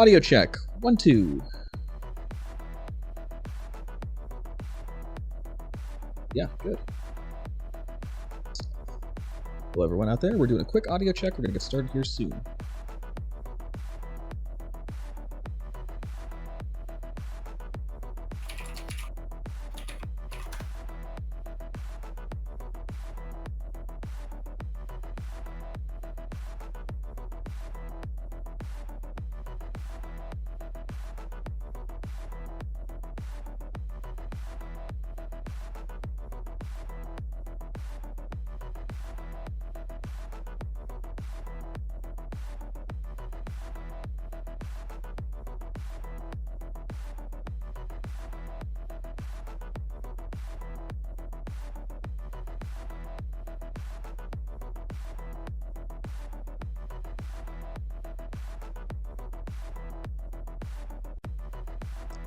Audio check. 1, 2. Yeah, good. Hello, everyone out there. We're doing a quick audio check. We're going to get started here soon.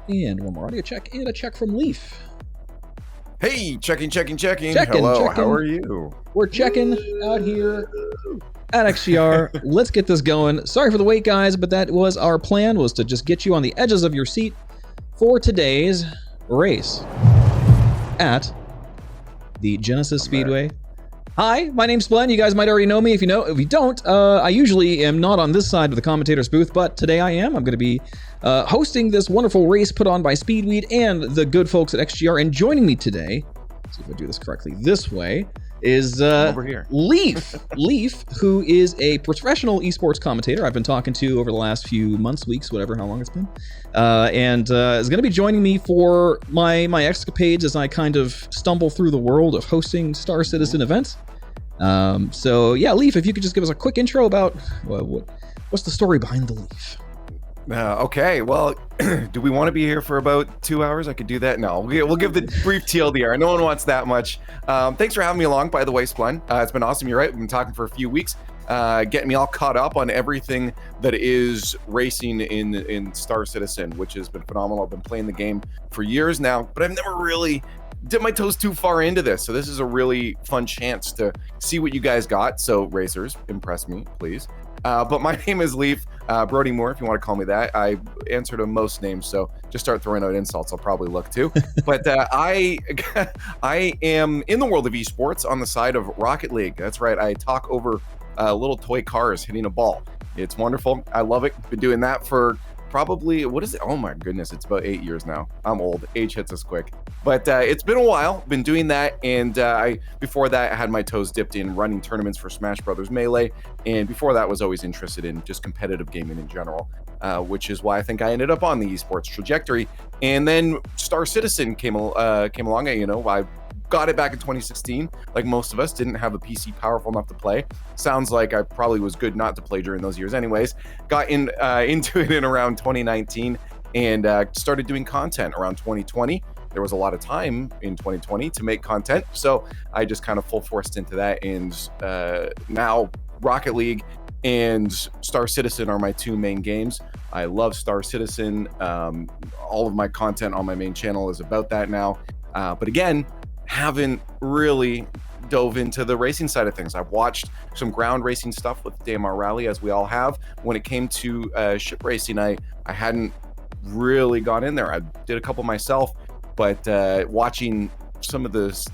And one more audio check, and a check from Leaf. Hey, checking. Hello, how are you? We're checking out here at XGR. Let's get this going. Sorry for the wait, guys, but that was our plan, was to just get you on the edges of your seat for today's race at the Genesis Speedway. Hi, my name's Splen. You guys might already know me. If you don't, I usually am not on this side of the commentator's booth, but today I am. I'm going to be hosting this wonderful race put on by Speedway and the good folks at XGR. And joining me today, let's see if I do this correctly, this way, is over here. Leaf. Leaf, who is a professional esports commentator I've been talking to over the last few months, weeks, whatever, how long it's been. And is going to be joining me for my escapades as I kind of stumble through the world of hosting Star Citizen events. So yeah, Leaf, if you could just give us a quick intro about what's the story behind the Leaf. Okay, well, do we want to be here for about 2 hours? I could do that. No, we'll give the brief TLDR. No one wants that much. Thanks for having me along, by the way, Splen. It's been awesome. You're right. We've been talking for a few weeks, getting me all caught up on everything that is racing in Star Citizen, which has been phenomenal. I've been playing the game for years now, but I've never really dip my toes too far into this. So this is a really fun chance to see what you guys got. So racers, impress me, please. But my name is Leaf, Brody Moore, if you want to call me that. I answer to most names, so just start throwing out insults. I'll probably look too. But I am in the world of esports on the side of Rocket League. That's right. I talk over little toy cars hitting a ball. It's wonderful. I love it. Been doing that for probably, what is it? Oh my goodness, it's about 8 years now. I'm old. Age hits us quick. But it's been a while. Been doing that, and before that, I had my toes dipped in running tournaments for Smash Brothers Melee, and before that, was always interested in just competitive gaming in general, which is why I think I ended up on the esports trajectory. And then Star Citizen came along. I got it back in 2016. Like most of us, didn't have a PC powerful enough to play. Sounds like I probably was good not to play during those years anyways. Got into it in around 2019 and started doing content around 2020. There was a lot of time in 2020 to make content, so I just kind of full forced into that. And now Rocket League and Star Citizen are my two main games. I love Star Citizen. All of my content on my main channel is about that now. But again, haven't really dove into the racing side of things. I've watched some ground racing stuff with DMR Rally, as we all have. When it came to ship racing, I hadn't really gone in there. I did a couple myself, but watching some of the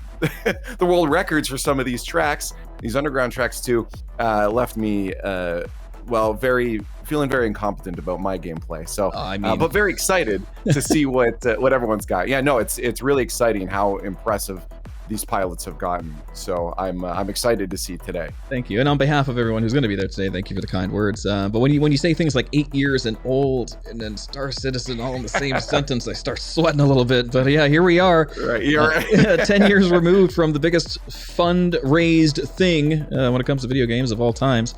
world records for some of these tracks, these underground tracks too, left me feeling very incompetent about my gameplay. So, but very excited to see what everyone's got. Yeah, no, it's really exciting how impressive these pilots have gotten. So I'm excited to see today. Thank you, and on behalf of everyone who's going to be there today, thank you for the kind words. But when you say things like 8 years and old, and then Star Citizen all in the same sentence, I start sweating a little bit. But yeah, here we are. Right, you're right. 10 years removed from the biggest fund-raised thing when it comes to video games of all times.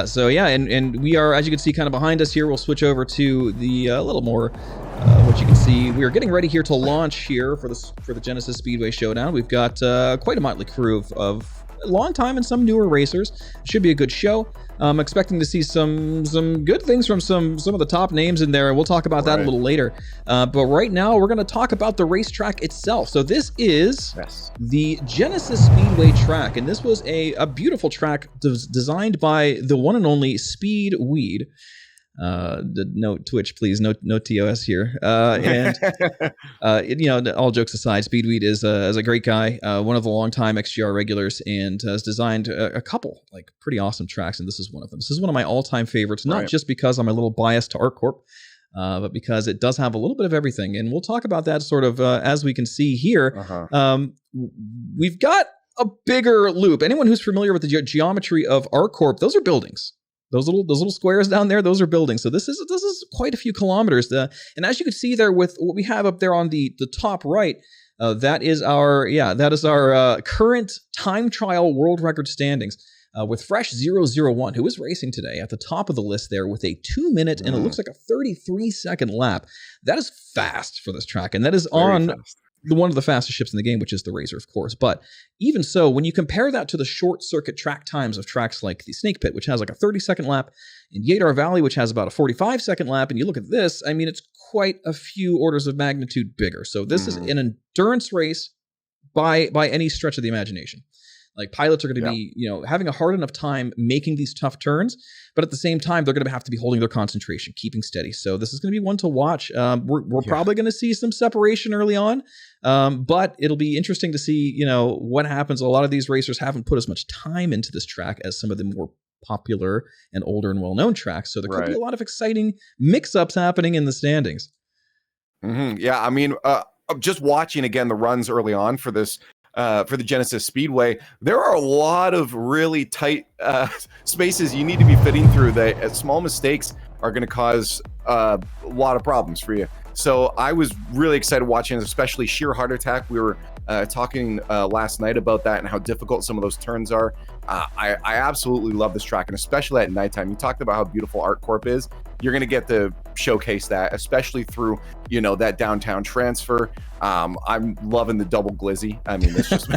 So yeah, and we are, as you can see, kind of behind us here. We'll switch over to the little more what you can see. We are getting ready here to launch here for the Genesis Speedway Showdown. We've got quite a motley crew of long time and some newer racers. It should be a good show. I'm expecting to see some good things from some of the top names in there, and we'll talk about that a little later. But right now, we're going to talk about the racetrack itself. So this is the Genesis Speedway track, and this was a beautiful track designed by the one and only Speedway. No Twitch, please. No TOS here. All jokes aside, Speedweed is a great guy, one of the longtime XGR regulars, and has designed a couple like pretty awesome tracks, and this is one of them. This is one of my all-time favorites, not just because I'm a little biased to ArtCorp, but because it does have a little bit of everything, and we'll talk about that sort of as we can see here. We've got a bigger loop. Anyone who's familiar with the geometry of ArtCorp, those are buildings. Those little squares down there, those are buildings. So this is quite a few kilometers. And as you can see there with what we have up there on the top right, that is our current time trial world record standings. With Fresh 001, who is racing today at the top of the list there with a 2 minute and it looks like a 33-second lap. That is fast for this track, and that is on one of the fastest ships in the game, which is the Razor, of course. But even so, when you compare that to the short circuit track times of tracks like the Snake Pit, which has like a 30-second lap, and Yadar Valley, which has about a 45-second lap, and you look at this, I mean, it's quite a few orders of magnitude bigger. So this is an endurance race by any stretch of the imagination. Like, pilots are going to be, having a hard enough time making these tough turns, but at the same time, they're going to have to be holding their concentration, keeping steady. So this is going to be one to watch. We're probably going to see some separation early on, but it'll be interesting to see, what happens. A lot of these racers haven't put as much time into this track as some of the more popular and older and well-known tracks. So there could be a lot of exciting mix-ups happening in the standings. Yeah, I mean, just watching again the runs early on for this. For the Genesis Speedway, there are a lot of really tight spaces you need to be fitting through that small mistakes are going to cause a lot of problems for you. So I was really excited watching, especially Sheer Heart Attack. We were talking last night about that and how difficult some of those turns are. I absolutely love this track, and especially at nighttime. You talked about how beautiful ArtCorp is. You're going to get to showcase that, especially through, that downtown transfer. I'm loving the double glizzy. I mean, it's just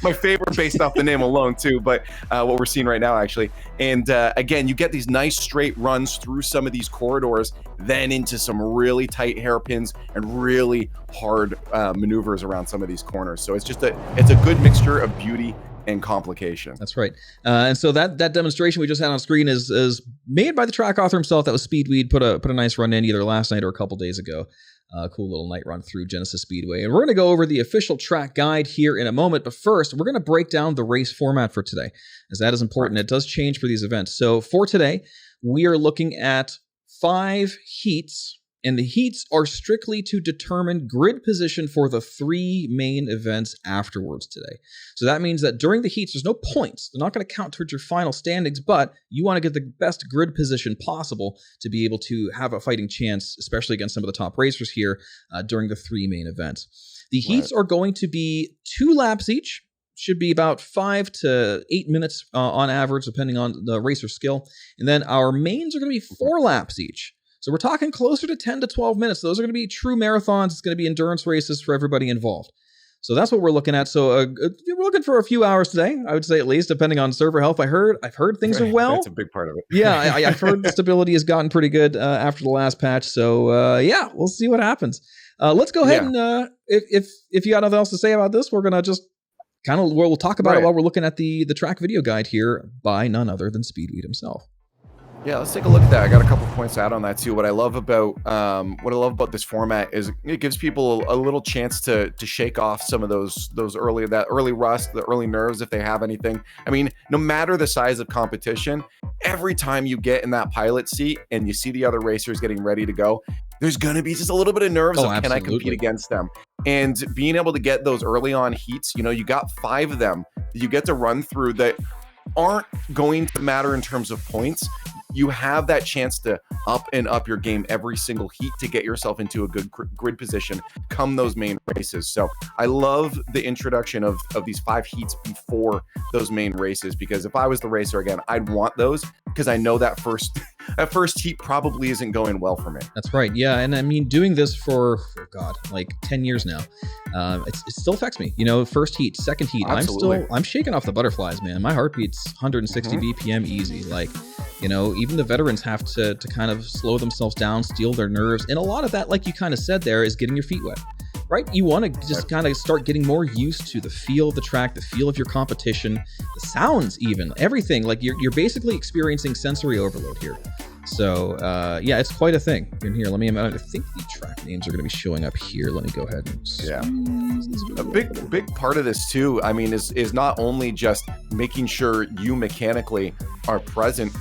my favorite based off the name alone too, but what we're seeing right now actually. And again, you get these nice straight runs through some of these corridors, then into some really tight hairpins and really hard maneuvers around some of these corners. So it's a good mixture of beauty and complication. That's right. And so that demonstration we just had on screen is made by the track author himself. That was Speedweed. Put a nice run in either last night or a couple days ago. Cool little night run through Genesis Speedway. And we're going to go over the official track guide here in a moment. But first, we're going to break down the race format for today, as that is important. It does change for these events. So for today, we are looking at 5 heats. And the heats are strictly to determine grid position for the 3 main events afterwards today. So that means that during the heats, there's no points. They're not going to count towards your final standings, but you want to get the best grid position possible to be able to have a fighting chance, especially against some of the top racers here during the 3 main events. The heats are going to be 2 laps each. Should be about 5 to 8 minutes on average, depending on the racer skill. And then our mains are going to be 4 laps each. So we're talking closer to 10 to 12 minutes. Those are going to be true marathons. It's going to be endurance races for everybody involved. So that's what we're looking at. So we're looking for a few hours today, I would say, at least, depending on server health. I've heard things are well. That's a big part of it. Yeah, I've heard the stability has gotten pretty good after the last patch. So we'll see what happens. Let's go ahead and if you got nothing else to say about this, we're gonna just we'll talk about it while we're looking at the track video guide here by none other than Speedweed himself. Yeah, let's take a look at that. I got a couple points to add on that too. What I love about this format is it gives people a little chance to shake off some of those early rust, the early nerves if they have anything. I mean, no matter the size of competition, every time you get in that pilot seat and you see the other racers getting ready to go, there's gonna be just a little bit of nerves of can I compete against them? And being able to get those early on heats, you got 5 of them that you get to run through that aren't going to matter in terms of points. You have that chance to up your game every single heat to get yourself into a good grid position come those main races. So I love the introduction of these 5 heats before those main races, because if I was the racer again, I'd want those because I know that first heat probably isn't going well for me. That's right. Yeah. And I mean, doing this for like 10 years now, it still affects me. First heat, second heat, absolutely. I'm shaking off the butterflies, man. My heartbeat's 160 BPM easy. Like, even the veterans have to kind of slow themselves down, steel their nerves. And a lot of that, like you kind of said there, is getting your feet wet. right? You want to just kind of start getting more used to the feel of the track, the feel of your competition, the sounds, even everything. Like you're basically experiencing sensory overload here. So yeah, it's quite a thing. In here, let me. I think the track names are going to be showing up here. Let me go ahead and a big part of this too. I mean, is not only just making sure you mechanically are present.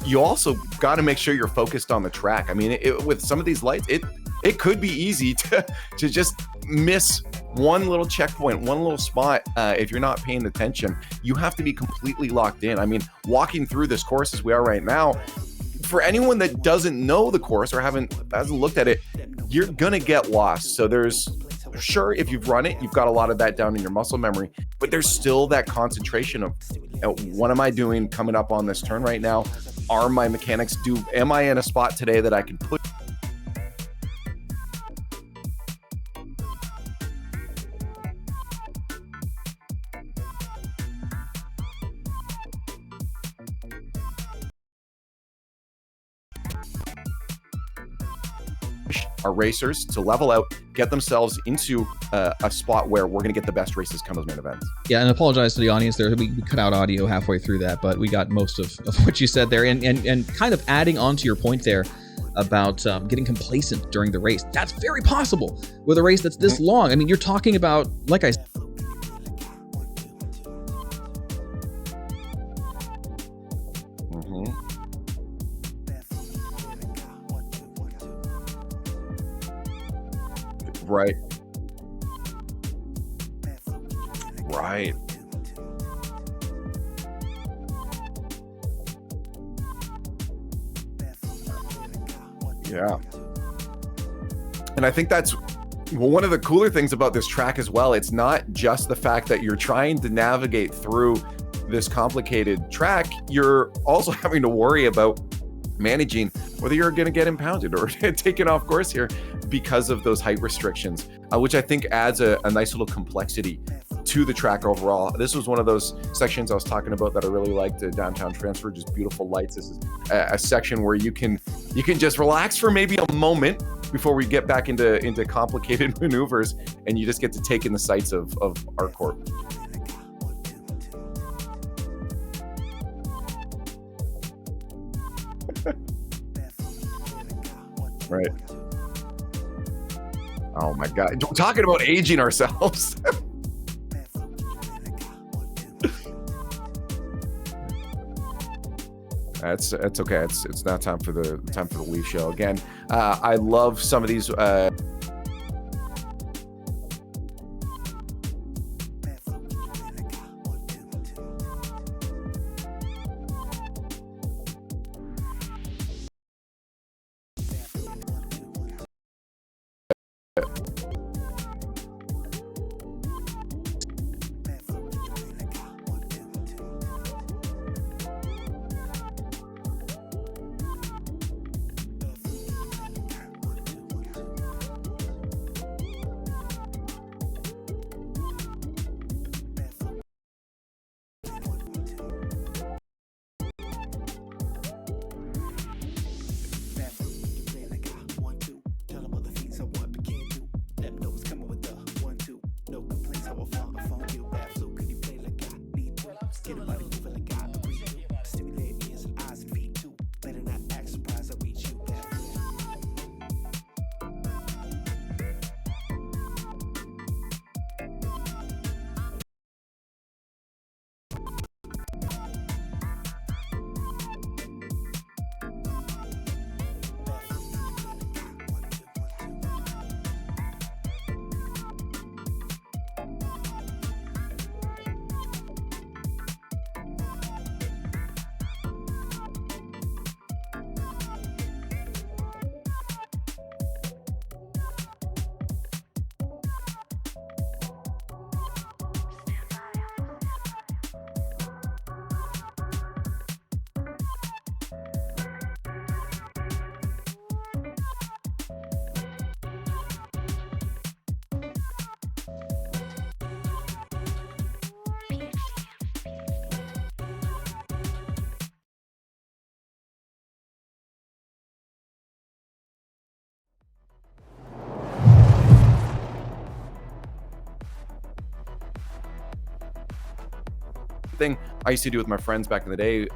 You also got to make sure you're focused on the track. I mean, with some of these lights, it could be easy to just miss one little checkpoint, one little spot if you're not paying attention. You have to be completely locked in. I mean, walking through this course as we are right now, for anyone that doesn't know the course or hasn't looked at it, you're gonna get lost. So there's sure, if you've run it, you've got a lot of that down in your muscle memory, but there's still that concentration of what am I doing coming up on this turn right now? Are my mechanics am I in a spot today that I can put? Our racers to level out, get themselves into a spot where we're going to get the best races come those main events. Yeah, and apologize to the audience there. We cut out audio halfway through that, but we got most of what you said there. And kind of adding on to your point there about getting complacent during the race. That's very possible with a race that's this long. I mean, you're talking about, like I said, Right. Right. Yeah. And I think that's one of the cooler things about this track as well. It's not just the fact that you're trying to navigate through this complicated track. You're also having to worry about managing whether you're going to get impounded or taken off course here because of those height restrictions, which I think adds a nice little complexity to the track overall. This was one of those sections I was talking about that I really liked. The downtown transfer, just beautiful lights. This is a section where you can just relax for maybe a moment before we get back into complicated maneuvers, and you just get to take in the sights of our court. Right. Oh my God. Talking about aging ourselves. That's okay. It's now time for the Leaf Show. Again, I love some of these thing I used to do with my friends back in the day.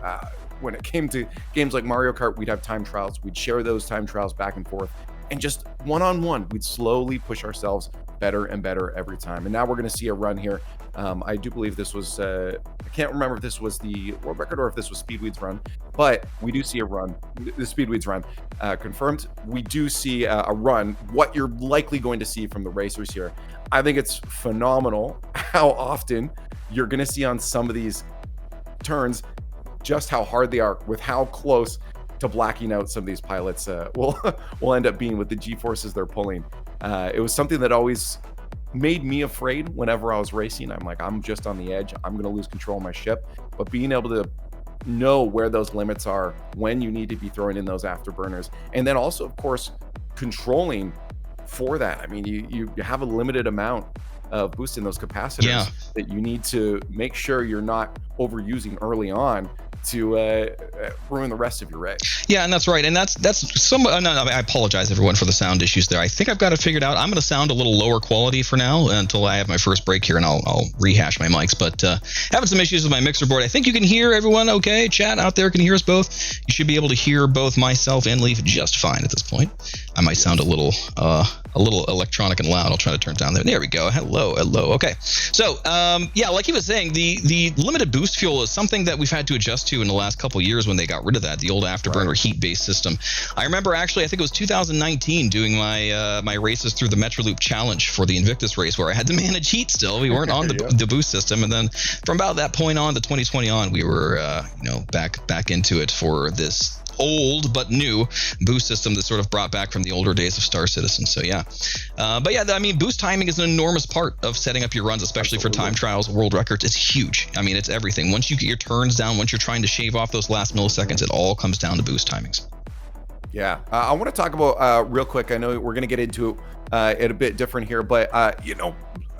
When it came to games like Mario Kart, we'd have time trials. We'd share those time trials back and forth. And just one-on-one, we'd slowly push ourselves better and better every time. And now we're going to see a run here. I do believe this was, I can't remember if this was the world record or if this was Speedweed's run, but we do see a run, the Speedweed's run confirmed. We do see a run, what you're likely going to see from the racers here. I think it's phenomenal how often you're going to see on some of these turns just how hard they are, with how close to blacking out some of these pilots will end up being with the G-forces they're pulling. It was something that always made me afraid whenever I was racing. I'm like, I'm just on the edge. I'm going to lose control of my ship. But being able to know where those limits are, when you need to be throwing in those afterburners, and then also, of course, controlling for that. I mean, you have a limited amount of boosting those capacitors that you need to make sure you're not overusing early on to ruin the rest of your race. Yeah, and that's right. And that's some. No, I apologize everyone for the sound issues there. I think I've got it figured out. I'm going to sound a little lower quality for now until I have my first break here, and I'll rehash my mics. But having some issues with my mixer board. I think you can hear everyone okay. Chat out there can hear us both. You should be able to hear both myself and Leaf just fine at this point. I might sound a little electronic and loud. I'll try to turn it down there. There we go. Hello. Okay. So yeah, like he was saying, the limited boost fuel is something that we've had to adjust to in the last couple of years when they got rid of that, the old afterburner heat-based system. I remember actually, I think it was 2019, doing my races through the Metroloop Challenge for the Invictus race, where I had to manage heat still. We weren't on the boost system, and then from about that point on to 2020 on, we were back into it for this old but new boost system that sort of brought back from the older days of Star Citizen. So yeah, but yeah, I mean, boost timing is an enormous part of setting up your runs, especially for time trials, world records. It's huge. I mean, it's everything. Once you get your turns down, once you're trying to shave off those last milliseconds, it all comes down to boost timings. Yeah, I want to talk about real quick. I know we're going to get into it a bit different here, but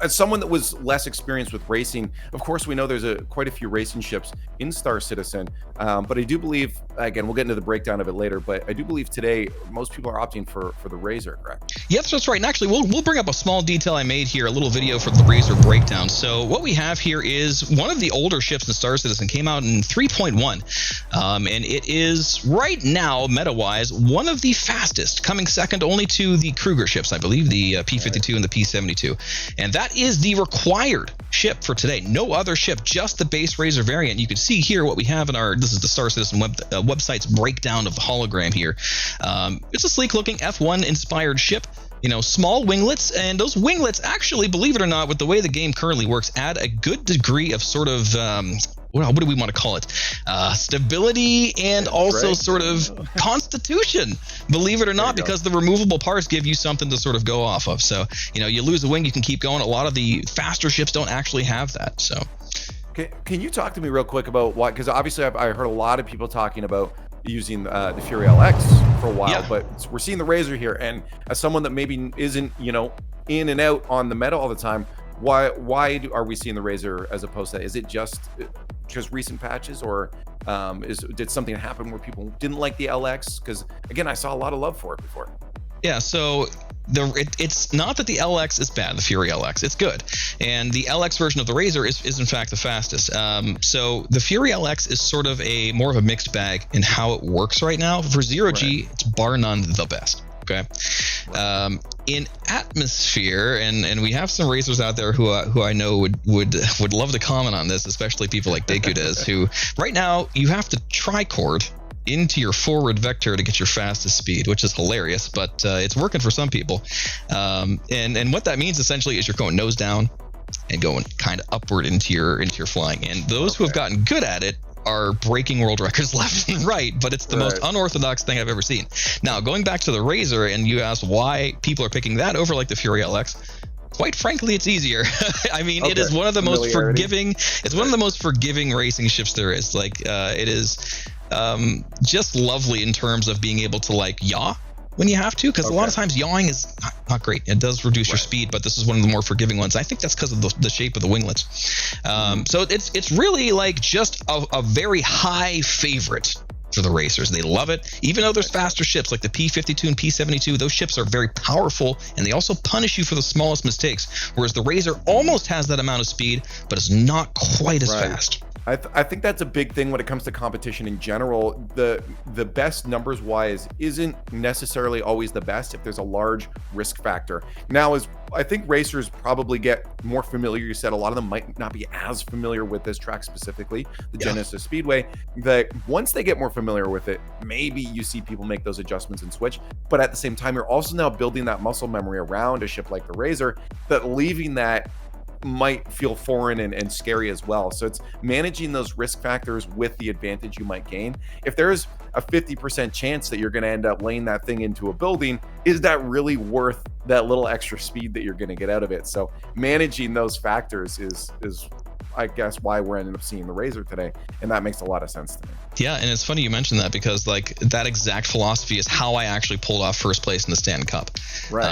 as someone that was less experienced with racing, of course, we know there's quite a few racing ships in Star Citizen, but I do believe, again, we'll get into the breakdown of it later, but I do believe today most people are opting for the Razor, correct? Yes, that's right. And actually, we'll bring up a small detail I made here, a little video for the Razor breakdown. So what we have here is one of the older ships in Star Citizen, came out in 3.1, and it is right now, meta-wise, one of the fastest, coming second only to the Kruger ships, I believe, the P-52 and the P-72. And that is the required ship for today. No other ship, just the base Razor variant. You can see here what we have in this is the Star Citizen website's breakdown of the hologram here. It's a sleek looking F1 inspired ship. Small winglets, and those winglets actually, believe it or not, with the way the game currently works, add a good degree of sort of what do we want to call it? Stability and also sort of constitution, believe it or not, because the removable parts give you something to sort of go off of. So, you lose a wing, you can keep going. A lot of the faster ships don't actually have that. So, can you talk to me real quick about why? Because obviously I heard a lot of people talking about using the Fury LX for a while, but we're seeing the Razor here. And as someone that maybe isn't, in and out on the meta all the time, why are we seeing the Razor as opposed to that? Is it just recent patches, or did something happen where people didn't like the LX? Because again, I saw a lot of love for it before. Yeah, so it's not that the LX is bad, the Fury LX. It's good. And the LX version of the Razor is in fact the fastest. So the Fury LX is sort of more of a mixed bag in how it works right now. For zero-G, it's bar none the best. Okay. In atmosphere, and we have some racers out there who I know would love to comment on this, especially people like Deku who right now you have to tricord into your forward vector to get your fastest speed, which is hilarious, but it's working for some people. And what that means essentially is you're going nose down and going kind of upward into your flying. And those who have gotten good at it are breaking world records left and right, but it's the most unorthodox thing I've ever seen. Now, going back to the Razor, and you asked why people are picking that over like the Fury LX, quite frankly, it's easier. I mean, it is one of the most forgiving. It's one of the most forgiving racing ships there is. Like, it is just lovely in terms of being able to yaw when you have to, because a lot of times yawing is not great. It does reduce your speed, but this is one of the more forgiving ones. I think that's because of the shape of the winglets. So it's really just a very high favorite for the racers. They love it, even though there's faster ships like the P-52 and P-72. Those ships are very powerful, and they also punish you for the smallest mistakes, whereas the Razor almost has that amount of speed, but it's not quite as fast. I think that's a big thing when it comes to competition in general. The best numbers wise isn't necessarily always the best if there's a large risk factor. Now, as I think racers probably get more familiar, you said a lot of them might not be as familiar with this track specifically, the Genesis Speedway, that once they get more familiar with it, maybe you see people make those adjustments and switch. But at the same time, you're also now building that muscle memory around a ship like the Razor, that leaving that might feel foreign and scary as well. So it's managing those risk factors with the advantage you might gain. If there's a 50% chance that you're going to end up laying that thing into a building, is that really worth that little extra speed that you're going to get out of it? So managing those factors is I guess why we're ending up seeing the Razor today, and that makes a lot of sense to me. Yeah, and it's funny you mentioned that, because like that exact philosophy is how I actually pulled off first place in the Stanton Cup,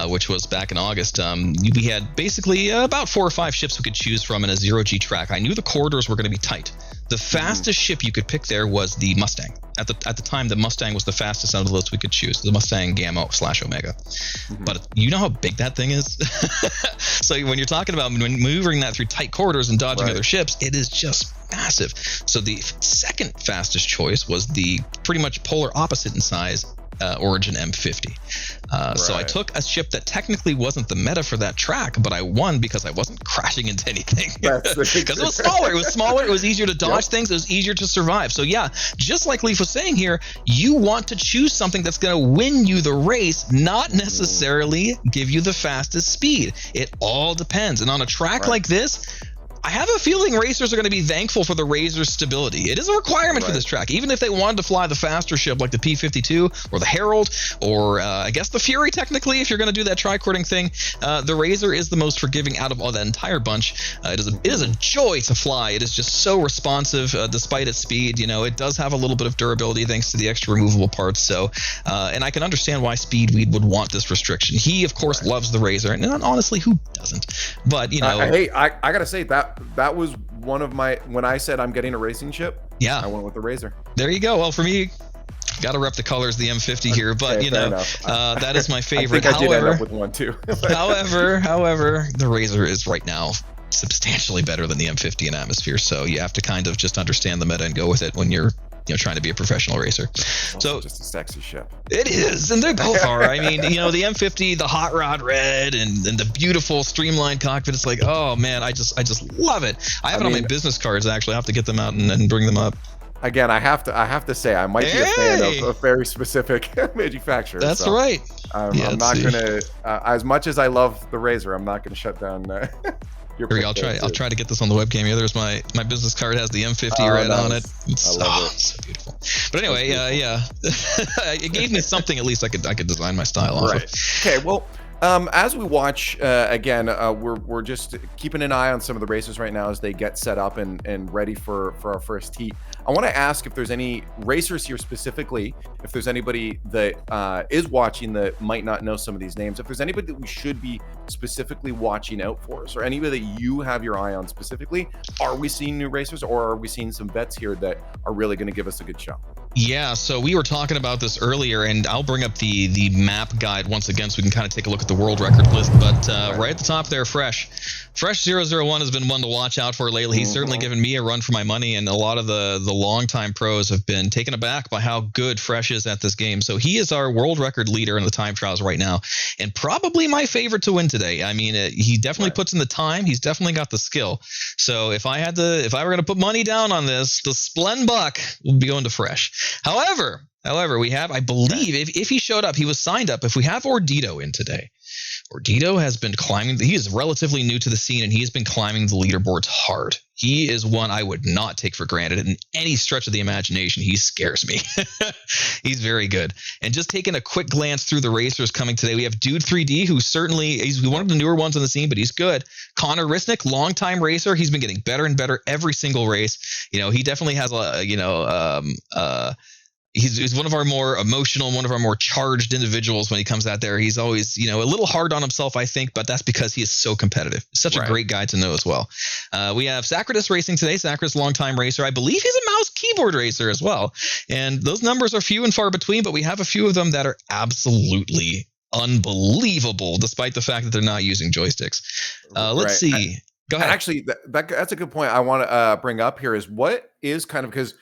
which was back in August. We had basically about 4 or 5 ships we could choose from in a 0G track. I knew the corridors were going to be tight. The fastest ship you could pick there was the Mustang. At the time, the Mustang was the fastest out of the list we could choose, the Mustang Gamma/Omega. But you know how big that thing is? So when you're talking about maneuvering that through tight corridors and dodging other ships, it is just massive. So the second fastest choice was the pretty much polar opposite in size, Origin M50. So I took a ship that technically wasn't the meta for that track, but I won because I wasn't crashing into anything. Because it was smaller. It was smaller. It was easier to dodge things. It was easier to survive. So yeah, just like Leaf was saying here, you want to choose something that's going to win you the race, not necessarily give you the fastest speed. It all depends. And on a track like this, I have a feeling racers are going to be thankful for the Razor's stability. It is a requirement for this track. Even if they wanted to fly the faster ship like the P-52 or the Herald, or I guess the Fury technically, if you're going to do that tricording thing, the Razor is the most forgiving out of all that entire bunch. It is a joy to fly. It is just so responsive despite its speed. You know, it does have a little bit of durability thanks to the extra removable parts. So, and I can understand why Speedweed would want this restriction. He, of course, loves the Razor, and honestly, who doesn't? But, you know. Hey, I got to say that was one of my, when I said I'm getting a racing ship, I went with the Razor. There you go. Well, for me, got to rep the colors, the M50 here, but you know, that is my favorite. I think I did end up with one too. however, the Razor is right now substantially better than the M50 in atmosphere, so you have to kind of just understand the meta and go with it when you're trying to be a professional racer. So just a sexy ship. It is, and they both are. I mean, you know, the M50, the hot rod red, and the beautiful streamlined cockpit. It's like, oh man, I just love it. I have it on my business cards. Actually, I have to get them out and bring them up. Again, I have to say I might be a fan of a very specific manufacturer. That's right. I'm not gonna, as much as I love the Razor, I'm not gonna shut down. Here we go. I'll try to get this on the webcam here. There's my business card, has the M50 red on it. It's, I love it. So beautiful. But anyway, yeah, it gave me something at least I could design my style off of. Okay, well, as we watch again, we're just keeping an eye on some of the racers right now as they get set up and ready for our first heat. I want to ask if there's any racers here specifically, if there's anybody that is watching that might not know some of these names, if there's anybody that we should be specifically watching out for us, or anybody that you have your eye on specifically. Are we seeing new racers, or are we seeing some vets here that are really going to give us a good show? Yeah, so we were talking about this earlier, and I'll bring up the map guide once again so we can kind of take a look at the world record list. But right at the top there, Fresh 001 has been one to watch out for lately. He's certainly given me a run for my money, and a lot of the longtime pros have been taken aback by how good Fresh is at this game. So he is our world record leader in the time trials right now, and probably my favorite to win today. I mean, he definitely puts in the time. He's definitely got the skill. So if I were going to put money down on this, the Splenbuck would be going to Fresh. However, we have, I believe, if he showed up, he was signed up. If we have Ordito in today, Ordito has been climbing. He is relatively new to the scene, and he has been climbing the leaderboards hard. He is one I would not take for granted in any stretch of the imagination. He scares me. He's very good. And just taking a quick glance through the racers coming today, we have Dude 3D, who certainly he's one of the newer ones on the scene, but he's good. Connor Risnick, longtime racer. He's been getting better and better every single race. You know, he definitely has he's one of our more emotional, one of our more charged individuals when he comes out there. He's always, a little hard on himself, I think, but that's because he is so competitive. Such a great guy to know as well. We have Sacratus racing today. Sacratus, longtime racer. I believe he's a mouse keyboard racer as well. And those numbers are few and far between, but we have a few of them that are absolutely unbelievable, despite the fact that they're not using joysticks. Let's see. Go ahead. Actually, that's a good point I want to bring up here is what is kind of, because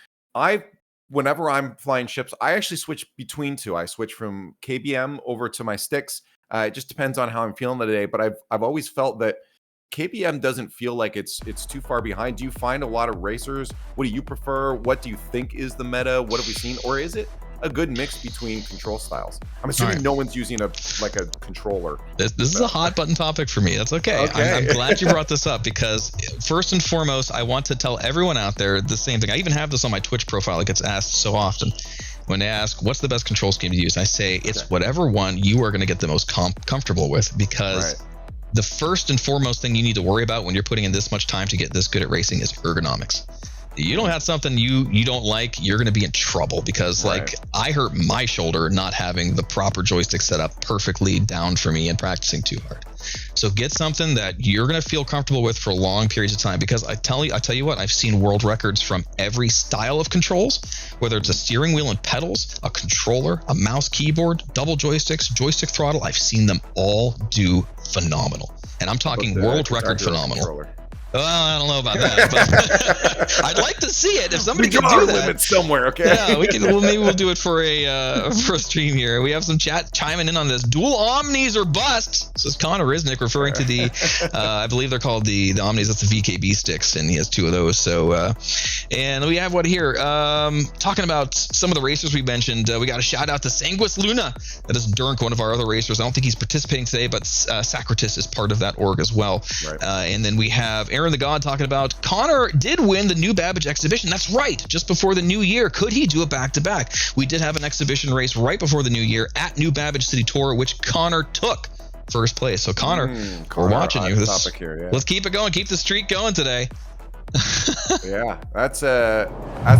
whenever I'm flying ships, I actually switch between two. I switch from KBM over to my sticks. It just depends on how I'm feeling the day, but I've always felt that KBM doesn't feel like it's too far behind. Do you find a lot of racers? What do you prefer? What do you think is the meta? What have we seen? Or is it a good mix between control styles? I'm assuming no one's using a controller. This is a hot button topic for me. That's okay. I'm glad you brought this up, because first and foremost, I want to tell everyone out there the same thing. I even have this on my Twitch profile. It gets asked so often. When they ask, what's the best control scheme to use? I say, it's whatever one you are going to get the most comfortable with, because the first and foremost thing you need to worry about when you're putting in this much time to get this good at racing is ergonomics. You don't have something you don't like, you're going to be in trouble, because like I hurt my shoulder not having the proper joystick set up perfectly down for me and practicing too hard. So get something that you're going to feel comfortable with for long periods of time, because I tell you what, I've seen world records from every style of controls, whether it's a steering wheel and pedals, a controller, a mouse, keyboard, double joysticks, joystick throttle. I've seen them all do phenomenal, and I'm talking world record phenomenal. Controller. Well, I don't know about that, but I'd like to see it if somebody can do that. Limit somewhere, okay? Yeah, we can. Well, maybe we'll do it for a stream here. We have some chat chiming in on this. Dual Omnis or bust. This is Connor Risnick referring to the, I believe they're called the Omnis. That's the VKB sticks, and he has two of those. So, and we have what here? Talking about some of the racers we mentioned. We got a shout out to Sanguis Luna. That is Durnk, one of our other racers. I don't think he's participating today, but Socrates is part of that org as well. Right. And then we have Aaron the God talking about Connor did win the New Babbage exhibition. That's right, just before the new year. Could he do it back-to-back? We did have an exhibition race right before the new year at New Babbage City Tour, which Connor took first place. So Connor, we're watching you. Let's keep it going. Keep the streak going today. Yeah, that's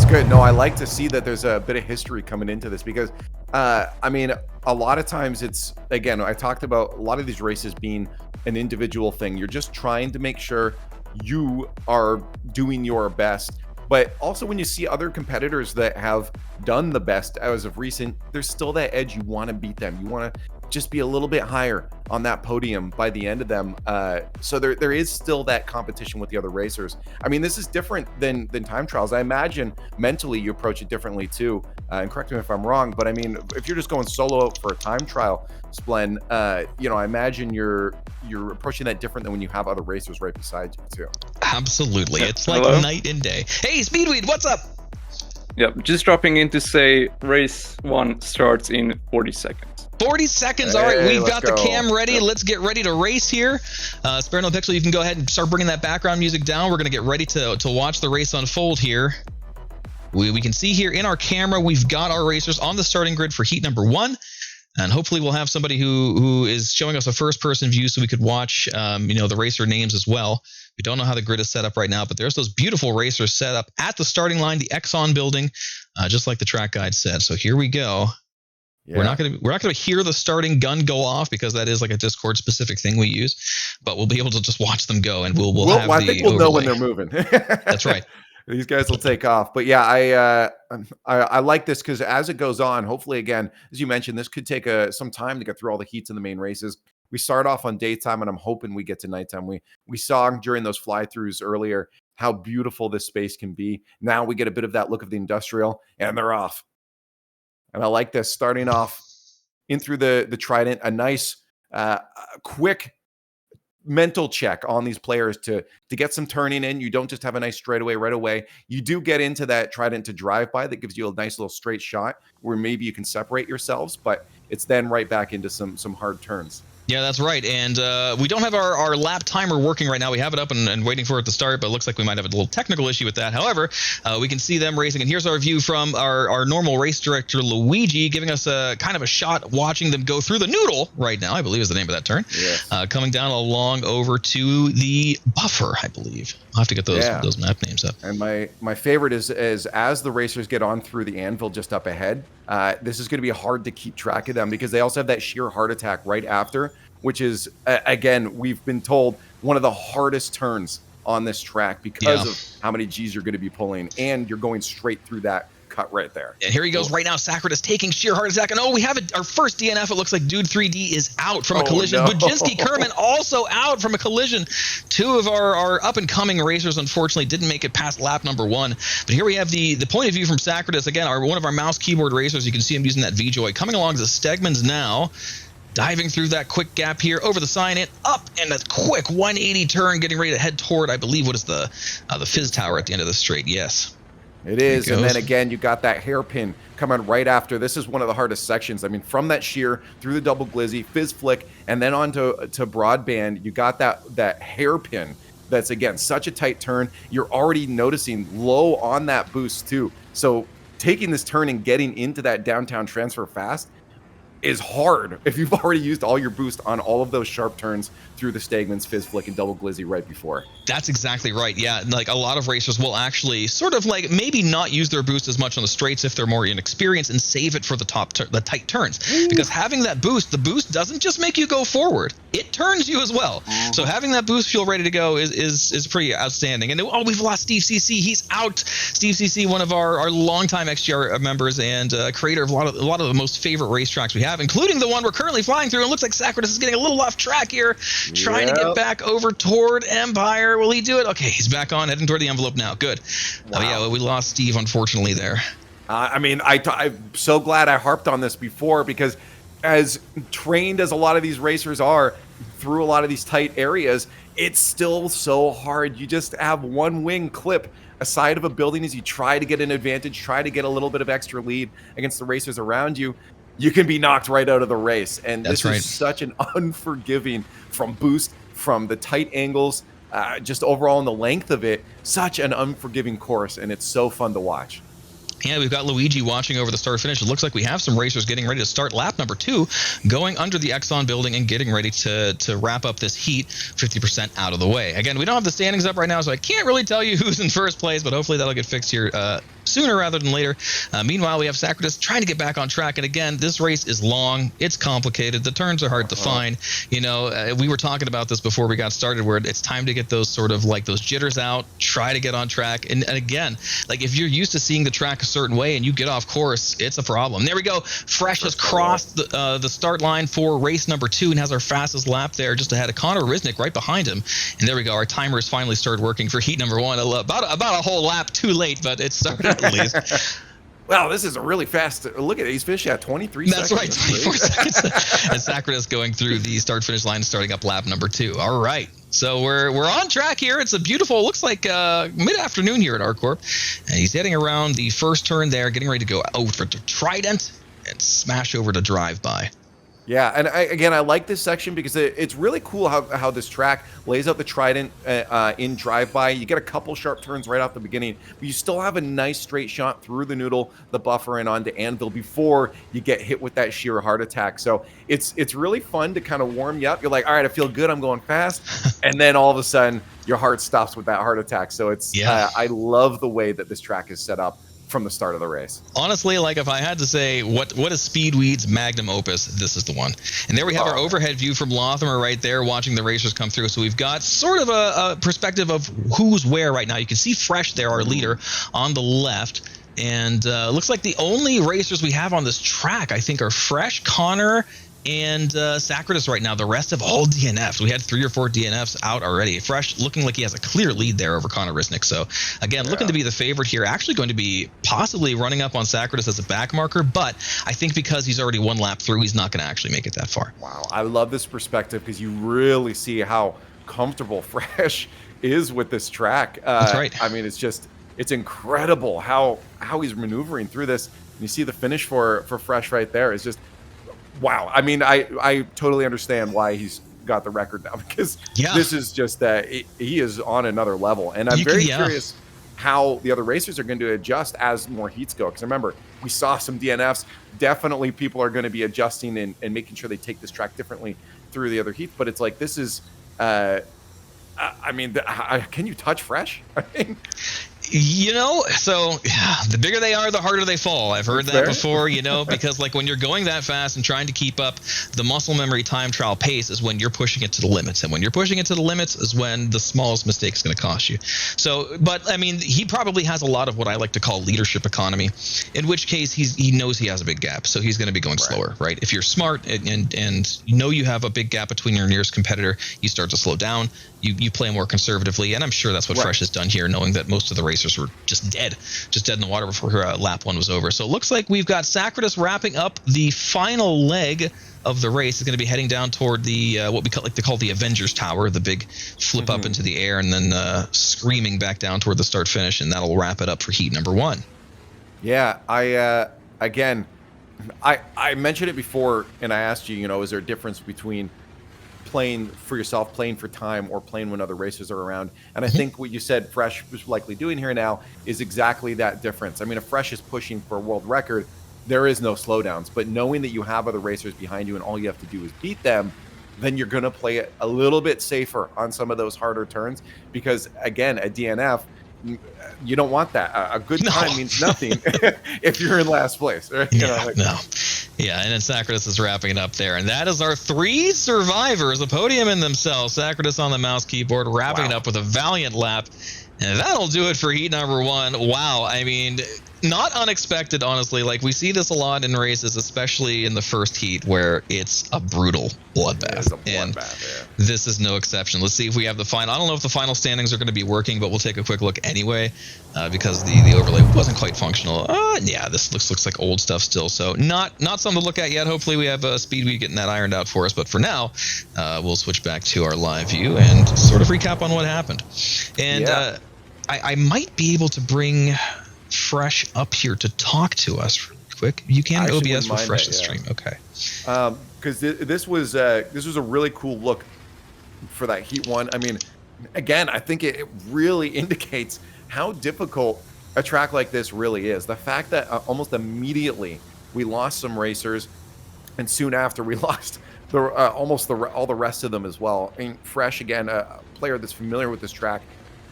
good. No, I like to see that there's a bit of history coming into this, because I mean, a lot of times it's, again, I talked about a lot of these races being an individual thing. You're just trying to make sure you are doing your best, but also when you see other competitors that have done the best as of recent, there's still that edge. You want to beat them. You want to just be a little bit higher on that podium by the end of them. So there is still that competition with the other racers. I mean, this is different than time trials. I imagine mentally you approach it differently too. And correct me if I'm wrong, but I mean, if you're just going solo for a time trial, Splen, you know, I imagine you're approaching that different than when you have other racers right beside you too. Absolutely. It's like night and day. Hey, Speedweed, what's up? Yep, just dropping in to say race 1 starts in 40 seconds. 40 seconds. All right, we've got the cam ready. Yep. Let's get ready to race here. Spare No Pixel, you can go ahead and start bringing that background music down. We're going to get ready to watch the race unfold here. We can see here in our camera, we've got our racers on the starting grid for heat number 1. And hopefully we'll have somebody who is showing us a first-person view so we could watch, you know, the racer names as well. We don't know how the grid is set up right now, but there's those beautiful racers set up at the starting line, the Exxon building, just like the track guide said. So here we go. Yeah. We're not gonna hear the starting gun go off, because that is like a Discord specific thing we use, but we'll be able to just watch them go, and we'll have I think we'll know when they're moving. That's right. These guys will take off. But yeah, I like this, because as it goes on, hopefully, again, as you mentioned, this could take some time to get through all the heats in the main races. We start off on daytime, and I'm hoping we get to nighttime. We saw during those fly-throughs earlier how beautiful this space can be. Now we get a bit of that look of the industrial, and they're off. And I like this, starting off in through the Trident, a nice, quick mental check on these players to get some turning in. You don't just have a nice straightaway right away. You do get into that Trident to drive by that gives you a nice little straight shot where maybe you can separate yourselves, but it's then right back into some hard turns. Yeah, that's right. And we don't have our lap timer working right now. We have it up and waiting for it to start, but it looks like we might have a little technical issue with that. However, we can see them racing. And here's our view from our normal race director, Luigi, giving us a kind of a shot watching them go through the noodle right now, I believe is the name of that turn. Yes. Coming down along over to the buffer, I believe. I'll have to get those map names up. And my favorite is as the racers get on through the anvil just up ahead, this is going to be hard to keep track of them, because they also have that sheer heart attack right after, which is, again, we've been told, one of the hardest turns on this track because of how many Gs you're going to be pulling, and you're going straight through that cut right there. And here he goes right now. Sacratus taking sheer heart attack. And we have our first DNF. It looks like Dude 3D is out from a collision. No. Bujinski Kerman also out from a collision. Two of our up-and-coming racers, unfortunately, didn't make it past lap number 1. But here we have the point of view from Sacratus. Again, one of our mouse keyboard racers. You can see him using that V-Joy. Coming along to Stegman's now. Diving through that quick gap here, over the sign, and up, and a quick 180 turn, getting ready to head toward, I believe, what is the Fizz Tower at the end of the straight. Yes. It is, and then again, you got that hairpin coming right after. This is one of the hardest sections. I mean, from that sheer through the double glizzy, fizz flick, and then on to broadband, you got that hairpin. That's again such a tight turn. You're already noticing low on that boost too. So taking this turn and getting into that downtown transfer fast is hard if you've already used all your boost on all of those sharp turns through the Stegman's, fizz flick, and double glizzy right before. That's exactly right. Yeah, like a lot of racers will actually sort of like maybe not use their boost as much on the straights if they're more inexperienced and save it for the the tight turns. Because having that boost, the boost doesn't just make you go forward; it turns you as well. So having that boost fuel ready to go is pretty outstanding. And we've lost Steve CC. He's out. Steve CC, one of our longtime XGR members and creator of a lot of the most favorite racetracks we have, including the one we're currently flying through. It looks like Sacratus is getting a little off track here. Trying to get back over toward Empire. Will he do it? Okay, he's back on, heading toward the envelope now. Good. Wow. Yeah, well, we lost Steve, unfortunately, there. I mean, I'm so glad I harped on this before, because as trained as a lot of these racers are through a lot of these tight areas, it's still so hard. You just have one wing clip aside of a building as you try to get an advantage, try to get a little bit of extra lead against the racers around you. You can be knocked right out of the race. And this is such an unforgiving, from boost, from the tight angles, just overall in the length of it, such an unforgiving course. And it's so fun to watch. Yeah, we've got Luigi watching over the start finish. It looks like we have some racers getting ready to start lap number 2, going under the Exxon building and getting ready to wrap up this heat 50% out of the way. Again, we don't have the standings up right now, so I can't really tell you who's in first place, but hopefully that'll get fixed here sooner rather than later. Meanwhile, we have Sacratus trying to get back on track. And again, this race is long. It's complicated. The turns are hard to find. You know, we were talking about this before we got started, where it's time to get those sort of like those jitters out, try to get on track. And again, like if you're used to seeing the track a certain way and you get off course, it's a problem. There we go. Fresh has crossed the start line for race number 2 and has our fastest lap there, just ahead of Connor Risnick right behind him. And there we go. Our timer has finally started working for heat number 1. About a whole lap too late, but it started at least. Wow, this is a really fast look at it. He's finishing at 23 seconds. That's right, 24 seconds. And Sacratus going through the start-finish line, starting up lap number 2. All right. So we're on track here. It's a beautiful, looks like mid-afternoon here at ArcCorp. And he's heading around the first turn there, getting ready to go over to Trident and smash over to Drive-By. Yeah, and I like this section because it's really cool how this track lays out the Trident in drive-by. You get a couple sharp turns right off the beginning, but you still have a nice straight shot through the noodle, the buffer, and onto Anvil before you get hit with that sheer heart attack. So it's really fun to kind of warm you up. You're like, all right, I feel good, I'm going fast, and then all of a sudden your heart stops with that heart attack. So it's I love the way that this track is set up from the start of the race. Honestly, like if I had to say what is Speedweed's magnum opus, this is the one. And there we have our overhead view from Lothamer right there, watching the racers come through. So we've got sort of a perspective of who's where right now. You can see Fresh there, our leader, on the left. And looks like the only racers we have on this track, I think, are Fresh, Connor, and Sacratus right now. The rest have all DNFs. We had 3 or 4 DNFs out already. Fresh looking like he has a clear lead there over Connor Risnick. So again, looking to be the favorite here. Actually going to be possibly running up on Sacratus as a back marker, but I think because he's already 1 lap through, he's not going to actually make it that far. Wow, I love this perspective because you really see how comfortable Fresh is with this track. That's right. I mean, it's incredible how he's maneuvering through this. And you see the finish for Fresh right there is just wow. I mean, I totally understand why he's got the record now, because this is just he is on another level. And I'm very curious how the other racers are going to adjust as more heats go. Because remember, we saw some DNFs. Definitely people are going to be adjusting and making sure they take this track differently through the other heats. But it's like, this is, I mean, can you touch Fresh? I mean, You know, so the bigger they are, the harder they fall. I've heard that before, you know, because like when you're going that fast and trying to keep up the muscle memory time trial pace is when you're pushing it to the limits. And when you're pushing it to the limits is when the smallest mistake is going to cost you. So, but I mean, he probably has a lot of what I like to call leadership economy, in which case he knows he has a big gap. So he's going to be going slower, right? If you're smart and you know you have a big gap between your nearest competitor, you start to slow down. You play more conservatively, and I'm sure that's what Fresh has done here, knowing that most of the racers were just dead in the water before lap 1 was over. So it looks like we've got Sacratus wrapping up the final leg of the race. Is going to be heading down toward the what we like to call the Avengers Tower, the big flip up into the air and then screaming back down toward the start finish, and that'll wrap it up for heat number 1. Yeah, I mentioned it before, and I asked you, you know, is there a difference between playing for yourself, playing for time, or playing when other racers are around? And I think what you said Fresh was likely doing here now is exactly that difference. I mean, if Fresh is pushing for a world record, there is no slowdowns, but knowing that you have other racers behind you and all you have to do is beat them, then you're going to play it a little bit safer on some of those harder turns, because again, at DNF, you don't want that. A good time means nothing if you're in last place, right? Yeah, and then Sacratus is wrapping it up there. And that is our 3 survivors, a podium in themselves. Sacratus on the mouse keyboard, wrapping it up with a valiant lap. And that'll do it for heat number 1. Wow, I mean, not unexpected, honestly. Like, we see this a lot in races, especially in the first heat, where it's a brutal bloodbath. And this is no exception. Let's see if we have the final. I don't know if the final standings are going to be working, but we'll take a quick look anyway, because the overlay wasn't quite functional. Yeah, this looks like old stuff still. So not something to look at yet. Hopefully we have Speedway getting that ironed out for us. But for now, we'll switch back to our live view and sort of recap on what happened. And I might be able to bring Fresh up here to talk to us really quick. You can OBS refresh the stream. Okay. Because this was a really cool look for that heat 1. I mean, again, I think it really indicates how difficult a track like this really is. The fact that almost immediately we lost some racers, and soon after we lost all the rest of them as well. I mean, Fresh, again, a player that's familiar with this track,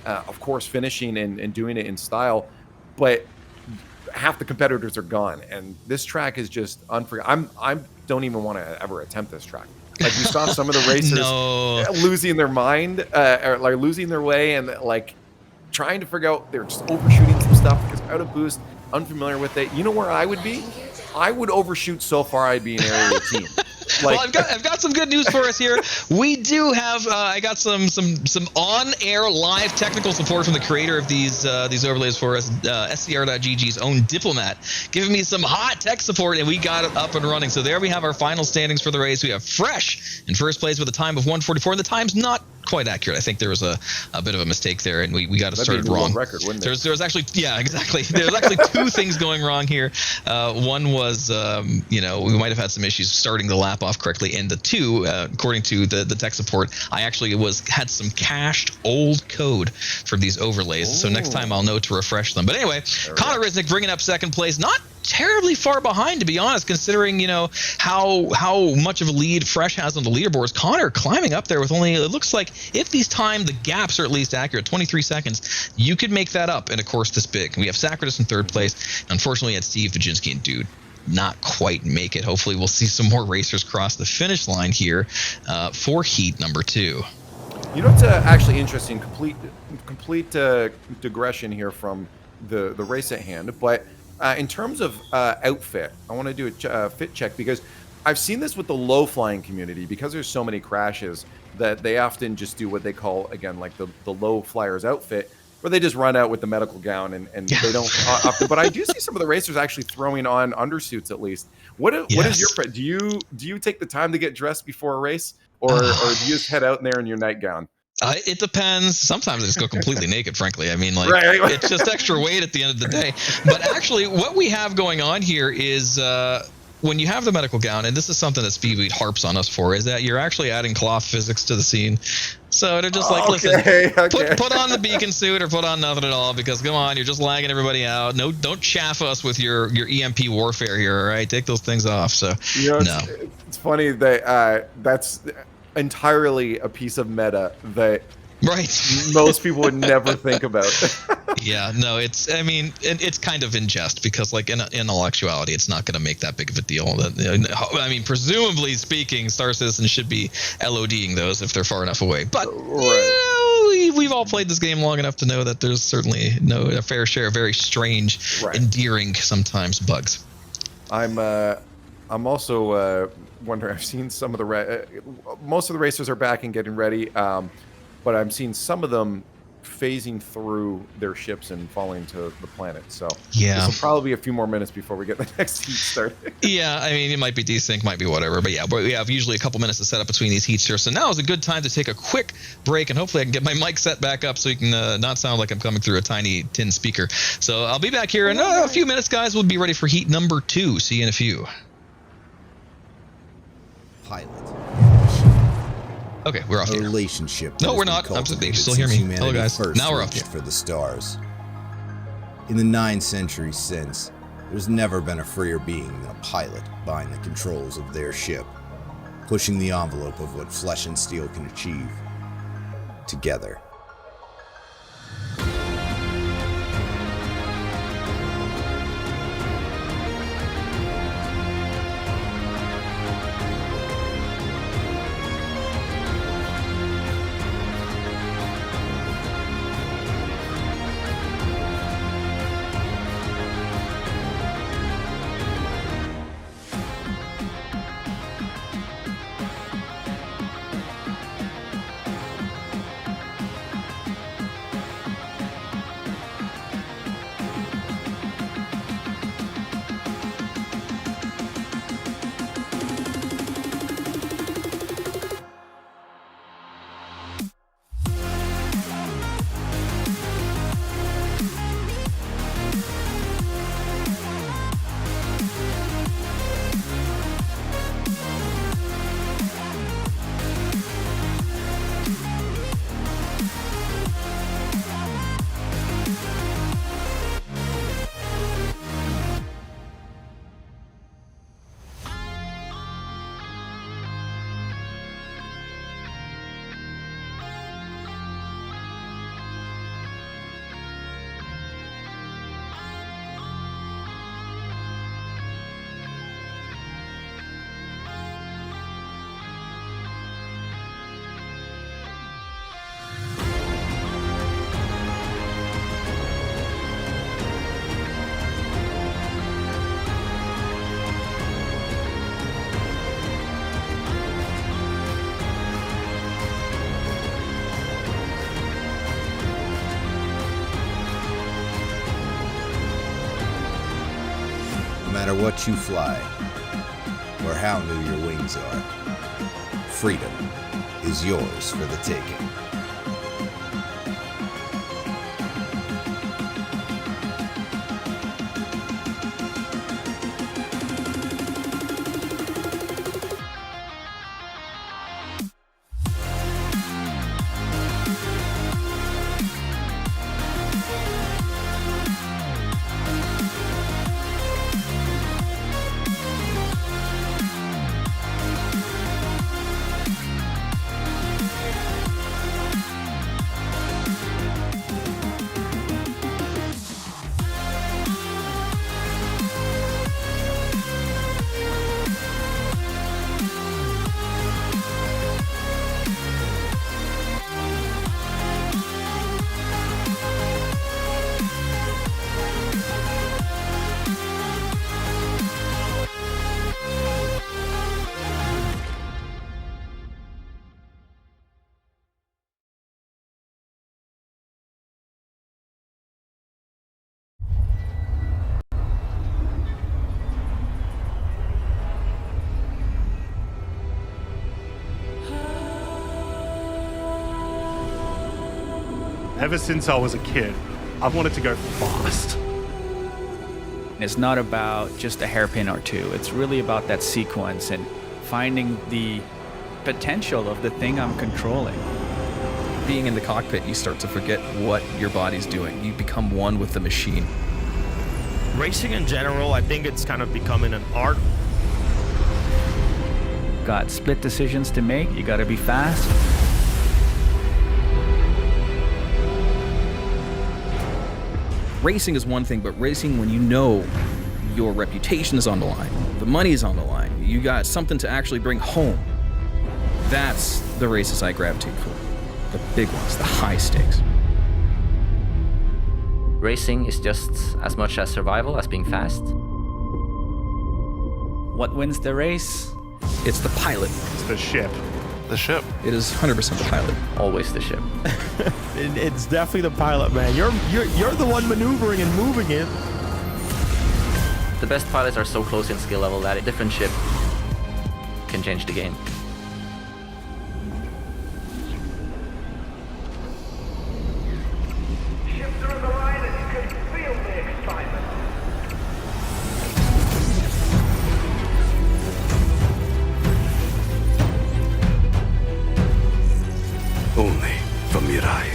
of course, finishing and doing it in style, but half the competitors are gone, and this track is just unforgettable. I don't even want to ever attempt this track. Like, we saw some of the racers losing their mind, or like losing their way, and like trying to figure out, they're just overshooting some stuff because out of boost, unfamiliar with it. You know where I would be? I would overshoot so far I'd be in area 18. Like, well, I've got some good news for us here. We do have I got some on-air live technical support from the creator of these overlays for us, SCR.GG's own Diplomat, giving me some hot tech support, and we got it up and running. So there we have our final standings for the race. We have Fresh in first place with a time of 1:44, and the time's not quite accurate. I think there was a bit of a mistake there, and we got it started wrong. Record, wouldn't it? There was actually, yeah, exactly. There was actually 2 things going wrong here. One was, we might have had some issues starting the lap off correctly, and the 2, according to the tech support, I actually had some cached old code for these overlays. So next time I'll know to refresh them. But anyway, Connor Risnick bringing up second place, not terribly far behind, to be honest, considering how much of a lead Fresh has on the leaderboards. Connor climbing up there with only, it looks like, if these the gaps are at least accurate, 23 seconds, you could make that up in a course this big. We have Sacratus in third place. Unfortunately, at Steve Vajinski and Dude not quite make it. Hopefully we'll see some more racers cross the finish line here for heat number 2. You know what's actually interesting, complete digression here from the race at hand, but in terms of outfit, I want to do a fit check, because I've seen this with the low flying community, because there's so many crashes that they often just do what they call, again, like the low flyers outfit, where they just run out with the medical gown and they don't but I do see some of the racers actually throwing on undersuits at least. What is your, do you take the time to get dressed before a race, or do you just head out in there in your nightgown? It depends. Sometimes I just go completely naked, frankly. I mean, like, it's just extra weight at the end of the day. But actually, what we have going on here is when you have the medical gown, and this is something that Speedway harps on us for, is that you're actually adding cloth physics to the scene. So they're just like, listen, put on the beacon suit or put on nothing at all, because come on, you're just lagging everybody out. No, don't chaff us with your EMP warfare here, all right? Take those things off. So, it's funny that that's entirely a piece of meta that most people would never think about. Yeah, no, it's, I mean, it's kind of in jest because, like, in all actuality, it's not going to make that big of a deal. I mean, presumably speaking, Star Citizen should be LODing those if they're far enough away. But we've all played this game long enough to know that there's certainly a fair share of very strange, endearing sometimes bugs. I'm also wondering. I've seen some of the most of the racers are back and getting ready, but I'm seeing some of them phasing through their ships and falling to the planet. So this will probably be a few more minutes before we get the next heat started. Yeah, I mean, it might be desync, might be whatever, but we have usually a couple minutes to set up between these heats here. So now is a good time to take a quick break, and hopefully I can get my mic set back up so you can not sound like I'm coming through a tiny tin speaker. So I'll be back here in a few minutes, guys. We'll be ready for heat number 2. See you in a few. Pilot. Okay, we're off here. Relationship. No, we're not. I'm you still hear me. Hello, guys. Now we're off here. For the stars. In the 9 centuries since, there's never been a freer being than a pilot behind the controls of their ship, pushing the envelope of what flesh and steel can achieve together. No matter what you fly, or how new your wings are, freedom is yours for the taking. Ever since I was a kid, I've wanted to go fast. It's not about just a hairpin or two. It's really about that sequence and finding the potential of the thing I'm controlling. Being in the cockpit, you start to forget what your body's doing. You become one with the machine. Racing in general, I think it's kind of becoming an art. Got split decisions to make. You got to be fast. racing is one thing, but racing when you know your reputation is on the line, the money is on the line, you got something to actually bring home. That's the races I gravitate for. The big ones, the high stakes. Racing is just as much as survival as being fast. What wins the race? It's the pilot. It's the ship. The ship. It is 100% the pilot. Always the ship. It's definitely the pilot, man. You're the one maneuvering and moving it. The best pilots are so close in skill level that a different ship can change the game. Only from Mirai.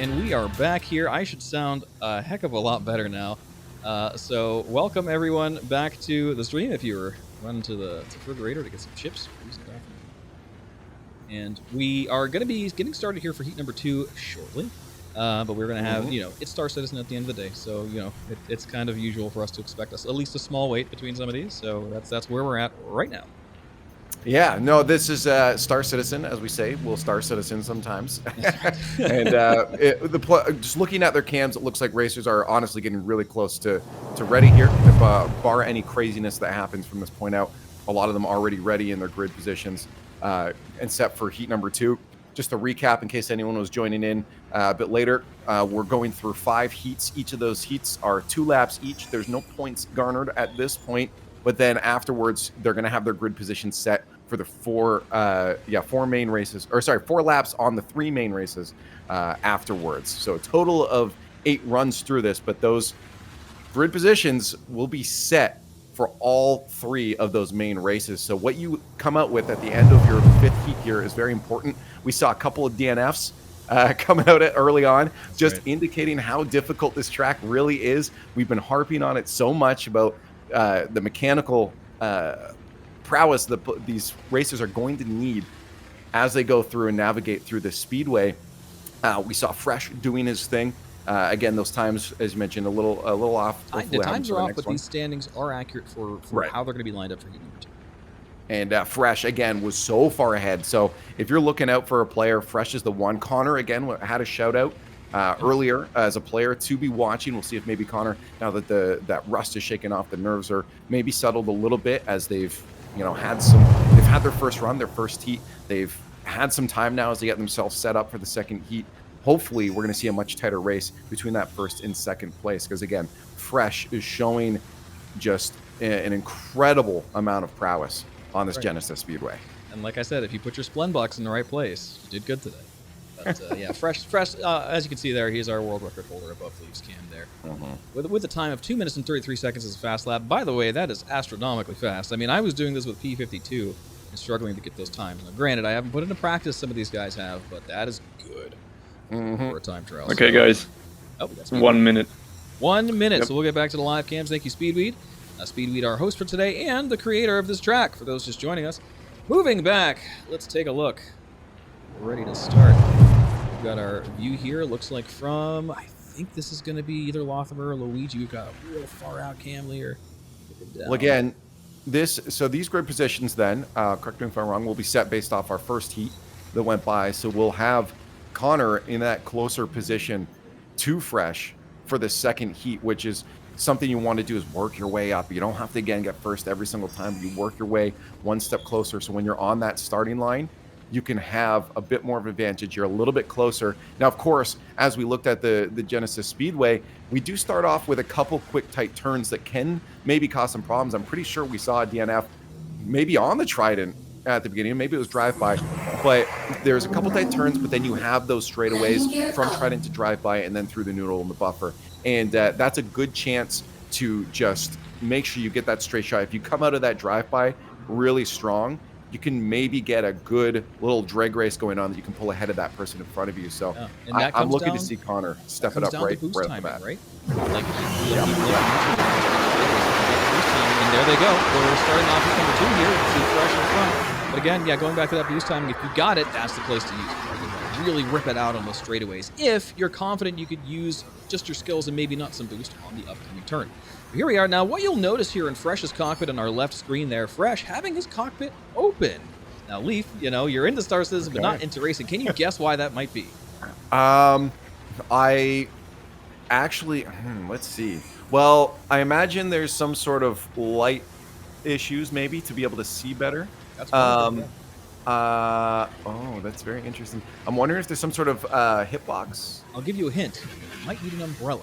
And we are back here. I should sound a heck of a lot better now. So welcome everyone back to the stream. If you were running to the refrigerator to get some chips, and we are going to be getting started here for heat number 2 shortly. But we're going to have, it's Star Citizen at the end of the day. So, it's kind of usual for us to expect us at least a small wait between some of these. So that's where we're at right now. Yeah, no, this is Star Citizen, as we say. We'll Star Citizen sometimes. And just looking at their cams, it looks like racers are honestly getting really close to ready here. If bar any craziness that happens from this point out, a lot of them already ready in their grid positions and set for heat number 2. Just to recap, in case anyone was joining in a bit later, we're going through 5 heats. Each of those heats are 2 laps each. There's no points garnered at this point. But then afterwards, they're going to have their grid position set for the 4 main races, or sorry, 4 laps on the 3 main races afterwards. So a total of 8 runs through this, but those grid positions will be set for all 3 of those main races. So what you come out with at the end of your 5th heat here is very important. We saw a couple of DNFs coming out early on, just indicating how difficult this track really is. We've been harping on it so much about the mechanical prowess that these racers are going to need as they go through and navigate through the speedway. We saw Fresh doing his thing. Again, those times, as you mentioned, a little off. The times are off, but these standings are accurate for how they're going to be lined up for heat number 2. And Fresh, again, was so far ahead. So if you're looking out for a player, Fresh is the one. Connor, again, had a shout-out earlier as a player to be watching. We'll see if maybe Connor, now that that rust is shaken off, the nerves are maybe settled a little bit as they've had their first run, their first heat. They've had some time now as they get themselves set up for the second heat. Hopefully, we're going to see a much tighter race between that first and second place because, again, Fresh is showing just an incredible amount of prowess on this Genesis Speedway. And like I said, if you put your Splend box in the right place, you did good today. But yeah, Fresh, as you can see there, he's our world record holder above Leaf's cam there. With a time of 2 minutes and 33 seconds as a fast lap. By the way, that is astronomically fast. I mean, I was doing this with P52 and struggling to get those times. Now, granted, I haven't put into practice, some of these guys have, but that is good for a time trial. Okay, guys. Oh, we got 1 minute. 1 minute. Yep. So we'll get back to the live cams. Thank you, Speedweed. Speedweed, our host for today, and the creator of this track, for those just joining us. Moving back, let's take a look. We're ready to start. We've got our view here. Looks like from, I think this is going to be either Lothamer or Luigi. We've got a real far out cam here. Well, again, these grid positions then, correct me if I'm wrong, will be set based off our first heat that went by. So we'll have Connor in that closer position to Fresh for the second heat, which is something you want to do is work your way up. You don't have to, again, get first every single time. You work your way one step closer. So when you're on that starting line, you can have a bit more of an advantage. You're a little bit closer. Now, of course, as we looked at the Genesis Speedway, we do start off with a couple quick, tight turns that can maybe cause some problems. I'm pretty sure we saw a DNF maybe on the Trident at the beginning. Maybe it was drive-by. But there's a couple tight turns, but then you have those straightaways from Trident to drive-by and then through the noodle and the buffer. And that's a good chance to just make sure you get that straight shot. If you come out of that drive-by really strong, you can maybe get a good little drag race going on that you can pull ahead of that person in front of you. So I'm looking to see Connor step it up right off the bat. Right? Like, and there they go. We're starting off with number 2 here. See Fresh in front. But again, yeah, going back to that boost timing, if you got it, that's the place to use it. Really rip it out on those straightaways. If you're confident you could use just your skills and maybe not some boost on the upcoming turn. Here we are. Now, what you'll notice here in Fresh's cockpit on our left screen there, Fresh having his cockpit open. Now, Leaf, you know, you're into Star Citizen, but not into racing. Can you guess why that might be? I actually, let's see. Well, I imagine there's some sort of light issues maybe to be able to see better. That's oh, that's very interesting. I'm wondering if there's some sort of hitbox. I'll give you a hint. You might need an umbrella.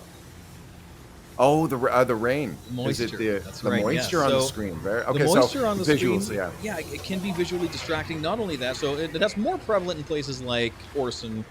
Oh, the rain. Moisture. Is it That's the right, moisture yeah. on the So screen? Okay, the moisture so on the visuals, screen, yeah, it can be visually distracting. Not only that, so that's more prevalent in places like Orson,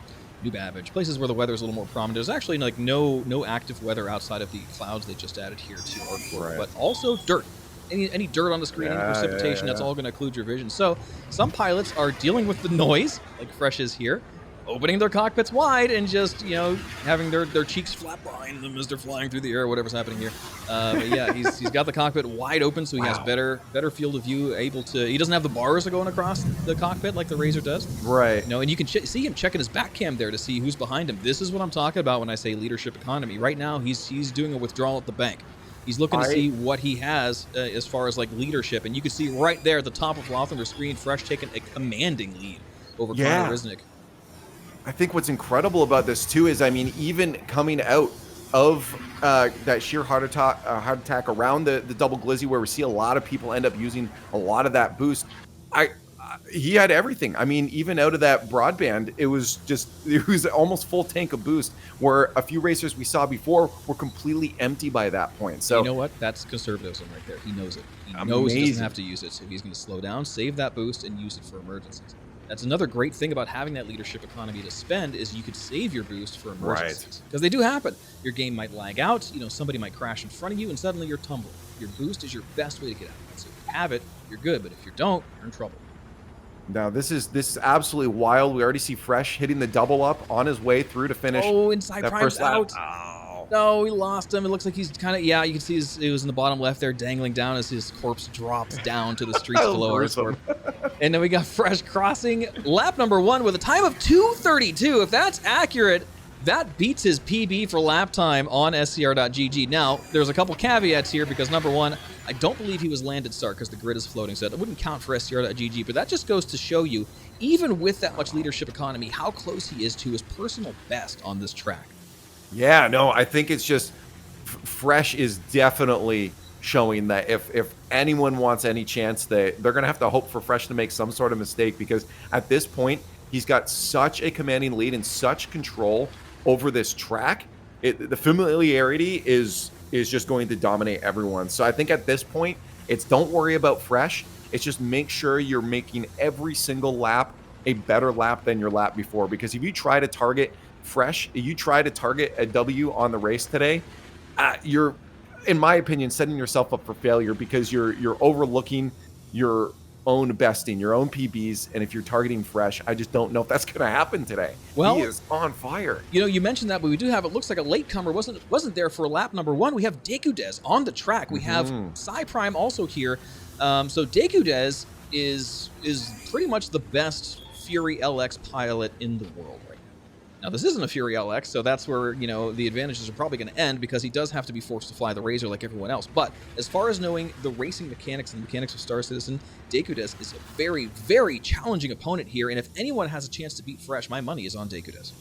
New Babbage, places where the weather is a little more prominent. There's actually like no active weather outside of the clouds they just added here to our floor, but also dirt. Any dirt on the screen, any precipitation, that's all going to occlude your vision. So some pilots are dealing with the noise, like Fresh is here, opening their cockpits wide and just, you know, having their cheeks flap behind them as they're flying through the air, whatever's happening here. But yeah, he's got the cockpit wide open, so he has better field of view, he doesn't have the bars going across the cockpit like the Razor does. Right. You know, and you can see him checking his back cam there to see who's behind him. This is what I'm talking about when I say leadership economy. Right now, he's doing a withdrawal at the bank. He's looking to see what he has as far as like leadership, and you can see right there at the top of Lothamer's screen, Fresh taking a commanding lead over Connor Riznik. I think what's incredible about this too is, I mean, even coming out of that sheer heart attack around the double glizzy, where we see a lot of people end up using a lot of that boost, he had everything. I mean, even out of that broadband, it was almost full tank of boost, where a few racers we saw before were completely empty by that point. So you know what? That's conservatism right there. He knows it. He knows he doesn't have to use it, so he's going to slow down, save that boost, and use it for emergencies. That's another great thing about having that leadership economy to spend, is you could save your boost for emergencies. Because they do happen. Your game might lag out, you know, somebody might crash in front of you, and suddenly you're tumbling. Your boost is your best way to get out of it. So if you have it, you're good, but if you don't, you're in trouble. Now this is absolutely wild. We already see Fresh hitting the double up on his way through to finish. Oh, inside that Prime's first lap. out. Oh. No, we lost him. It looks like he's kind of, you can see it was in the bottom left there, dangling down as his corpse drops down to the streets below our corpse. And then we got Fresh crossing lap number 1 with a time of 2:32. If that's accurate, that beats his PB for lap time on SCR.GG. Now, there's a couple caveats here, because number 1, I don't believe he was landed start because the grid is floating, so that wouldn't count for SCR.GG, but that just goes to show you, even with that much leadership economy, how close he is to his personal best on this track. Yeah, no, I think it's just Fresh is definitely showing that if anyone wants any chance, they're going to have to hope for Fresh to make some sort of mistake, because at this point, he's got such a commanding lead and such control over this track. The familiarity is just going to dominate everyone. So I think at this point, it's don't worry about Fresh. It's just make sure you're making every single lap a better lap than your lap before. Because if you try to target Fresh, you try to target a W on the race today, you're, in my opinion, setting yourself up for failure, because you're overlooking your own besting, your own PBs, and if you're targeting Fresh, I just don't know if that's going to happen today. Well, he is on fire. You know, you mentioned that, but we do have, it looks like a latecomer wasn't there for lap number 1. We have Dekudez on the track. We have Psy Prime also here. So Dekudez is pretty much the best Fury LX pilot in the world right now. Now, this isn't a Fury LX, so that's where, you know, the advantages are probably going to end, because he does have to be forced to fly the Razor like everyone else. But as far as knowing the racing mechanics and the mechanics of Star Citizen, Dekudez is a very, very challenging opponent here, and if anyone has a chance to beat Fresh, my money is on Dekudez.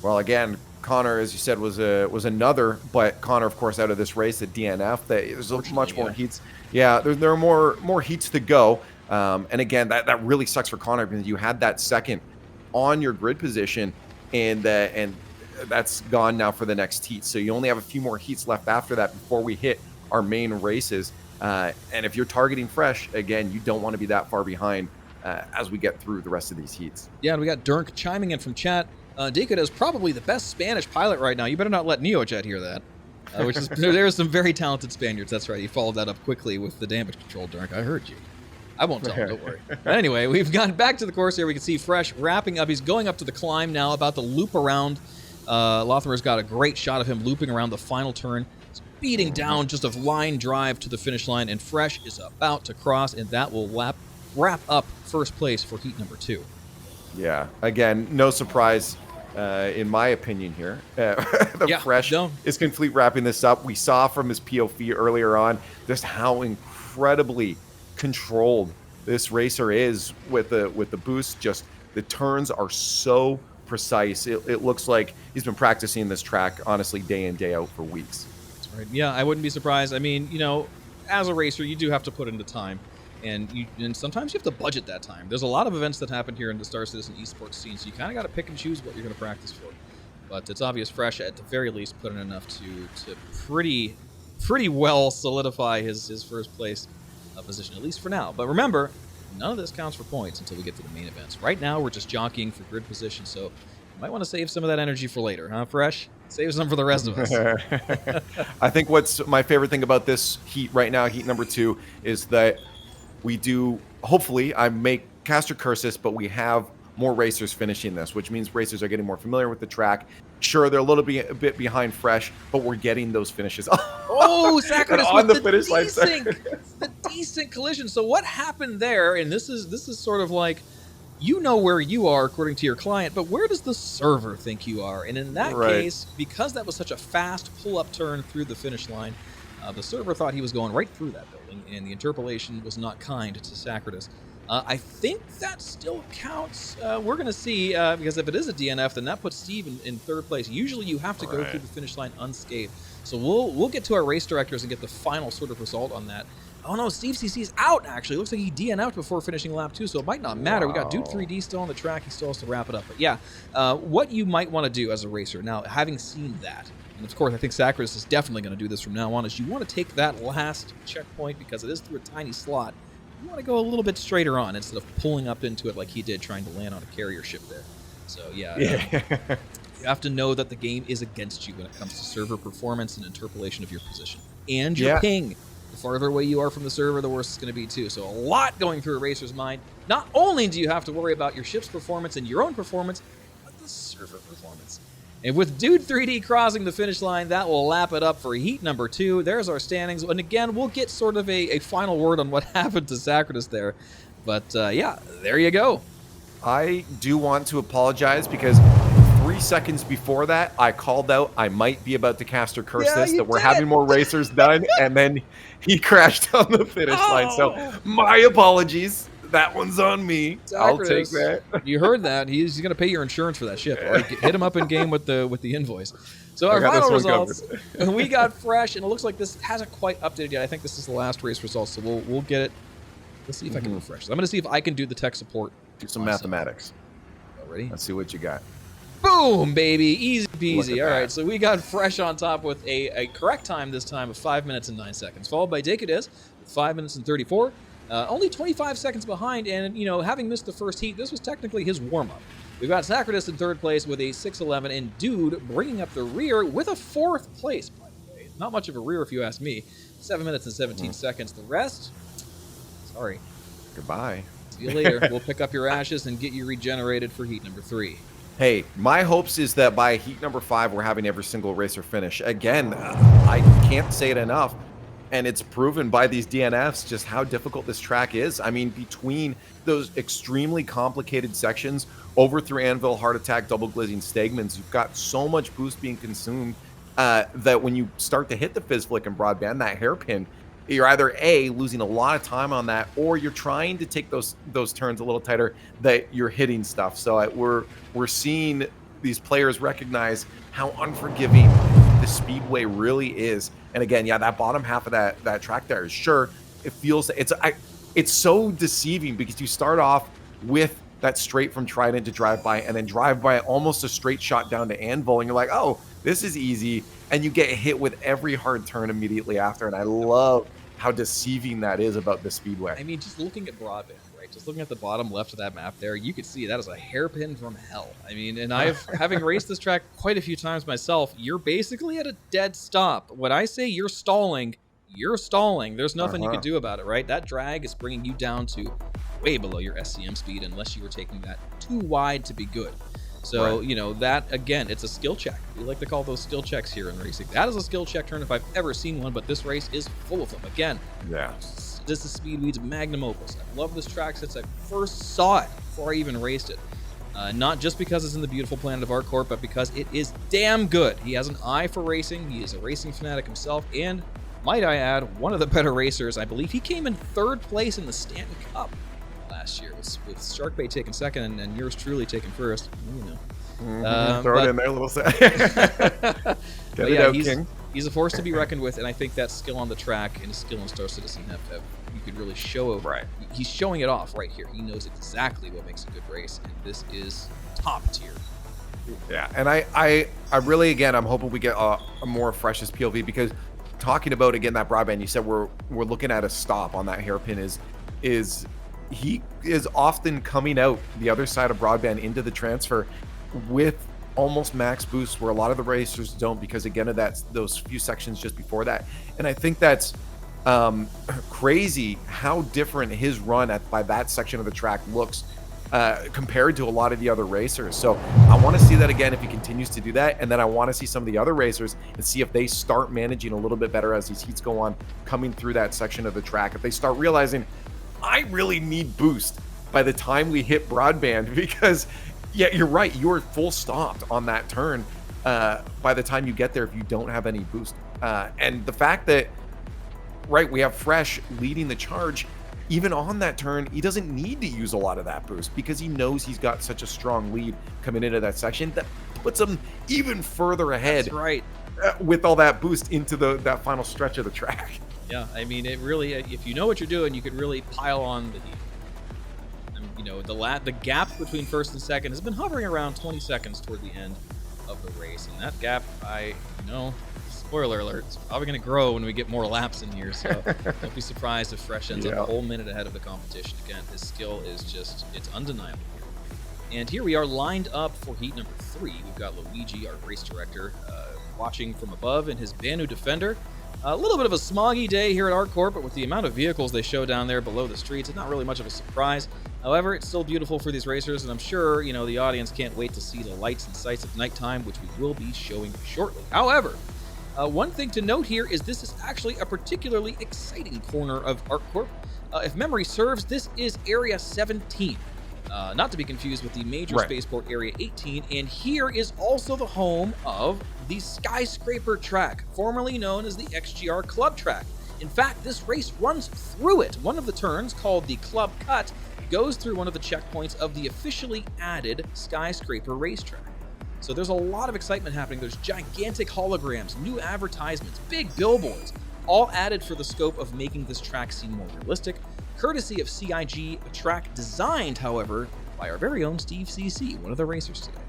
Well, again, Connor, as you said, was another, but Connor, of course, out of this race at DNF. There's much more heats. Yeah, there are more heats to go. And again, that really sucks for Connor, because you had that second on your grid position, and that's gone now for the next heat. So you only have a few more heats left after that before we hit our main races. And if you're targeting Fresh, again, you don't want to be that far behind as we get through the rest of these heats. Yeah, and we got Dirk chiming in from chat. Dekudez is probably the best Spanish pilot right now. You better not let NeoJet hear that. Which is there's some very talented Spaniards. That's right. You followed that up quickly with the damage control, Dirk. I heard you. I won't tell him, don't worry. But anyway, we've gone back to the course here. We can see Fresh wrapping up. He's going up to the climb now, about to loop around. Lothmer's got a great shot of him looping around the final turn, speeding down just a line drive to the finish line, and Fresh is about to cross, and that will wrap up first place for heat number 2. Yeah, again, no surprise in my opinion here. Fresh is complete wrapping this up. We saw from his POV earlier on just how incredibly controlled this racer is with the boost. Just the turns are so precise. It looks like he's been practicing this track honestly day in, day out for weeks. That's right. Yeah, I wouldn't be surprised. I mean, you know, as a racer, you do have to put in the time, and sometimes you have to budget that time. There's a lot of events that happen here in the Star Citizen esports scene, so you kind of got to pick and choose what you're going to practice for. But it's obvious Fresh, at the very least, put in enough to pretty well solidify his first place position, at least for now. But remember, none of this counts for points until we get to the main events. Right now, we're just jockeying for grid position, so you might want to save some of that energy for later, huh, Fresh? Save some for the rest of us. I think what's my favorite thing about this heat right now, heat number 2, is that we do, hopefully, I make Caster Cursus, but we have more racers finishing this, which means racers are getting more familiar with the track. Sure, they're a bit behind Fresh, but we're getting those finishes. Oh, Sacratus on with the finish line. the decent collision. So what happened there? And this is sort of like, you know where you are according to your client, but where does the server think you are? And in that case, because that was such a fast pull-up turn through the finish line, the server thought he was going right through that building, and the interpolation was not kind to Sacratus. I think that still counts. We're going to see, because if it is a DNF, then that puts Steve in third place. Usually you have to go through the finish line unscathed. So we'll get to our race directors and get the final sort of result on that. Oh no, Steve CC's out, actually. Looks like he DNF'd before finishing lap 2, so it might not matter. We got Dude 3D still on the track. He still has to wrap it up. But yeah, what you might want to do as a racer, now, having seen that, and of course I think Sacratus is definitely going to do this from now on, is you want to take that last checkpoint, because it is through a tiny slot. You want to go a little bit straighter on instead of pulling up into it like he did, trying to land on a carrier ship there. So yeah. You have to know that the game is against you when it comes to server performance and interpolation of your position. And your ping. The farther away you are from the server, the worse it's going to be too. So a lot going through a racer's mind. Not only do you have to worry about your ship's performance and your own performance, but the server performance. And with Dude 3D crossing the finish line, that will lap it up for heat number 2. There's our standings. And again, we'll get sort of a final word on what happened to Sacratus there. But yeah, there you go. I do want to apologize, because 3 seconds before that, I called out I might be about to Caster Curse this, that we're having more racers done, and then he crashed on the finish line. So my apologies. That one's on me. I'll take that. You heard that. He's going to pay your insurance for that ship. Like, hit him up in game with the invoice. So our final results, we got Fresh, and it looks like this hasn't quite updated yet. I think this is the last race results, so we'll get it. Let's see if I can refresh. I'm going to see if I can do the tech support. Do some mathematics. Ready? Let's see what you got. Boom, baby. Easy peasy. All right, so we got Fresh on top with a correct time this time of 5 minutes and 9 seconds, followed by Dekudez with 5 minutes and 34. Only 25 seconds behind, and, you know, having missed the first heat, this was technically his warm-up. We've got Sacratus in third place with a 6:11, and Dude bringing up the rear with a fourth place, by the way. Not much of a rear if you ask me. 7 minutes and 17 seconds. The rest, it's Sorry. Goodbye. See you later. We'll pick up your ashes and get you regenerated for heat number 3. Hey, my hopes is that by heat number 5, we're having every single racer finish. Again, I can't say it enough, and it's proven by these DNFs just how difficult this track is. I mean, between those extremely complicated sections, over through Anvil, Heart Attack, Double Glazing, Stegmans, you've got so much boost being consumed that when you start to hit the Fizz Flick and Broadband, that hairpin, you're either A, losing a lot of time on that, or you're trying to take those turns a little tighter that you're hitting stuff. So we're seeing these players recognize how unforgiving the Speedway really is. And again, yeah, that bottom half of that track there, sure, it feels it's so deceiving because you start off with that straight from Trident to drive-by, and then drive-by almost a straight shot down to Anvil, and you're like, oh, this is easy, and you get hit with every hard turn immediately after. And I love how deceiving that is about the Speedway. I mean, just looking at Broadband, right? Just looking at the bottom left of that map there, you could see that is a hairpin from hell. I mean, and having raced this track quite a few times myself, you're basically at a dead stop. When I say you're stalling, you're stalling. There's nothing you can do about it, right? That drag is bringing you down to way below your SCM speed unless you were taking that too wide to be good. So, you know, that, again, it's a skill check. We like to call those skill checks here in racing. That is a skill check turn if I've ever seen one, but this race is full of them. Again, this is Speedweed's magnum opus. I've loved this track since I first saw it, before I even raced it. Not just because it's in the beautiful planet of Artcorp, but because it is damn good. He has an eye for racing. He is a racing fanatic himself, and, might I add, one of the better racers. I believe he came in 3rd place in the Stanton Cup last year, with Sharkbait taking 2nd and yours truly taking 1st. You know, throw it in there a little set. Get it out, King. He's a force to be reckoned with, and I think that skill on the track and his skill in Star Citizen have you could really show. He's showing it off right here. He knows exactly what makes a good race, and this is top tier. Yeah, and I really, again, I'm hoping we get a more freshest PLV, because talking about, again, that Broadband, you said we're looking at a stop on that hairpin is he is often coming out the other side of Broadband into the transfer with almost max boost, where a lot of the racers don't, because again of those few sections just before that. And I think that's crazy how different his run by that section of the track looks compared to a lot of the other racers. So I want to see that again if he continues to do that, and then I want to see some of the other racers and see if they start managing a little bit better as these heats go on, coming through that section of the track. If they start realizing, I really need boost by the time we hit Broadband, because yeah, you're right, you're full stopped on that turn by the time you get there if you don't have any boost. And the fact that, right, we have Fresh leading the charge, even on that turn, he doesn't need to use a lot of that boost because he knows he's got such a strong lead coming into that section that puts him even further ahead. That's right. With all that boost into that final stretch of the track. Yeah, I mean, it really, if you know what you're doing, you could really pile on the heat. And, you know, the gap between 1st and 2nd has been hovering around 20 seconds toward the end of the race, and that gap, spoiler alert, it's probably going to grow when we get more laps in here, so don't be surprised if Fresh ends up a whole minute ahead of the competition. Again, his skill is just, it's undeniable. And here we are lined up for heat number 3. We've got Luigi, our race director, watching from above in his Banu Defender. A little bit of a smoggy day here at Artcorp, but with the amount of vehicles they show down there below the streets, it's not really much of a surprise. However, it's still beautiful for these racers, and I'm sure, you know, the audience can't wait to see the lights and sights of nighttime, which we will be showing shortly. However, one thing to note here is this is actually a particularly exciting corner of Artcorp. If memory serves, this is Area 17. Not to be confused with the major spaceport Area 18, and here is also the home of the Skyscraper track, formerly known as the XGR Club track. In fact, this race runs through it. One of the turns, called the Club Cut, goes through one of the checkpoints of the officially added Skyscraper racetrack. So there's a lot of excitement happening. There's gigantic holograms, new advertisements, big billboards, all added for the scope of making this track seem more realistic, courtesy of CIG, a track designed, however, by our very own Steve CC, one of the racers today.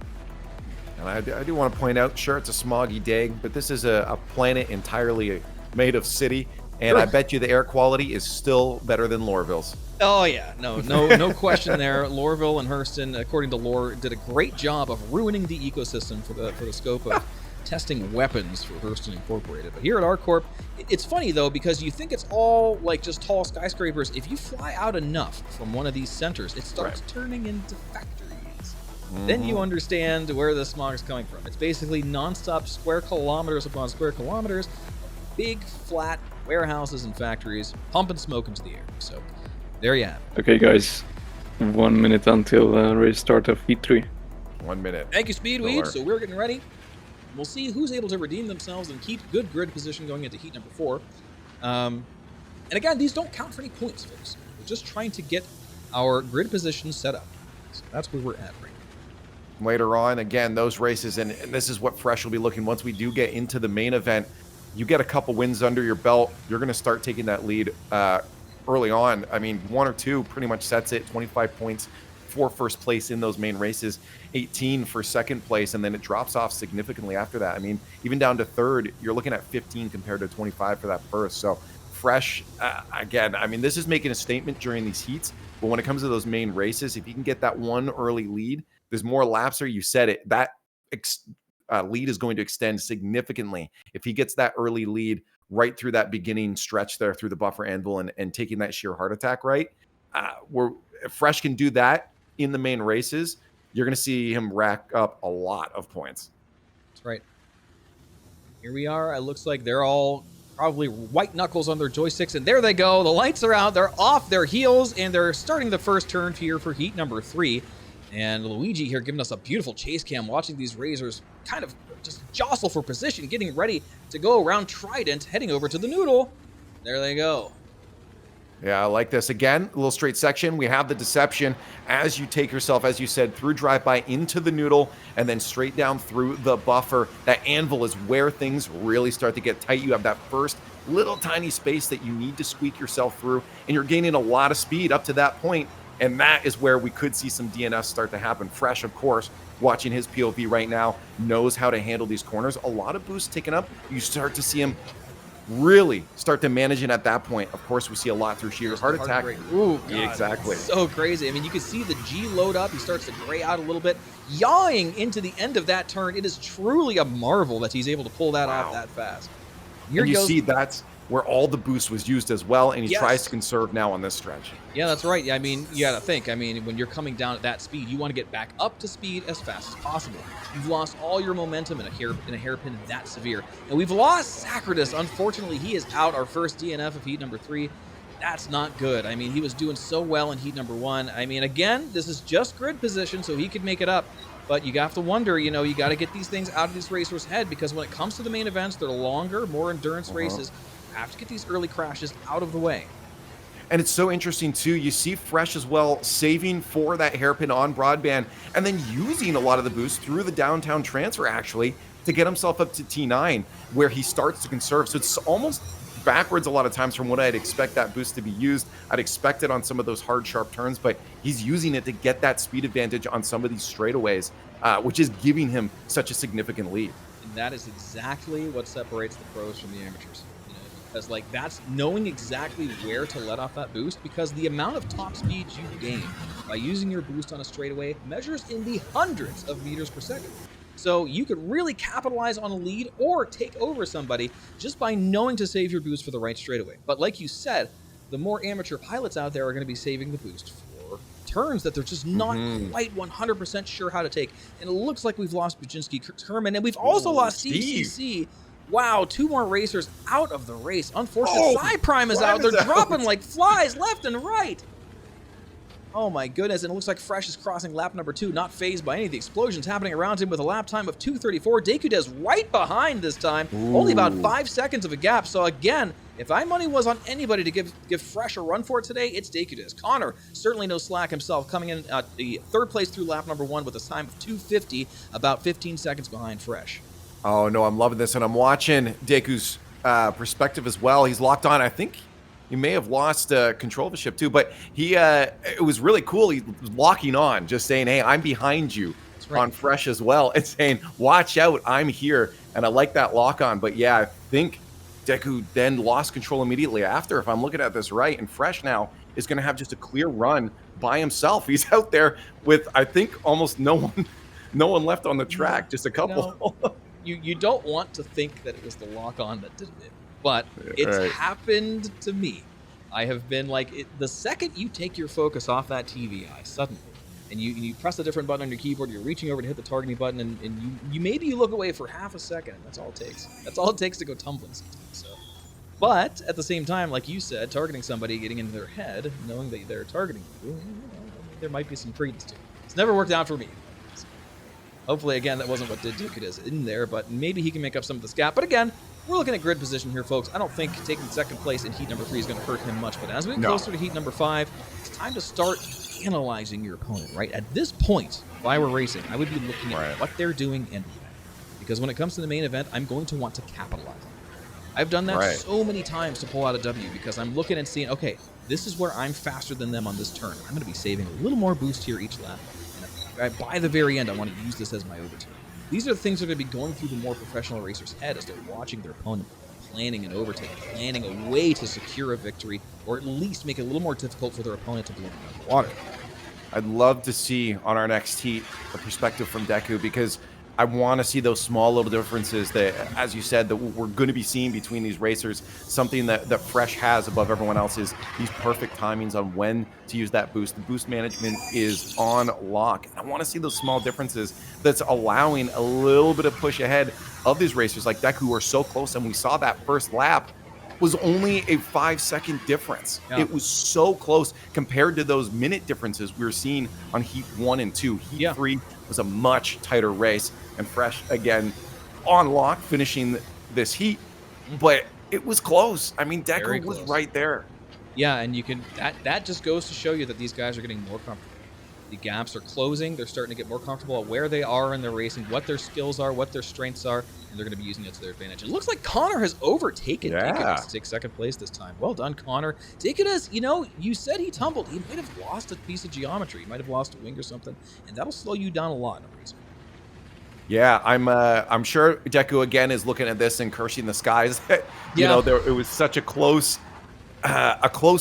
And I do want to point out, sure, it's a smoggy day, but this is a planet entirely made of city, and I bet you the air quality is still better than Lorville's. Oh yeah, no question there. Lorville and Hurston, according to lore, did a great job of ruining the ecosystem for the scope testing weapons for Hurston Incorporated. But here at ArcCorp, it's funny though, because you think it's all like just tall skyscrapers. If you fly out enough from one of these centers, it starts turning into factories. Then you understand where the smog is coming from. It's basically nonstop square kilometers upon square kilometers, big flat warehouses and factories pumping smoke into the air. So there you have it. Okay, guys, 1 minute until race start of Heat 3. 1 minute. Thank you, Speedweed. So we're getting ready. We'll see who's able to redeem themselves and keep good grid position going into heat number 4. And again, these don't count for any points, folks. We're just trying to get our grid position set up. So that's where we're at right now. Later on, again, those races, and this is what Fresh will be looking once we do get into the main event. You get a couple wins under your belt, you're going to start taking that lead early on. I mean, 1 or 2 pretty much sets it. 25 points for first place in those main races, 18 for second place, and then it drops off significantly after that. I mean, even down to third, you're looking at 15 compared to 25 for that first. So Fresh, again, I mean, this is making a statement during these heats, but when it comes to those main races, if you can get that one early lead, there's more laps there. You said it, that lead is going to extend significantly. If he gets that early lead right through that beginning stretch there through the buffer anvil and taking that sheer heart attack right, if Fresh can do that in the main races, you're going to see him rack up a lot of points. That's right. Here we are. It looks like they're all probably white knuckles on their joysticks, and there they go. The lights are out. They're off their heels, and they're starting the first turn here for heat number 3. And Luigi here giving us a beautiful chase cam, watching these racers kind of just jostle for position, getting ready to go around Trident, heading over to the Noodle. There they go. Yeah, I like this. Again, a little straight section. We have the deception as you take yourself, as you said, through drive-by into the Noodle and then straight down through the buffer. That anvil is where things really start to get tight. You have that first little tiny space that you need to squeak yourself through, and you're gaining a lot of speed up to that point, and that is where we could see some DNFs start to happen. Fresh, of course, watching his POV right now, knows how to handle these corners. A lot of boosts taken up. You start to see him really start to manage it at that point. Of course, we see a lot through sheer heart attack. Ooh, God, exactly. So crazy. I mean, you can see the G load up. He starts to gray out a little bit, yawing into the end of that turn. It is truly a marvel that he's able to pull that off that fast. Here and you see that's where all the boost was used as well, and he tries to conserve now on this stretch. Yeah, that's right. I mean, you gotta think. I mean, when you're coming down at that speed, you want to get back up to speed as fast as possible. You've lost all your momentum in a hairpin that severe. And we've lost Sacratus. Unfortunately, he is out, our first DNF of heat number 3. That's not good. I mean, he was doing so well in heat number 1. I mean, again, this is just grid position, so he could make it up. But you have to wonder, you know, you got to get these things out of these racers' head, because when it comes to the main events, they're longer, more endurance races. You have to get these early crashes out of the way. And it's so interesting, too. You see Fresh as well, saving for that hairpin on broadband, and then using a lot of the boost through the downtown transfer, actually, to get himself up to T9, where he starts to conserve. So it's almost backwards a lot of times from what I'd expect that boost to be used. I'd expect it on some of those hard, sharp turns, but he's using it to get that speed advantage on some of these straightaways, which is giving him such a significant lead. And that is exactly what separates the pros from the amateurs. Because like that's knowing exactly where to let off that boost, because the amount of top speed you gain by using your boost on a straightaway measures in the hundreds of meters per second. So you could really capitalize on a lead or take over somebody just by knowing to save your boost for the right straightaway. But like you said, the more amateur pilots out there are going to be saving the boost for turns that they're just not quite 100% sure how to take. And it looks like we've lost Bujinski Kerman, and we've also lost Steve CC. Wow, 2 more racers out of the race. Unfortunately, Psy Prime is out. They're dropping like flies left and right. Oh my goodness, and it looks like Fresh is crossing lap number 2, not phased by any of the explosions happening around him with a lap time of 2:34. Dekudez right behind this time. Only about 5 seconds of a gap. So again, if my money was on anybody to give Fresh a run for it today, it's Dekudez. Connor, certainly no slack himself, coming in at the 3rd place through lap number 1 with a time of 2:50, about 15 seconds behind Fresh. Oh, no, I'm loving this, and I'm watching Deku's perspective as well. He's locked on. I think he may have lost control of the ship, too, but he it was really cool. He was locking on, just saying, hey, I'm behind you on Fresh as well, and saying, watch out, I'm here, and I like that lock on. But, yeah, I think Deku then lost control immediately after, if I'm looking at this right, and Fresh now is going to have just a clear run by himself. He's out there with, I think, almost no one left on the track, just a couple. you don't want to think that it was the lock-on that did it, but it's happened to me. I have been like, the second you take your focus off that TV eye suddenly, and you press a different button on your keyboard, you're reaching over to hit the targeting button, and you maybe you look away for half a second. That's all it takes. That's all it takes to go tumbling sometimes. So, but at the same time, like you said, targeting somebody, getting into their head, knowing that they're targeting you, there might be some credence to it. It's never worked out for me. So hopefully, again, that wasn't what did Duke it is in there, but maybe he can make up some of this gap. But again, we're looking at grid position here, folks. I don't think taking second place in heat number 3 is going to hurt him much, but as we get closer to heat number 5, it's time to start analyzing your opponent, right? At this point, if I were racing, I would be looking at what they're doing and when. Because when it comes to the main event, I'm going to want to capitalize on it. I've done that so many times to pull out a W because I'm looking and seeing, okay, this is where I'm faster than them on this turn. I'm going to be saving a little more boost here each lap. And by the very end, I want to use this as my overturn. These are the things that are going to be going through the more professional racer's head as they're watching their opponent, planning an overtake, planning a way to secure a victory, or at least make it a little more difficult for their opponent to blow them out of the water. I'd love to see on our next heat the perspective from Deku, because I want to see those small little differences that, as you said, that we're going to be seeing between these racers. Something that Fresh has above everyone else is these perfect timings on when to use that boost. The boost management is on lock. I want to see those small differences that's allowing a little bit of push ahead of these racers like Deku, who are so close. And we saw that first lap was only a 5-second difference. Yeah. It was so close compared to those minute differences we were seeing on heat 1 and 2. Heat 3 was a much tighter race, and Fresh again on lock finishing this heat, but it was close. I mean, Deku was right there. Yeah, and you can that just goes to show you that these guys are getting more comfortable. The gaps are closing. They're starting to get more comfortable at where they are in their racing, what their skills are, what their strengths are, and they're going to be using it to their advantage. It looks like Connor has overtaken Deku to take second place this time. Well done, Connor. Deku, you know, you said he tumbled. He might have lost a piece of geometry. He might have lost a wing or something, and that'll slow you down a lot in a race. Yeah, I'm sure Deku again is looking at this and cursing the skies. You know, it was such a close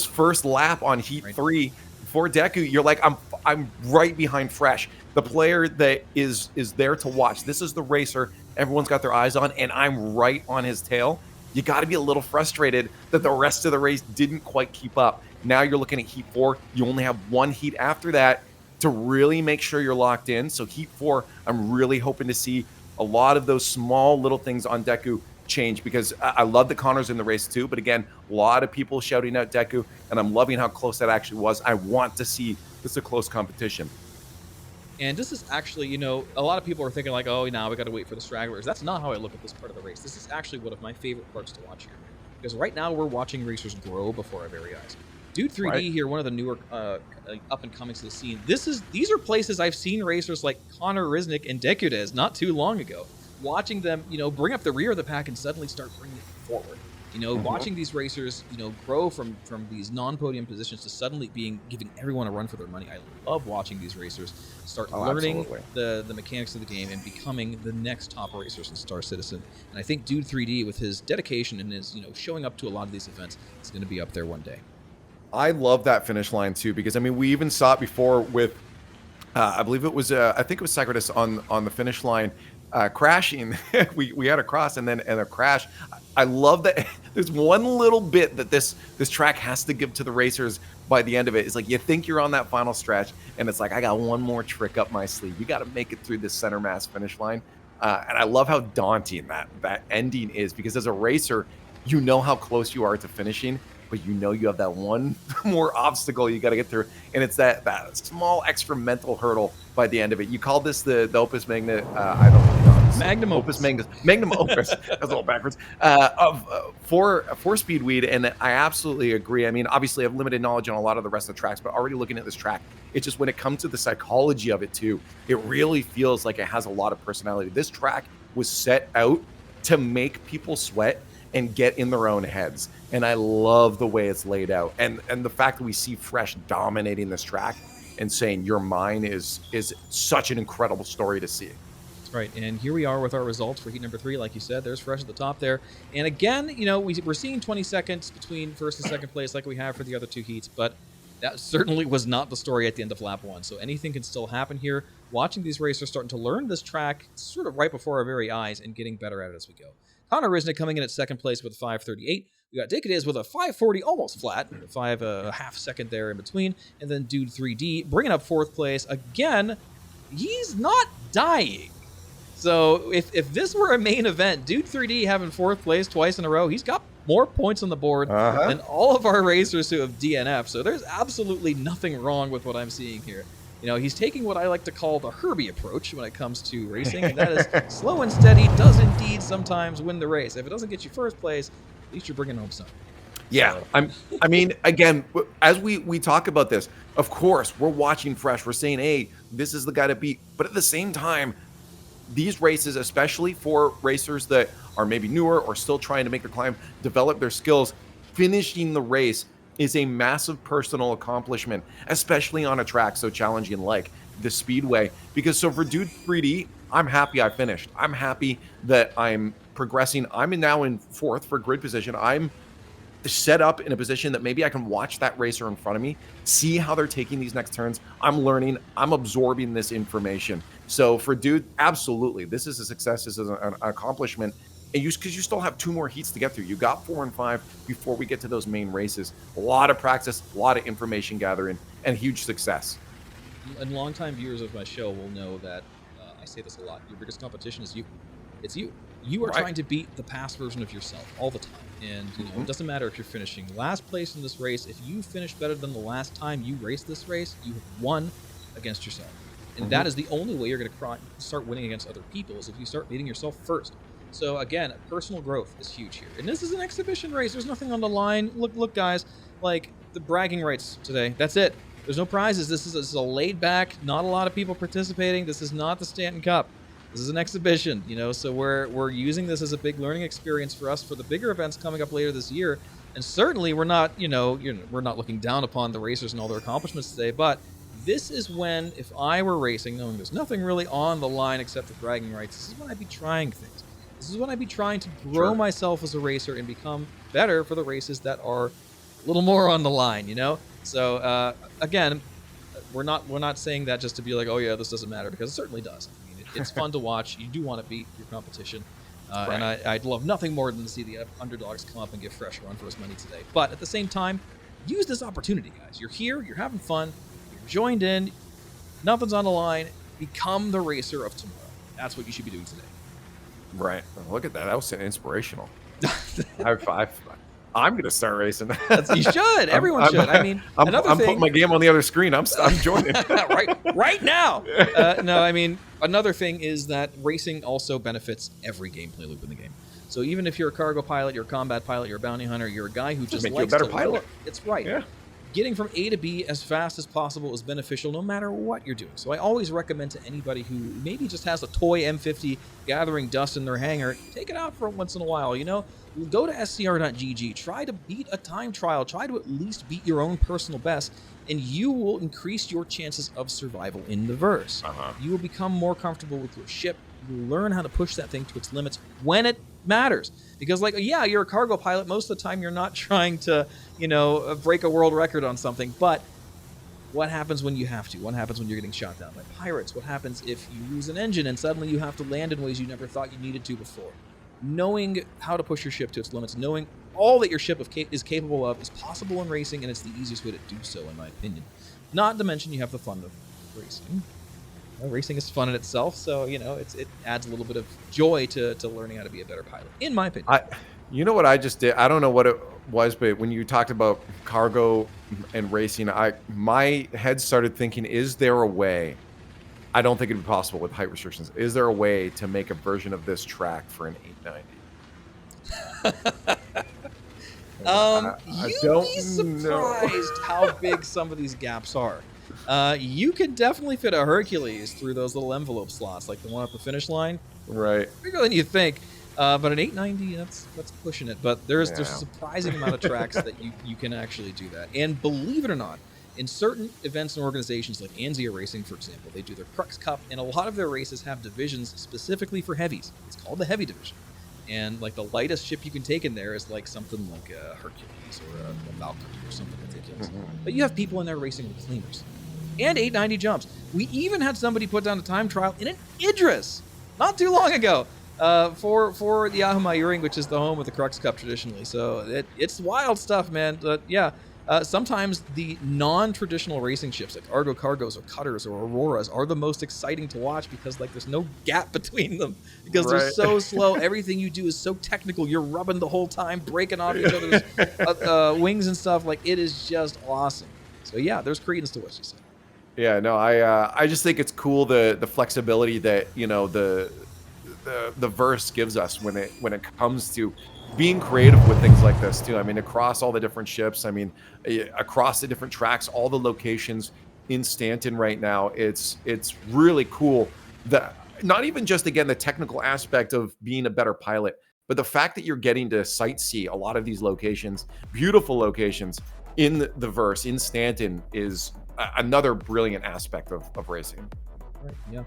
first lap on heat 3 for Deku. You're like, I'm right behind Fresh, the player that is there to watch. This is the racer everyone's got their eyes on, and I'm right on his tail. You got to be a little frustrated that the rest of the race didn't quite keep up. Now you're looking at heat 4. You only have one heat after that to really make sure you're locked in. So heat 4, I'm really hoping to see a lot of those small little things on Deku change, because I love that Connor's in the race too. But again, a lot of people shouting out Deku, and I'm loving how close that actually was. I want to see this a close competition. And this is actually, you know, a lot of people are thinking like, oh, now we got to wait for the stragglers. That's not how I look at this part of the race. This is actually one of my favorite parts to watch here, because right now we're watching racers grow before our very eyes. Dude 3D here, one of the newer up and comings to the scene. These are places I've seen racers like Connor Riznik and Dekudez not too long ago. Watching them, you know, bring up the rear of the pack and suddenly start bringing it forward. You know, watching these racers, you know, grow from these non-podium positions to suddenly giving everyone a run for their money. I love watching these racers start learning the mechanics of the game and becoming the next top racers in Star Citizen. And I think Dude 3D, with his dedication and his, you know, showing up to a lot of these events, is going to be up there one day. I love that finish line too, because I mean, we even saw it before with, I believe it was, I think it was Sacredus on the finish line. Crashing. we had a cross and a crash. I love that there's one little bit that this track has to give to the racers by the end of it. It's like you think you're on that final stretch, and it's like, I got one more trick up my sleeve. You got to make it through this center mass finish line. And I love how daunting that ending is, because as a racer, you know how close you are to finishing, but you know you have that one more obstacle you got to get through, and it's that small extra mental hurdle by the end of it. You call this the Opus Magna, I don't know. Magnum Opus. Magnum Opus. That's a little backwards. For Speedweed, and I absolutely agree. I mean, obviously I have limited knowledge on a lot of the rest of the tracks, but already looking at this track, it's just when it comes to the psychology of it too, it really feels like it has a lot of personality. This track was set out to make people sweat and get in their own heads. And I love the way it's laid out. And the fact that we see Fresh dominating this track and saying your mine is such an incredible story to see. That's right. And here we are with our results for heat number 3. Like you said, there's Fresh at the top there. And again, you know, we're seeing 20 seconds between first and second place like we have for the other two heats. But That certainly was not the story at the end of lap 1, so anything can still happen here. Watching these racers starting to learn this track sort of right before our very eyes and getting better at it as we go. Connor Risnick coming in at second place with a 5:38. We got Dickadiz with a 5:40, almost flat, a half second there in between, and then Dude 3D bringing up fourth place. Again, he's not dying. So if this were a main event, Dude 3D having fourth place twice in a row, he's got more points on the board than all of our racers who have DNF. So there's absolutely nothing wrong with what I'm seeing here. You know, he's taking what I like to call the Herbie approach when it comes to racing, and that is slow and steady does indeed sometimes win the race. If it doesn't get you first place, at least you're bringing home something. Yeah, I mean, again, as we talk about this, of course, we're watching fresh. We're saying, hey, this is the guy to beat. But at the same time, these races, especially for racers that are maybe newer or still trying to make the climb, develop their skills, finishing the race is a massive personal accomplishment, especially on a track so challenging like the Speedway. Because so for Dude 3D, I'm happy I finished. I'm happy that I'm progressing. I'm now in fourth for grid position. I'm set up in a position that maybe I can watch that racer in front of me, see how they're taking these next turns. I'm learning, I'm absorbing this information. So for Dude, absolutely, this is a success. This is an accomplishment. And because you still have 2 more heats to get through. You got 4 and 5 before we get to those main races. A lot of practice, a lot of information gathering, and huge success. And longtime viewers of my show will know that I say this a lot. Your biggest competition is you. It's you. You are trying to beat the past version of yourself all the time. And you know, it doesn't matter if you're finishing last place in this race. If you finish better than the last time you raced this race, you have won against yourself. And that is the only way you're going to start winning against other people, is if you start beating yourself first. So again, personal growth is huge here. And this is an exhibition race. There's nothing on the line. Look, guys, like the bragging rights today. That's it. There's no prizes. This is a laid back, not a lot of people participating. This is not the Stanton Cup. This is an exhibition, you know, so we're using this as a big learning experience for us for the bigger events coming up later this year. And certainly we're not, we're not looking down upon the racers and all their accomplishments today, but this is when, if I were racing, knowing there's nothing really on the line except for bragging rights, this is when I'd be trying things. This is when I'd be trying to grow myself as a racer and become better for the races that are a little more on the line, you know? So, again, we're not saying that just to be like, oh yeah, this doesn't matter, because it certainly does. I mean, it's fun to watch. You do want to beat your competition. And I'd love nothing more than to see the underdogs come up and give fresh run for his money today. But at the same time, use this opportunity, guys. You're here, you're having fun, you're joined in, nothing's on the line. Become the racer of tomorrow. That's what you should be doing today. Right. Well, look at that. That was inspirational. I'm going to start racing. You should. Everyone should. I mean, I'm putting my game on the other screen. I'm joining. right now. No, I mean, another thing is that racing also benefits every gameplay loop in the game. So even if you're a cargo pilot, you're a combat pilot, you're a bounty hunter, you're a guy who just make likes you a better to pilot. look. It's right. Yeah. Getting from A to B as fast as possible is beneficial no matter what you're doing. So I always recommend to anybody who maybe just has a toy M50 gathering dust in their hangar, take it out for once in a while, you know? Go to scr.gg, try to beat a time trial, try to at least beat your own personal best, and you will increase your chances of survival in the verse. You will become more comfortable with your ship. You learn how to push that thing to its limits when it matters. Because, like, yeah, you're a cargo pilot. Most of the time, you're not trying to, break a world record on something. But what happens when you have to? What happens when you're getting shot down by pirates? What happens if you lose an engine and suddenly you have to land in ways you never thought you needed to before? Knowing how to push your ship to its limits, knowing all that your ship is capable of is possible in racing, and it's the easiest way to do so, in my opinion. Not to mention you have the fun of racing. Racing is fun in itself, so it adds a little bit of joy to learning how to be a better pilot, in my opinion. You know what I just did? I don't know what it was, but when you talked about cargo and racing, my head started thinking: is there a way? I don't think it'd be possible with height restrictions. Is there a way to make a version of this track for an 890? You'd be surprised how big some of these gaps are. You can definitely fit a Hercules through those little envelope slots, like the one at the finish line. Right. Bigger than you think. But an 890, that's pushing it. But there's a surprising amount of tracks that you can actually do that. And believe it or not, in certain events and organizations like Anzia Racing, for example, they do their Crux Cup, and a lot of their races have divisions specifically for heavies. It's called the Heavy Division. And like the lightest ship you can take in there is like something like a Hercules or a Valkyrie or something ridiculous. But you have people in there racing with cleaners and 890 jumps. We even had somebody put down a time trial in an Idris not too long ago for the Ahumai Ring, which is the home of the Crux Cup traditionally. So it's wild stuff, man. But yeah. Sometimes the non-traditional racing ships like Argo Cargos or Cutters or Auroras are the most exciting to watch because like there's no gap between them because they're so slow. Everything you do is so technical. You're rubbing the whole time, breaking off each other's wings and stuff. Like it is just awesome. So yeah, there's credence to what you said. Yeah, no, I just think it's cool the flexibility that the verse gives us when it comes to being creative with things like this too. I mean, across all the different ships, I mean, across the different tracks, all the locations in Stanton right now, it's really cool. That not even just again the technical aspect of being a better pilot, but the fact that you're getting to sightsee a lot of these locations, beautiful locations in the verse in Stanton is another brilliant aspect of racing. Right. Yeah.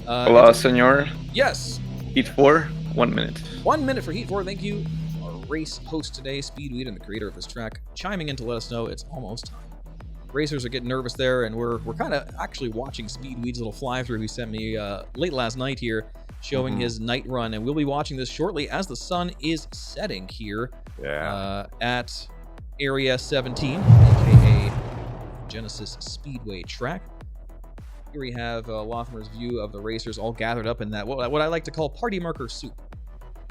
Hola, senor. Yes. Heat 4, 1 minute. 1 minute for Heat 4. Thank you. Race host today, Speedway, and the creator of this track, chiming in to let us know it's almost time. Racers are getting nervous there, and we're kind of actually watching Speedweed's little fly through he sent me late last night here, showing his night run, and we'll be watching this shortly as the sun is setting here at Area 17, aka Genesis Speedway track. Here we have Lothamer's view of the racers all gathered up in that what I like to call party marker soup.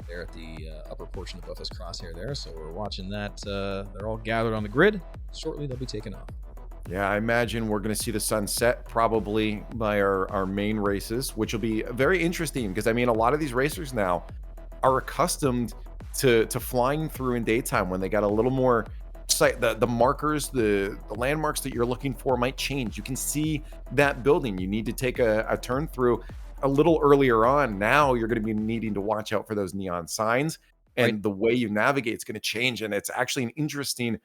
There at the upper portion above this crosshair there. So we're watching that. They're all gathered on the grid. Shortly, they'll be taken off. Yeah, I imagine we're going to see the sun set probably by our main races, which will be very interesting because, I mean, a lot of these racers now are accustomed to flying through in daytime when they got a little more sight. The markers, the landmarks that you're looking for might change. You can see that building. You need to take a turn through a little earlier on. Now you're going to be needing to watch out for those neon signs, and the way you navigate is going to change. And it's actually an interesting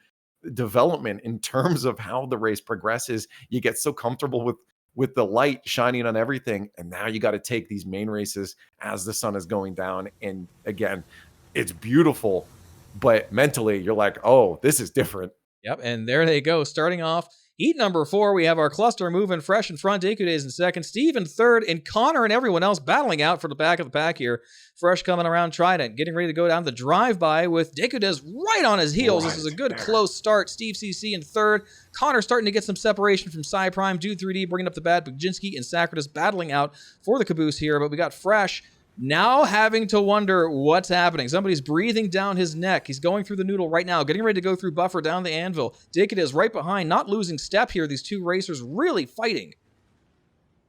development in terms of how the race progresses. You get so comfortable with the light shining on everything, and now you got to take these main races as the sun is going down. And again, it's beautiful, but mentally you're like, oh, this is different. Yep, and there they go, starting off heat number 4. We have our cluster moving fresh in front. Decudes in second, Steve in third, and Connor and everyone else battling out for the back of the pack here. Fresh coming around Trident, getting ready to go down the drive-by with Decudes right on his heels. This is a good close start. Steve CC in third. Connor starting to get some separation from Psy Prime. Dude 3D bringing up the bad. Bujinski and Sacratus battling out for the caboose here, but we got Fresh now having to wonder what's happening. Somebody's breathing down his neck. He's going through the noodle right now, getting ready to go through buffer down the anvil. Decudes right behind, not losing step here. These two racers really fighting.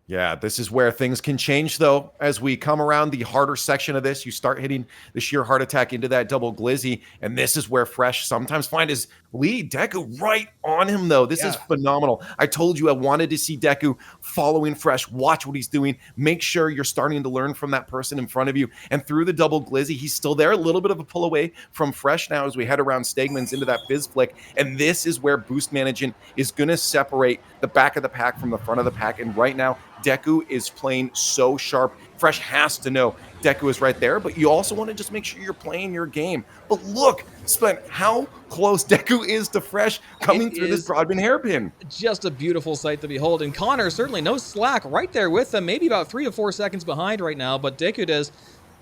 Yeah, this is where things can change, though. As we come around the harder section of this, you start hitting the sheer heart attack into that double glizzy, and this is where Fresh sometimes find his lead. Deku right on him, though. This is phenomenal. I told you I wanted to see Deku following Fresh. Watch what he's doing. Make sure you're starting to learn from that person in front of you. And through the double glizzy, he's still there. A little bit of a pull away from Fresh now as we head around Stegman's into that fizz flick. And this is where boost management is going to separate the back of the pack from the front of the pack. And right now, Deku is playing so sharp. Fresh has to know Deku is right there, but you also want to just make sure you're playing your game. But look, Splint, how close Deku is to Fresh coming through this Broadband hairpin. Just a beautiful sight to behold. And Connor, certainly no slack right there with them, maybe about 3 to 4 seconds behind right now, but Decudes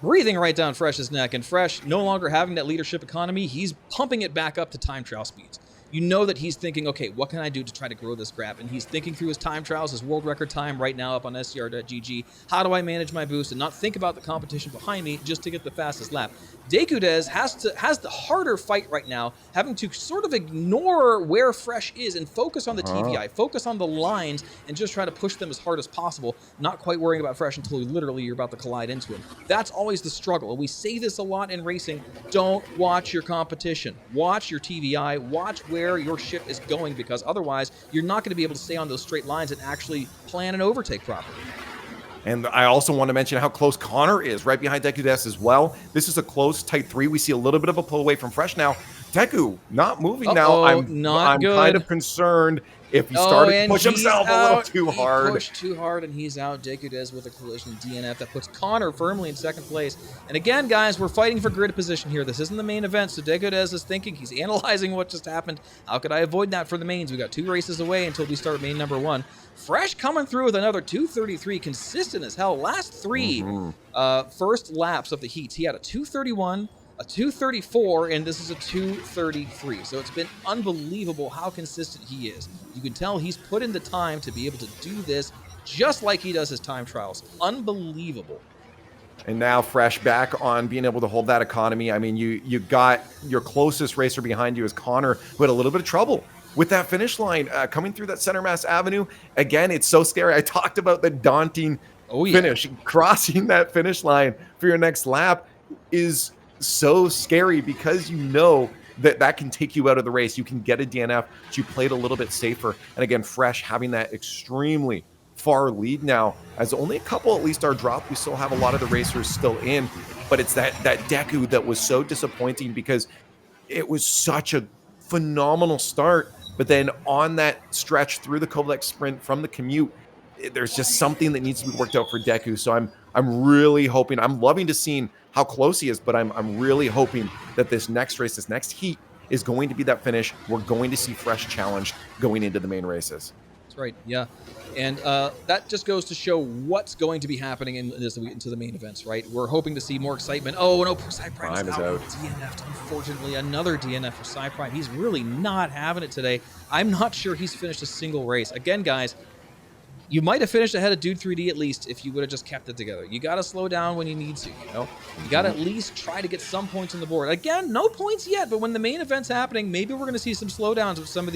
breathing right down Fresh's neck, and Fresh no longer having that leadership economy. He's pumping it back up to time trial speeds. You know that he's thinking, okay, what can I do to try to grow this grab? And he's thinking through his time trials, his world record time right now up on scr.gg. How do I manage my boost and not think about the competition behind me just to get the fastest lap? Decudes has the harder fight right now, having to sort of ignore where Fresh is and focus on the TVI, focus on the lines, and just try to push them as hard as possible, not quite worrying about Fresh until literally you're about to collide into him. That's always the struggle. And we say this a lot in racing. Don't watch your competition. Watch your TVI. Watch where your ship is going, because otherwise you're not going to be able to stay on those straight lines and actually plan an overtake properly. And I also want to mention how close Connor is right behind Decudes as well. This is a close, tight 3. We see a little bit of a pull away from Fresh now. Deku not moving now. I'm good. kind of concerned if he Oh, started to and push he's himself a little too He hard. pushed too hard, and he's out. Deku does with a collision DNF that puts Connor firmly in second place. And again, guys, we're fighting for grid position here. This isn't the main event, so Deku is thinking, he's analyzing what just happened. How could I avoid that for the mains? We got 2 races away until we start main number 1. Fresh coming through with another 233, consistent as hell. Last 3 first laps of the heats, he had a 231, a 234, and this is a 233. So it's been unbelievable how consistent he is. You can tell he's put in the time to be able to do this just like he does his time trials. Unbelievable. And now Fresh back on being able to hold that economy. I mean, you got your closest racer behind you is Connor, who had a little bit of trouble with that finish line coming through that Center Mass Avenue. Again, it's so scary. I talked about the daunting finish. Crossing that finish line for your next lap is so scary because you know that can take you out of the race. You can get a DNF, but you played a little bit safer. And again, Fresh having that extremely far lead now, as only a couple at least are dropped. We still have a lot of the racers still in, but it's that Deku that was so disappointing because it was such a phenomenal start, but then on that stretch through the Kovalex sprint from the commute, there's just something that needs to be worked out for Deku. So I'm really hoping, I'm loving to seeing how close he is, but I'm really hoping that this next race, this next heat is going to be that finish. We're going to see Fresh challenged going into the main races. That's right, yeah. And that just goes to show what's going to be happening into the main events, right? We're hoping to see more excitement. Oh, no, Cyprime is out. DNF'd, unfortunately. Another DNF for Cyprime. He's really not having it today. I'm not sure he's finished a single race. Again, guys, you might have finished ahead of Dude 3D at least if you would have just kept it together. You got to slow down when you need to, you know? You got to at least try to get some points on the board. Again, no points yet, but when the main event's happening, maybe we're going to see some slowdowns with some of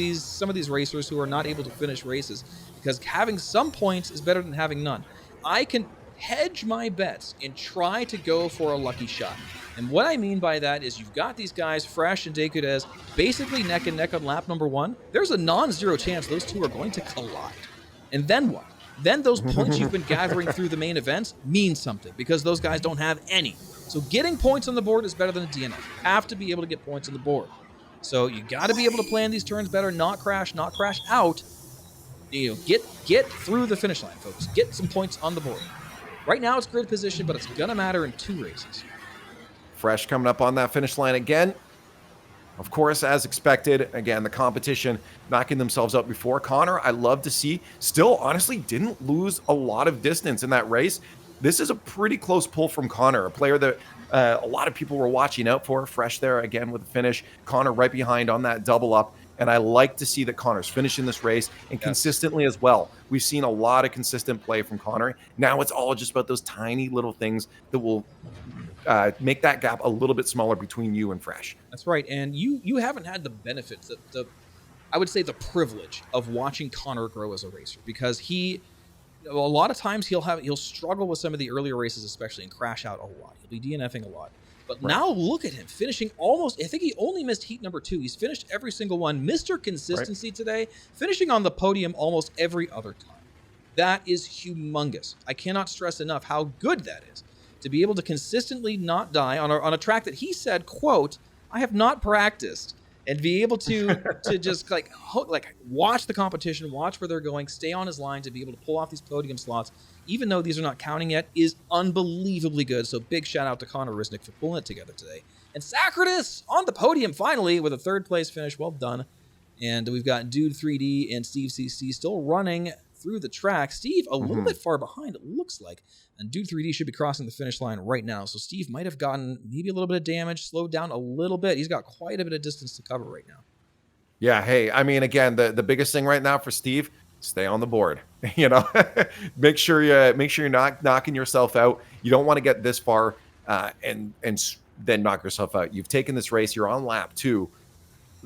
these racers who are not able to finish races, because having some points is better than having none. I can hedge my bets and try to go for a lucky shot. And what I mean by that is you've got these guys, Fresh and Deku, basically neck and neck on lap number 1. There's a non-zero chance those two are going to collide. And then what? Then those points you've been gathering through the main events mean something, because those guys don't have any. So getting points on the board is better than a DNF. You have to be able to get points on the board. So you got to be able to plan these turns better, not crash out. You know, get through the finish line, folks. Get some points on the board. Right now it's grid position, but it's going to matter in 2 races. Fresh coming up on that finish line again. Of course, as expected, again, the competition knocking themselves out before. Connor, I love to see, still honestly didn't lose a lot of distance in that race. This is a pretty close pull from Connor, a player that a lot of people were watching out for. Fresh there again with the finish. Connor right behind on that double up. And I like to see that Connor's finishing this race and consistently as well. We've seen a lot of consistent play from Connor. Now it's all just about those tiny little things that will make that gap a little bit smaller between you and Fresh. That's right. And you haven't had the benefits, I would say the privilege of watching Connor grow as a racer, because a lot of times he'll struggle with some of the earlier races, especially, and crash out a lot. He'll be DNFing a lot. But now look at him finishing almost, I think he only missed heat number 2. He's finished every single one. Mr. Consistency today, finishing on the podium almost every other time. That is humongous. I cannot stress enough how good that is, to be able to consistently not die on a track that he said, quote, I have not practiced, and be able to just like watch the competition, watch where they're going, stay on his line to be able to pull off these podium slots, even though these are not counting yet, is unbelievably good. So big shout out to Connor Risnick for pulling it together today. And Sacratus on the podium finally with a 3rd place finish. Well done. And we've got Dude 3D and Steve CC still running through the track. Steve a little bit far behind, it looks like. And Dude 3D should be crossing the finish line right now. So Steve might have gotten maybe a little bit of damage, slowed down a little bit. He's got quite a bit of distance to cover right now. Yeah, hey, I mean, again, the biggest thing right now for Steve, stay on the board. You know, make sure you're not knocking yourself out. You don't want to get this far and then knock yourself out. You've taken this race, you're on lap 2,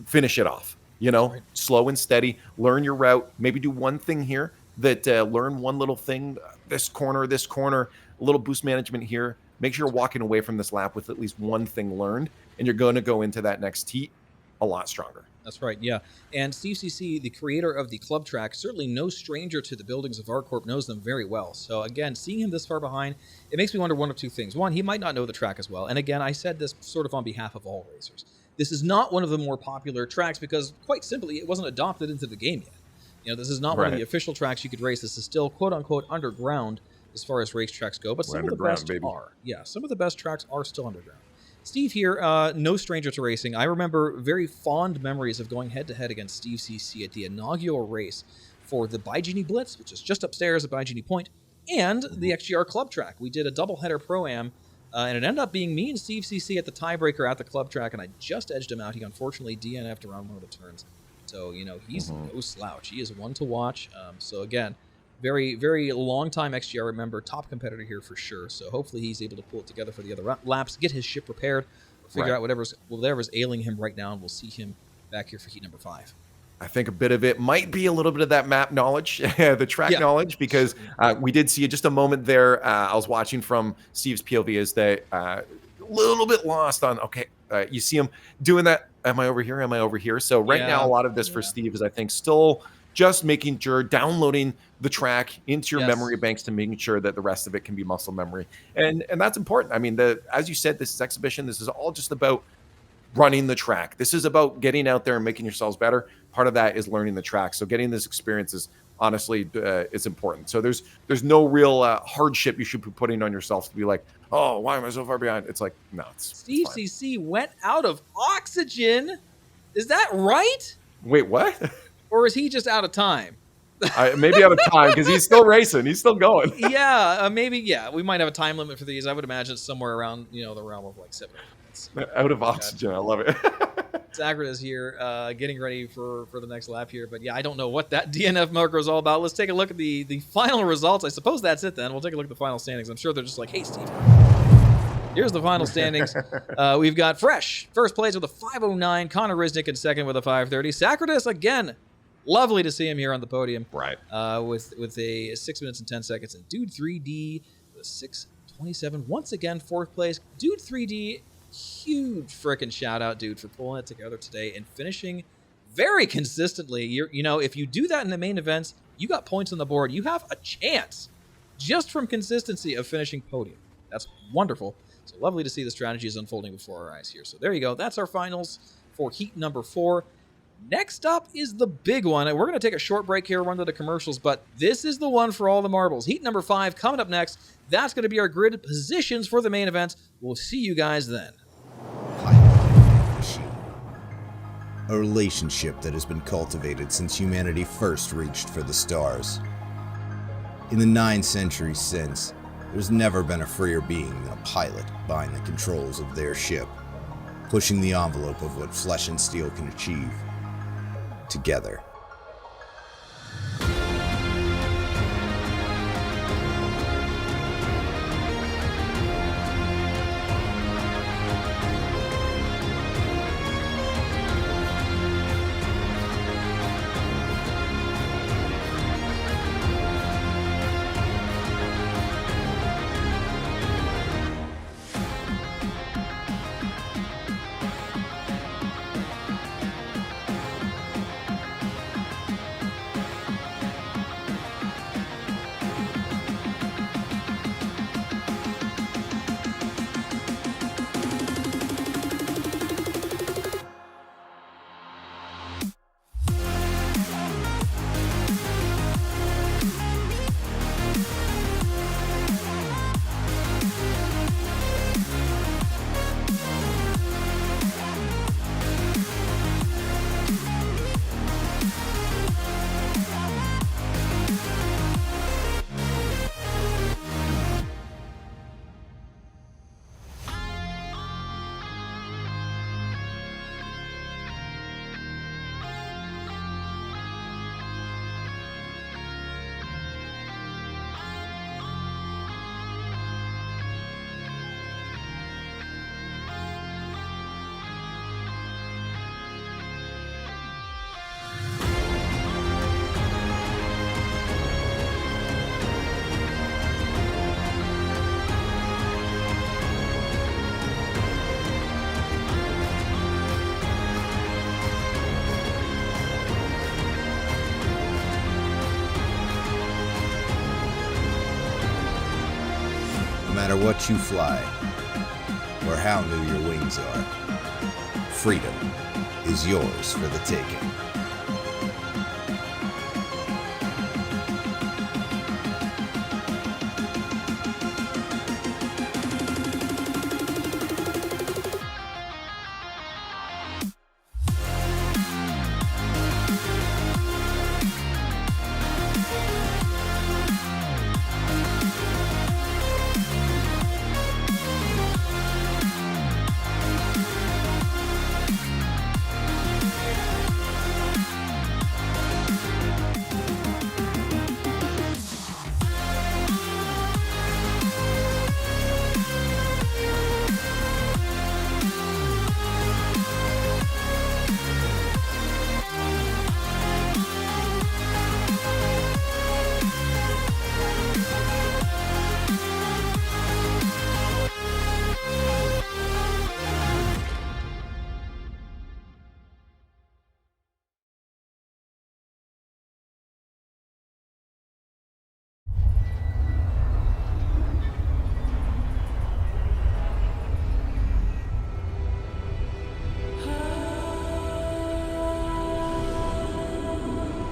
finish it off. You know, slow and steady, learn your route, maybe do one thing here that learn one little thing, this corner, a little boost management here. Make sure you're walking away from this lap with at least one thing learned, and you're going to go into that next heat a lot stronger. That's right, yeah. And Steve CC, the creator of the club track, certainly no stranger to the buildings of ArcCorp, knows them very well. So again, seeing him this far behind, it makes me wonder one of 2 things. One, he might not know the track as well. And again, I said this sort of on behalf of all racers. this is not one of the more popular tracks because, quite simply, it wasn't adopted into the game yet. You know, this is not one of the official tracks you could race. This is still quote-unquote underground as far as racetracks go, but some of the best are. Yeah, some of the best tracks are still underground. Steve here, no stranger to racing. I remember very fond memories of going head-to-head against Steve CC at the inaugural race for the Baijini Blitz, which is just upstairs at Baijini Point, and the XGR Club Track. We did a doubleheader Pro-Am, and it ended up being me and Steve CC at the tiebreaker at the Club Track, and I just edged him out. He unfortunately DNF'd around one of the turns. So, you know, he's no slouch. He is one to watch. So, again, very, very long-time XGR member, top competitor here for sure. So hopefully he's able to pull it together for the other laps, get his ship repaired, figure out whatever's ailing him right now, and we'll see him back here for heat number 5. I think a bit of it might be a little bit of that map knowledge, the track knowledge, because we did see just a moment there. I was watching from Steve's POV is that a little bit lost on, you see him doing that. Am I over here? Am I over here? So right now, a lot of this for Steve is, I think, still just making sure, downloading the track into your memory banks to making sure that the rest of it can be muscle memory. And that's important. I mean, as you said, this is exhibition. This is all just about running the track. This is about getting out there and making yourselves better. Part of that is learning the track. So getting this experience is honestly is important. So there's no real hardship you should be putting on yourself to be like, oh, why am I so far behind? It's like, no, Steve CC went out of oxygen. Is that right? Wait, what? Or is he just out of time? Maybe out of time because he's still racing. He's still going. Maybe. Yeah, we might have a time limit for these. I would imagine somewhere around, the realm of like 7 minutes. Out of oxygen. I love it. Zachary is here, getting ready for the next lap here. But yeah, I don't know what that DNF marker is all about. Let's take a look at the final results. I suppose that's it then. We'll take a look at the final standings. I'm sure they're just like, hey, Steve. Here's the final standings. We've got Fresh, first place with a 5:09. Connor Risnick in second with a 5:30. Sacratus, again, lovely to see him here on the podium. Right. With a 6 minutes and 10 seconds. And Dude 3D with a 6:27. Once again, fourth place. Dude 3D, huge freaking shout out, dude, for pulling it together today and finishing very consistently. If you do that in the main events, you got points on the board. You have a chance just from consistency of finishing podium. That's wonderful. So lovely to see the strategies unfolding before our eyes here. So there you go. That's our finals for heat number 4. Next up is the big one. And we're going to take a short break here, run to the commercials, but this is the one for all the marbles. Heat number 5 coming up next. That's going to be our grid positions for the main events. We'll see you guys then. A relationship that has been cultivated since humanity first reached for the stars. In the 9 centuries since, there's never been a freer being than a pilot behind the controls of their ship, pushing the envelope of what flesh and steel can achieve together. No matter what you fly, or how new your wings are, freedom is yours for the taking.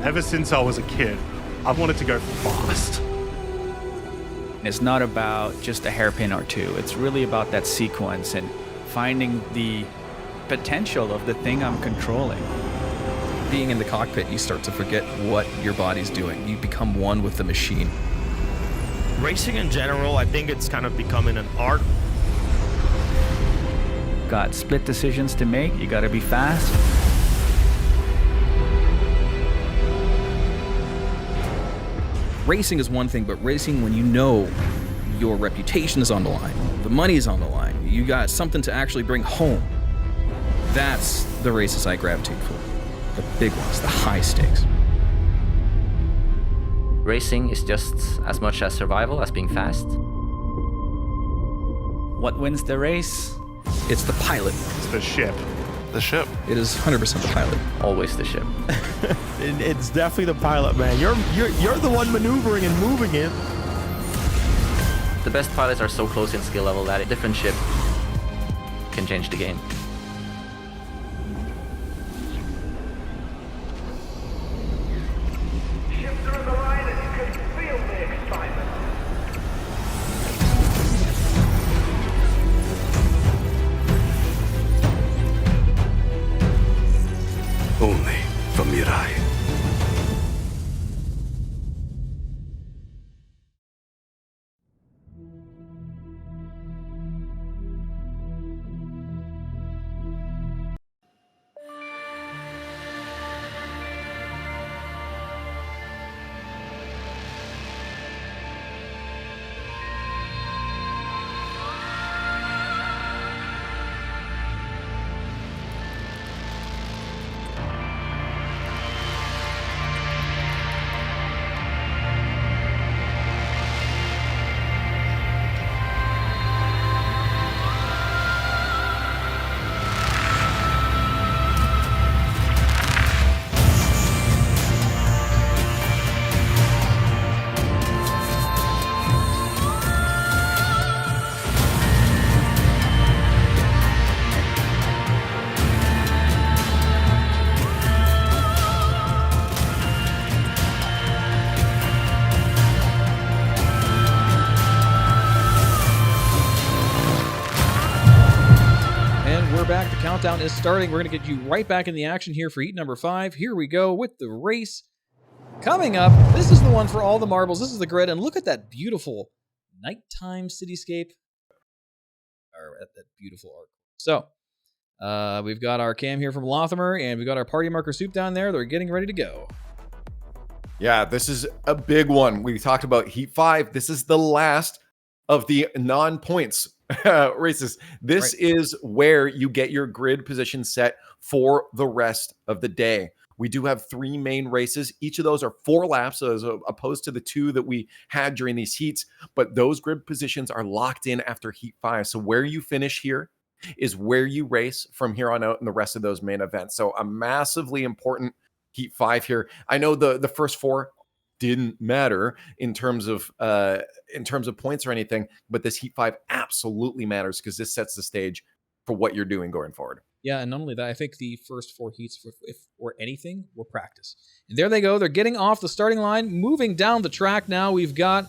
Ever since I was a kid, I've wanted to go fast. It's not about just a hairpin or two. It's really about that sequence and finding the potential of the thing I'm controlling. Being in the cockpit, you start to forget what your body's doing. You become one with the machine. Racing in general, I think it's kind of becoming an art. Got split decisions to make. You got to be fast. Racing is one thing, but racing when you know your reputation is on the line, the money's on the line, you got something to actually bring home. That's the races I gravitate for. The big ones, the high stakes. Racing is just as much as survival as being fast. What wins the race? It's the pilot. It's the ship. The ship. It is 100% the pilot. Always the ship. It's definitely the pilot, man. You're the one maneuvering and moving it. The best pilots are so close in skill level that a different ship can change the game. Only from Mirai. Back. The countdown is starting. We're going to get you right back in the action here for heat number 5. Here we go with the race. Coming up, this is the one for all the marbles. This is the grid, and look at that beautiful nighttime cityscape. Or at that beautiful art. So, we've got our cam here from Lothamer, and we've got our party marker soup down there. They're getting ready to go. Yeah, this is a big one. We talked about Heat 5. This is the last of the non-points races. This is where you get your grid position set for the rest of the day. We do have 3 main races. Each of those are 4 laps as opposed to the 2 that we had during these heats, but those grid positions are locked in after Heat 5. So where you finish here is where you race from here on out in the rest of those main events. So a massively important Heat 5 here. I know the first 4 didn't matter in terms of points or anything, but this Heat 5 absolutely matters because this sets the stage for what you're doing going forward. Yeah, and not only that, I think the first 4 heats, if or anything, were practice. And there they go. They're getting off the starting line, moving down the track now. We've got,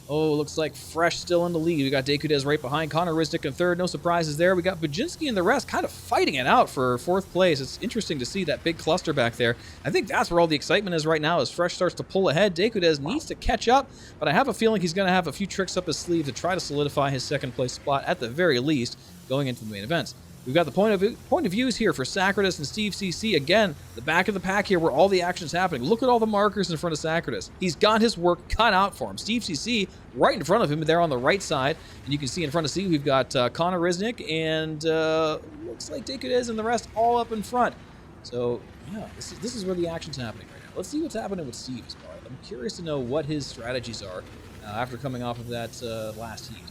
looks like Fresh still in the lead. We got Dekudez right behind, Connor Rizdick in third. No surprises there. We got Bajinski and the rest kind of fighting it out for 4th place. It's interesting to see that big cluster back there. I think that's where all the excitement is right now as Fresh starts to pull ahead. Dekudez needs to catch up, but I have a feeling he's going to have a few tricks up his sleeve to try to solidify his 2nd place spot at the very least going into the main events. We've got the point of views here for Sacratus and Steve CC. Again, the back of the pack here where all the action's happening. Look at all the markers in front of Sacratus. He's got his work cut out for him. Steve CC right in front of him there on the right side. And you can see in front of Steve, we've got Connor Riznick and looks like Dekudez and the rest all up in front. So, yeah, this is where the action's happening right now. Let's see what's happening with Steve as well. I'm curious to know what his strategies are after coming off of that last heat.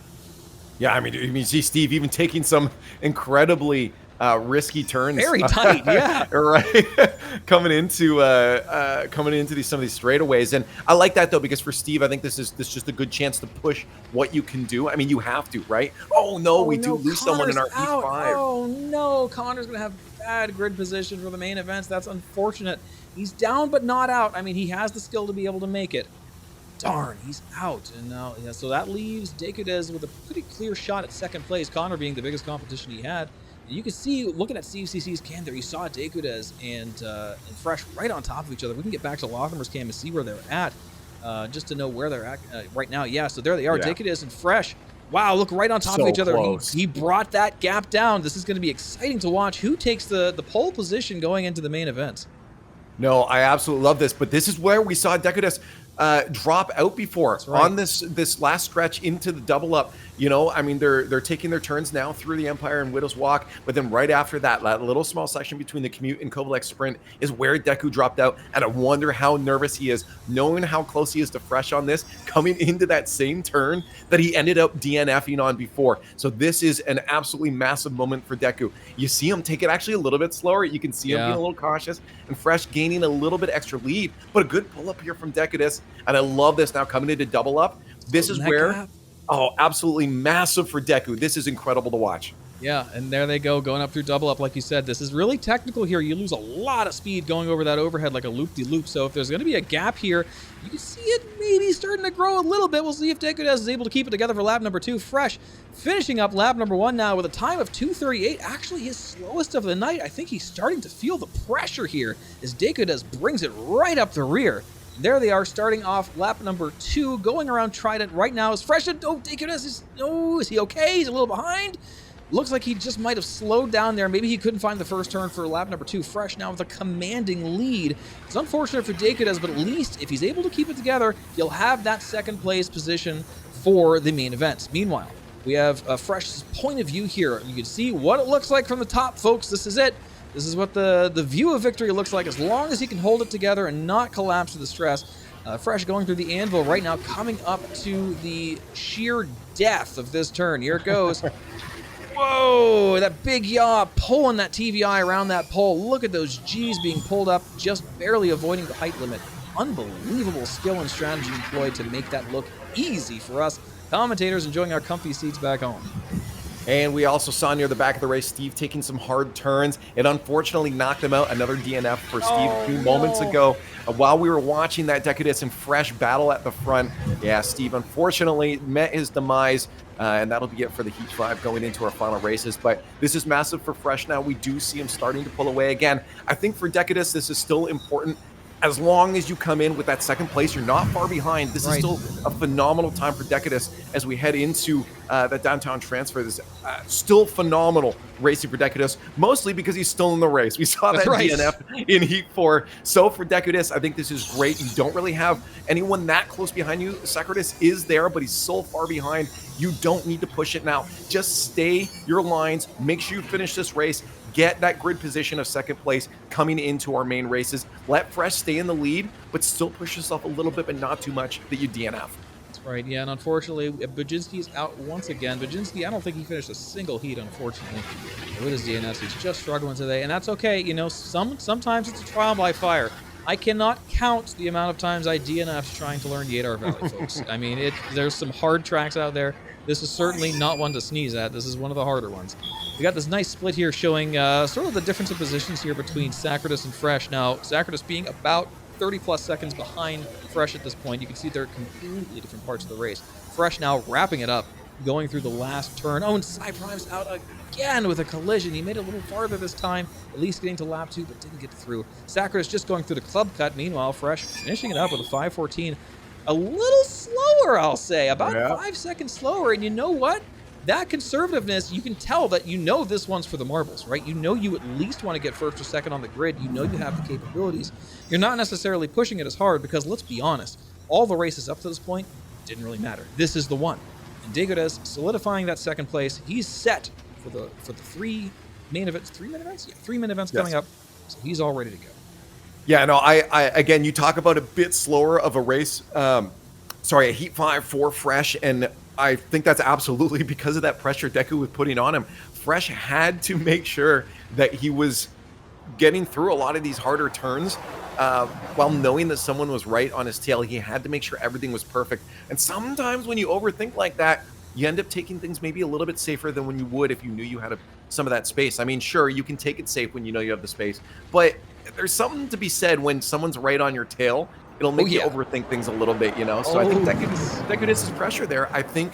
Yeah, I mean, see Steve even taking some incredibly risky turns. Very tight, yeah. Right, coming into some of these straightaways, and I like that though because for Steve, I think this is just a good chance to push what you can do. I mean, you have to, right? Oh no, we do lose someone in our E5. Oh no, Connor's gonna have bad grid position for the main events. That's unfortunate. He's down but not out. I mean, he has the skill to be able to make it. Darn, he's out. And now, yeah, so that leaves Dekudez with a pretty clear shot at 2nd place, Connor being the biggest competition he had. And you can see, looking at Steve CC's cam there, you saw Dekudez and Fresh right on top of each other. We can get back to Lothamer's cam and see where they're at, just to know where they're at right now. Yeah, so there they are, yeah. Dekudez and Fresh. Wow, look right on top of each other. He brought that gap down. This is going to be exciting to watch. Who takes the pole position going into the main event? No, I absolutely love this, but this is where we saw Dekudez drop out before on this last stretch into the double up. You know, I mean, they're taking their turns now through the Empire and Widow's Walk, but then right after that little small section between the Commute and Kovalek Sprint is where Deku dropped out, and I wonder how nervous he is, knowing how close he is to Fresh on this, coming into that same turn that he ended up DNFing on before. So this is an absolutely massive moment for Deku. You see him take it actually a little bit slower. You can see him being a little cautious, and Fresh gaining a little bit extra lead, but a good pull up here from Dekudez, and I love this now coming into double up. This is where... Oh, absolutely massive for Deku. This is incredible to watch. Yeah, and there they go, going up through double up, like you said. This is really technical here. You lose a lot of speed going over that overhead like a loop-de-loop. So if there's going to be a gap here, you can see it maybe starting to grow a little bit. We'll see if Dekudez is able to keep it together for lap number 2. Fresh finishing up lap number 1 now with a time of 2:38. Actually his slowest of the night. I think he's starting to feel the pressure here as Dekudez brings it right up the rear. There they are, starting off lap number 2, going around Trident right now. Is Fresh, Dekudez is he okay? He's a little behind. Looks like he just might have slowed down there. Maybe he couldn't find the first turn for lap number 2. Fresh now with a commanding lead. It's unfortunate for Dekudez, but at least if he's able to keep it together, he'll have that 2nd place position for the main event. Meanwhile, we have Fresh's point of view here. You can see what it looks like from the top, folks. This is it. This is what the view of victory looks like as long as he can hold it together and not collapse to the stress. Fresh going through the anvil right now, coming up to the sheer death of this turn. Here it goes. Whoa, that big yaw pulling that TVI around that pole. Look at those G's being pulled up, just barely avoiding the height limit. Unbelievable skill and strategy employed to make that look easy for us commentators enjoying our comfy seats back home. And we also saw near the back of the race, Steve taking some hard turns. It unfortunately knocked him out. Another DNF for Steve a few moments ago. While we were watching that Dekudez and Fresh battle at the front, yeah, Steve unfortunately met his demise. And that'll be it for the Heat 5 going into our final races. But this is massive for Fresh now. We do see him starting to pull away again. I think for Dekudez, this is still important. As long as you come in with that 2nd place, you're not far behind. This is still a phenomenal time for Dekudez as we head into the downtown transfer. This still phenomenal racing for Dekudez, mostly because he's still in the race. We saw that DNF in Heat 4. So for Dekudez, I think this is great. You don't really have anyone that close behind you. Sacratus is there, but he's so far behind. You don't need to push it now. Just stay your lines. Make sure you finish this race. Get that grid position of 2nd place coming into our main races. Let Fresh stay in the lead, but still push yourself a little bit, but not too much that you DNF. That's right, yeah, and unfortunately, Bajinski is out once again. Bajinski, I don't think he finished a single heat, unfortunately. With his DNFs, he's just struggling today, and that's okay. You know, sometimes it's a trial by fire. I cannot count the amount of times I DNF'd trying to learn Yadar Valley, folks. I mean, there's some hard tracks out there. This is certainly not one to sneeze at. This is one of the harder ones. We got this nice split here showing sort of the difference of positions here between Sacratus and Fresh. Now, Sacratus being about 30 plus seconds behind Fresh at this point. You can see they're completely different parts of the race. Fresh now wrapping it up, going through the last turn. Oh, and Cy Prime's out again with a collision. He made it a little farther this time, at least getting to lap 2, but didn't get through. Sacratus just going through the club cut. Meanwhile, Fresh finishing it up with a 5:14. A little slower, I'll say, about 5 seconds slower. And you know what? That conservativeness, you can tell that you know this one's for the marbles, right? You know you at least want to get first or second on the grid. You know you have the capabilities. You're not necessarily pushing it as hard because, let's be honest, all the races up to this point didn't really matter. This is the one. And Degodes solidifying that second place. He's set for the 3 main events. 3 main events? Yeah, 3 main events coming up. So he's all ready to go. Yeah, no, I again, you talk about a bit slower of a race. Sorry, a Heat 5 for Fresh, and I think that's absolutely because of that pressure Deku was putting on him. Fresh had to make sure that he was getting through a lot of these harder turns while knowing that someone was right on his tail. He had to make sure everything was perfect. And sometimes when you overthink like that, you end up taking things maybe a little bit safer than when you would if you knew you had some of that space. I mean, sure, you can take it safe when you know you have the space, but there's something to be said when someone's right on your tail. It'll make you overthink things a little bit, you know? So I think Degodes' pressure there, I think,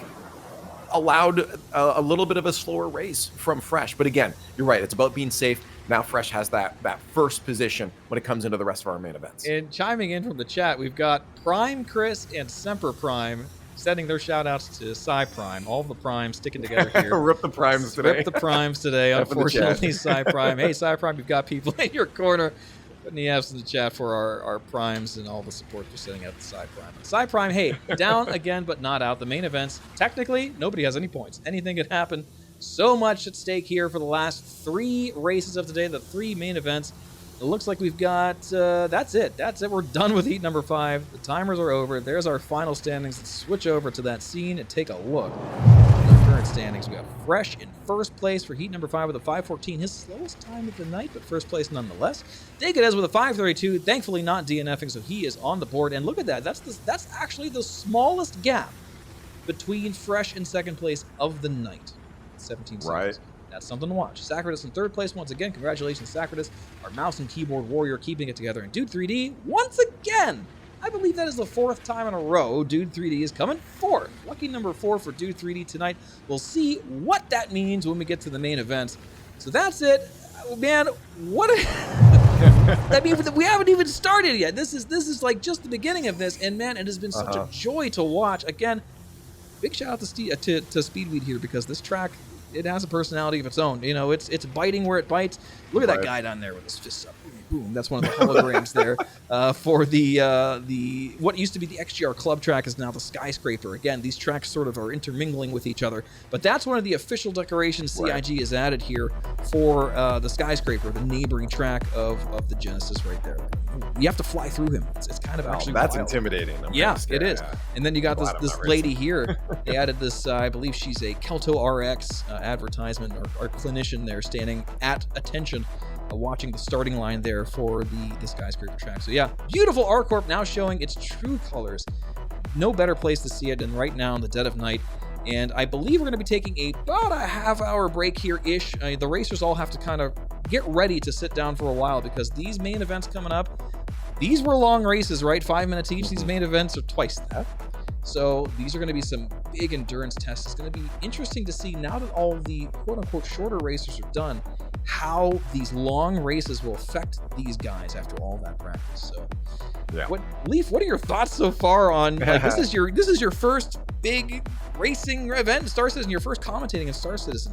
allowed a little bit of a slower race from Fresh. But again, you're right. It's about being safe. Now Fresh has that first position when it comes into the rest of our main events. And chiming in from the chat, we've got Prime Chris and Semper Prime sending their shout-outs to Cy Prime. All the Primes sticking together here. Rip the Primes today. Rip the Primes today. Unfortunately, Cy Prime. Hey, Cy Prime, you've got people in your corner. Putting the F's in the chat for our Primes and all the support for setting out the Cy Prime. Cy Prime, hey, down again, but not out. The main events, technically, nobody has any points. Anything could happen. So much at stake here for the last 3 races of the day, the 3 main events. It looks like we've got, that's it. That's it. We're done with heat number 5. The timers are over. There's our final standings. Let's switch over to that scene and take a look at our current standings. We got Fresh in first place for heat number 5 with a 5:14. His slowest time of the night, but first place nonetheless. Degodes with a 5:32. Thankfully not DNFing, so he is on the board. And look at that. That's actually the smallest gap between Fresh and second place of the night. 17 seconds. Right. That's something to watch. Sacratus in third place once again. Congratulations, Sacratus, our mouse and keyboard warrior, keeping it together. And Dude 3D, once again, I believe that is the 4th time in a row Dude 3D is coming 4th. Lucky number 4 for Dude 3D tonight. We'll see what that means when we get to the main events. So that's it. Man, what I mean, we haven't even started yet. This is like just the beginning of this. And man, it has been such a joy to watch. Again, big shout out to Speedweed here, because this track, it has a personality of its own. You know, it's biting where it bites. Look at that guy down there with his fists up. Boom. That's one of the holograms there for the what used to be the XGR club track is now the skyscraper. Again, these tracks sort of are intermingling with each other, but that's one of the official decorations CIG has added here for the skyscraper, the neighboring track of the Genesis right there. You have to fly through him. It's kind of actually that's wild. intimidating. Yeah, it is. And then you got this lady here. They added this, I believe she's a Kelto RX advertisement or clinician there standing at attention watching the starting line there for the skyscraper track. So yeah, beautiful R-Corp now showing its true colors. No better place to see it than right now in the dead of night. And I believe we're going to be taking about a half-hour break here-ish. The racers all have to kind of get ready to sit down for a while, because these main events coming up, these were long races, right? 5 minutes each. These main events are twice that. So these are going to be some big endurance tests. It's going to be interesting to see, now that all the quote-unquote shorter races are done, how these long races will affect these guys after all that practice. So, yeah. Leaf, what are your thoughts so far on, like, this is your first big racing event in Star Citizen, your first commentating in Star Citizen.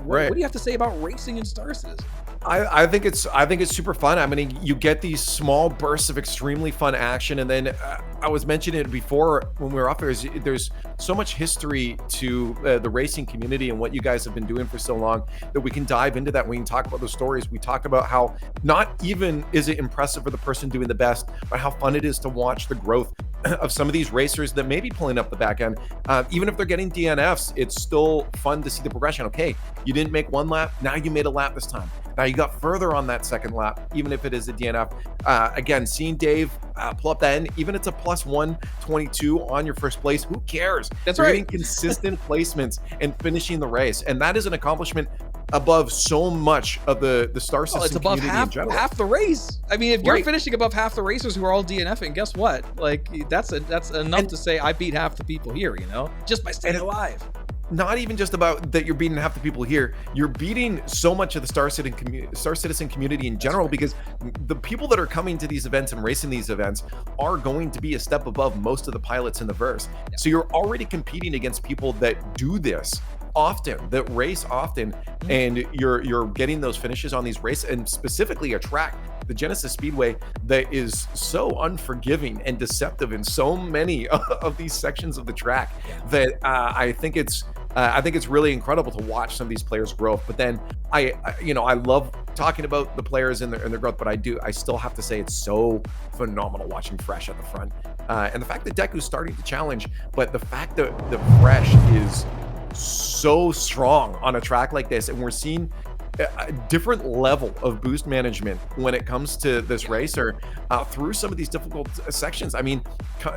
What do you have to say about racing in Star Citizen? I think it's super fun. I mean, you get these small bursts of extremely fun action, and then I was mentioning it before when we were off there. There's so much history to the racing community and what you guys have been doing for so long that we can dive into that. We can talk about the stories. We talk about how not even is it impressive for the person doing the best, but how fun it is to watch the growth of some of these racers that may be pulling up the back end. Even if they're getting DNFs, it's still fun to see the progression. Okay, you didn't make one lap, now you made a lap this time. Now you got further on that second lap, even if it is a DNF. Again, seeing Dave pull up that end, even if it's a plus 122 on your first place, who cares? That's You're right. getting consistent placements and finishing the race. And that is an accomplishment above so much of the Star Citizen it's above community in general. half the race. I mean, if you're Right. finishing above half the racers who are all DNFing, guess what? Like that's enough to say I beat half the people here, you know, just by staying alive. Not even just about that you're beating half the people here, you're beating so much of the Star Citizen community in general, because the people that are coming to these events and racing these events are going to be a step above most of the pilots in the verse. Yeah. So you're already competing against people that do this often, that race often, and you're getting those finishes on these races, and specifically a track, the Genesis Speedway, that is so unforgiving and deceptive in so many of these sections of the track that I think it's really incredible to watch some of these players grow. But then I love talking about the players and their growth, but I still have to say it's so phenomenal watching Fresh at the front, and the fact that Deku's starting to challenge, but the fact that the Fresh is so strong on a track like this, and we're seeing a different level of boost management when it comes to this racer through some of these difficult sections. I mean,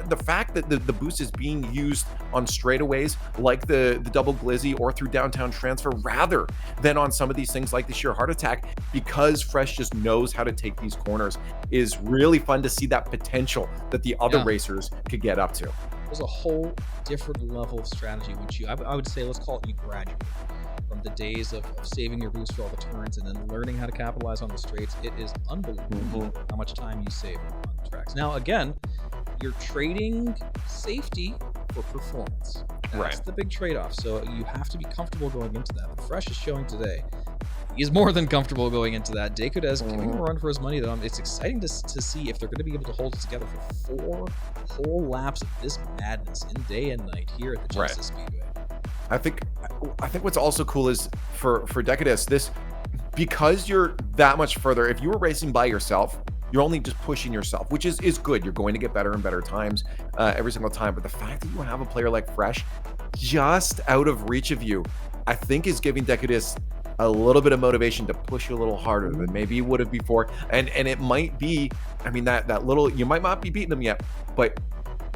the fact that the boost is being used on straightaways like the double glizzy or through downtown transfer rather than on some of these things like the sheer heart attack, because Fresh just knows how to take these corners, is really fun to see that potential that the other racers could get up to. There's a whole different level of strategy, which I would say, let's call it, you graduate from the days of saving your boost for all the turns and then learning how to capitalize on the straights. It is unbelievable how much time you save on the tracks. Now, again, you're trading safety for performance. That's the big trade-off. So you have to be comfortable going into that. But Fresh is showing today he's more than comfortable going into that. Deku is giving him a run for his money, though. It's exciting to see if they're going to be able to hold it together for 4 whole laps of this madness in day and night here at the Genesis Speedway. I think what's also cool is for Decadus, this, because you're that much further, if you were racing by yourself, you're only just pushing yourself, which is good. You're going to get better and better times every single time. But the fact that you have a player like Fresh just out of reach of you, I think is giving Decadus a little bit of motivation to push you a little harder than maybe you would have before. And it might be, I mean, that little, you might not be beating them yet, but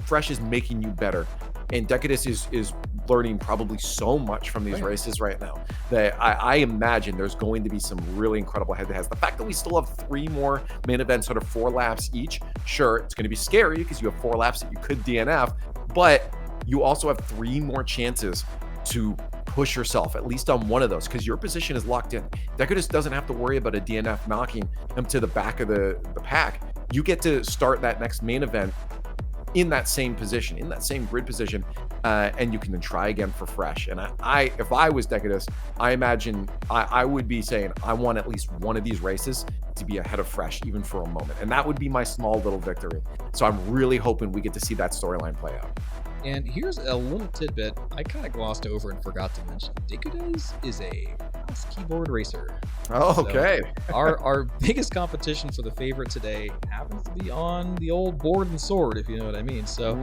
Fresh is making you better. And Decadus is learning probably so much from these races right now that I imagine there's going to be some really incredible head-to-heads. The fact that we still have 3 more main events, sort of 4 laps each, sure, it's going to be scary because you have 4 laps that you could DNF, but you also have 3 more chances to push yourself, at least on one of those, because your position is locked in. Decadus doesn't have to worry about a DNF knocking him to the back of the pack. You get to start that next main event in that same position, in that same grid position, and you can then try again for Fresh. And if I was Decadus, I imagine I would be saying I want at least one of these races to be ahead of Fresh, even for a moment, and that would be my small little victory. So I'm really hoping we get to see that storyline play out. And here's a little tidbit I kind of glossed over and forgot to mention. Deku is a mouse keyboard racer. Oh, okay. So our biggest competition for the favorite today happens to be on the old board and sword, if you know what I mean. So,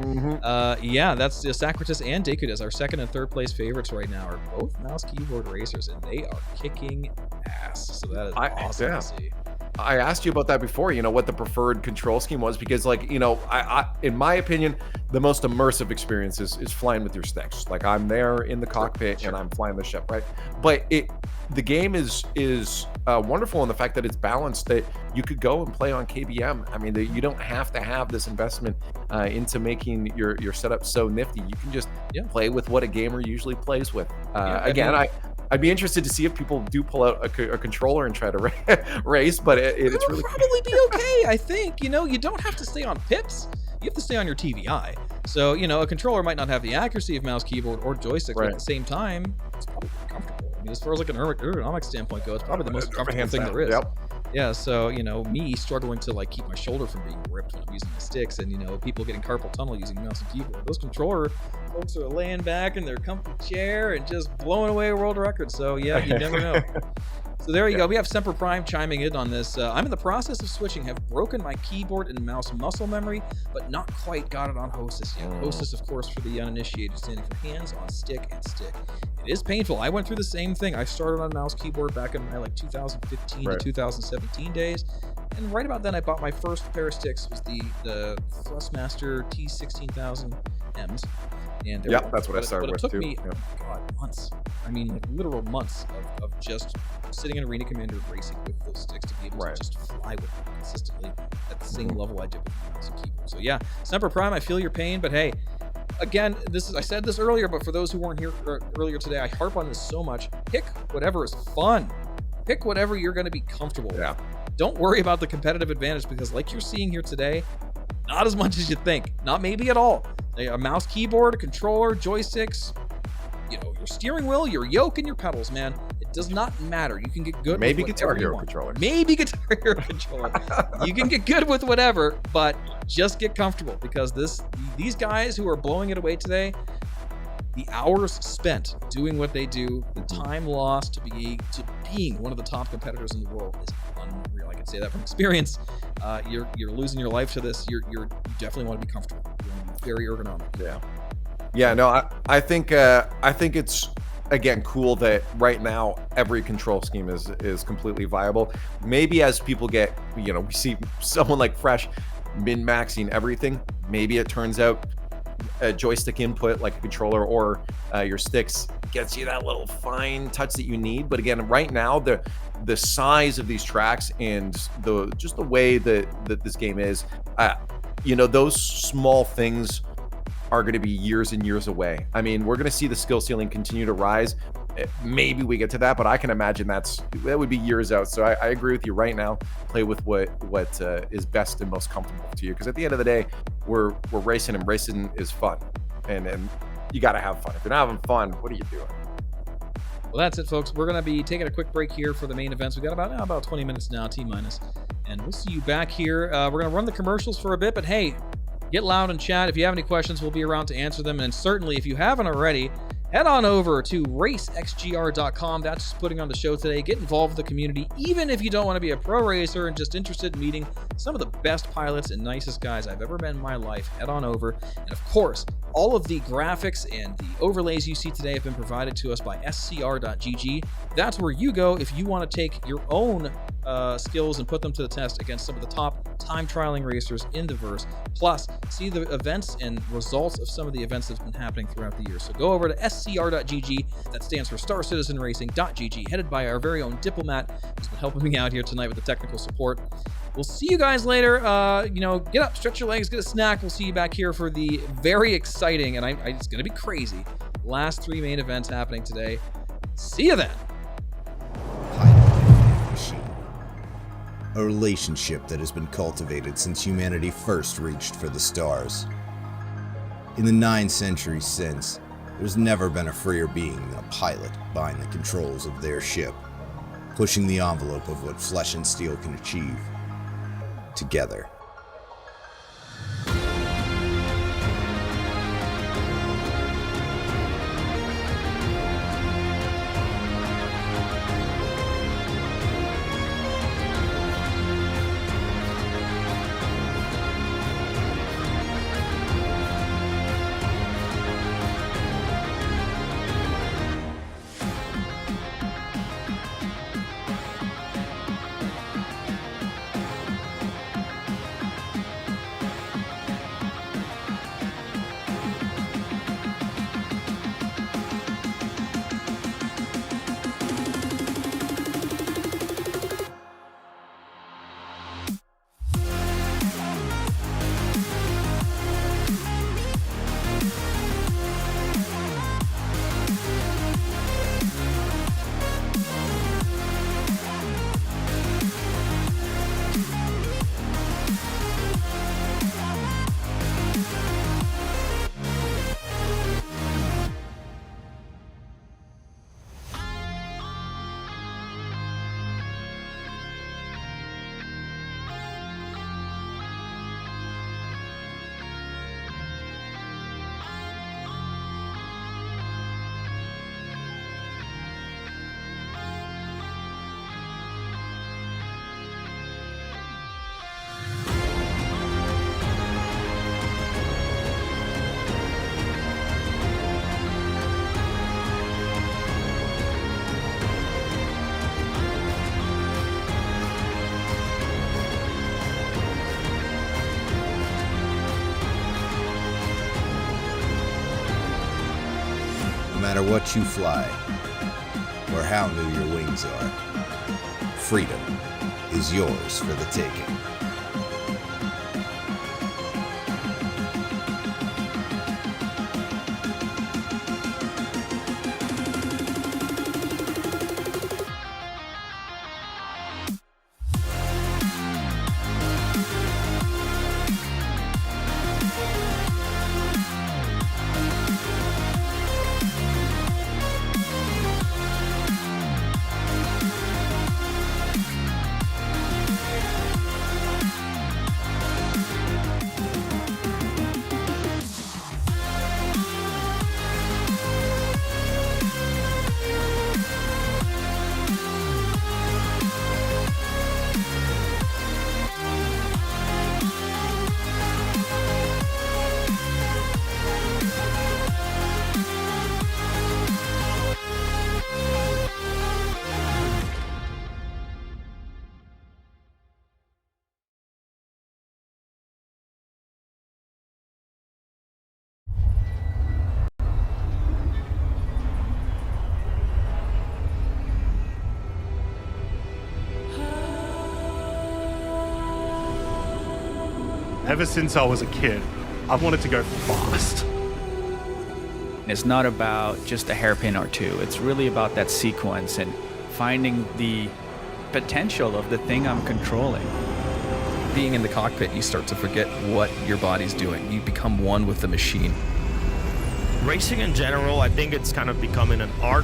yeah, that's the Socrates and Deku. Our second and third place favorites right now are both mouse keyboard racers, and they are kicking ass. So that is awesome to see. I asked you about that before, what the preferred control scheme was, because I in my opinion, the most immersive experience is flying with your sticks. Like, I'm there in the cockpit and I'm flying the ship, right? But the game is wonderful in the fact that it's balanced, that you could go and play on KBM. I mean, you don't have to have this investment into making your setup so nifty. You can just play with what a gamer usually plays with. Again, I'd be interested to see if people do pull out a controller and try to race, but it's really probably be okay. I think you don't have to stay on pips. You have to stay on your TVI. So a controller might not have the accuracy of mouse, keyboard, or joystick, but at the same time, it's probably comfortable. I mean, as far as like an ergonomic standpoint goes, it's probably the most comfortable thing there is. Yeah, so me struggling to keep my shoulder from being ripped when I'm using the sticks, and people getting carpal tunnel using mouse and keyboard. Those controller folks are laying back in their comfy chair and just blowing away world records. So yeah, you never know. So there you go. We have Semper Prime chiming in on this. I'm in the process of switching. Have broken my keyboard and mouse muscle memory, but not quite got it on Hostess yet. Hostess, of course, for the uninitiated, standing for hands on stick and stick. It is painful. I went through the same thing. I started on mouse keyboard back in my 2015 to 2017 days, and right about then I bought my first pair of sticks. It was the Thrustmaster T16000 Ms, And Yep, that's what I started with But it took too. me, Yeah. oh God, months. I mean, like literal months of just sitting in Arena Commander racing with those sticks to be able to just fly with them consistently at the same level I did with the mouse and keyboard. So yeah, Semper Prime, I feel your pain, but hey, again, I said this earlier, but for those who weren't here earlier today, I harp on this so much. Pick whatever is fun. Pick whatever you're going to be comfortable with. Don't worry about the competitive advantage, because like you're seeing here today, not as much as you think. Not maybe at all. A mouse, keyboard, a controller, joysticks, your steering wheel, your yoke, and your pedals, man. It does not matter. You can get good Maybe with Guitar whatever you Hero want. controller. Maybe Guitar Hero controller. You can get good with whatever, but just get comfortable, because these guys who are blowing it away today, the hours spent doing what they do, the time lost to being one of the top competitors in the world is unreal. I can say that from experience. You're losing your life to this. You definitely want to be comfortable. You want to be very ergonomic. Yeah, no, I think it's, again, cool that right now every control scheme is completely viable. Maybe as people get, we see someone like Fresh min-maxing everything, maybe it turns out a joystick input like a controller or your sticks gets you that little fine touch that you need. But again, right now the size of these tracks and the way that this game is, those small things are going to be years and years away. I mean, we're going to see the skill ceiling continue to rise. Maybe we get to that, but I can imagine that would be years out. So I agree with you right now. Play with what is best and most comfortable to you, because at the end of the day, we're racing, and racing is fun, and you got to have fun. If you're not having fun, what are you doing? Well, that's it, folks. We're going to be taking a quick break here for the main events. We got about 20 minutes now, T-minus, and we'll see you back here. We're going to run the commercials for a bit, but hey, get loud and chat. If you have any questions, we'll be around to answer them. And certainly, if you haven't already, head on over to racexgr.com. That's just putting on the show today. Get involved with the community, even if you don't want to be a pro racer and just interested in meeting some of the best pilots and nicest guys I've ever met in my life. Head on over. And of course, all of the graphics and the overlays you see today have been provided to us by scr.gg. That's where you go if you want to take your own skills and put them to the test against some of the top time trialing racers in the verse. Plus, see the events and results of some of the events that's been happening throughout the year. So go over to scr.gg. That stands for Star Citizen Racing.gg, headed by our very own diplomat, who's been helping me out here tonight with the technical support. We'll see you guys later. Get up, stretch your legs, get a snack. We'll see you back here for the very exciting, and it's going to be crazy, last 3 main events happening today. See you then. Machine. A relationship that has been cultivated since humanity first reached for the stars. In the 9 centuries since, there's never been a freer being than a pilot behind the controls of their ship, pushing the envelope of what flesh and steel can achieve. Together. matter what you fly, or how new your wings are, freedom is yours for the taking. Ever since I was a kid, I've wanted to go fast. It's not about just a hairpin or two. It's really about that sequence and finding the potential of the thing I'm controlling. Being in the cockpit, you start to forget what your body's doing. You become one with the machine. Racing in general, I think it's kind of becoming an art.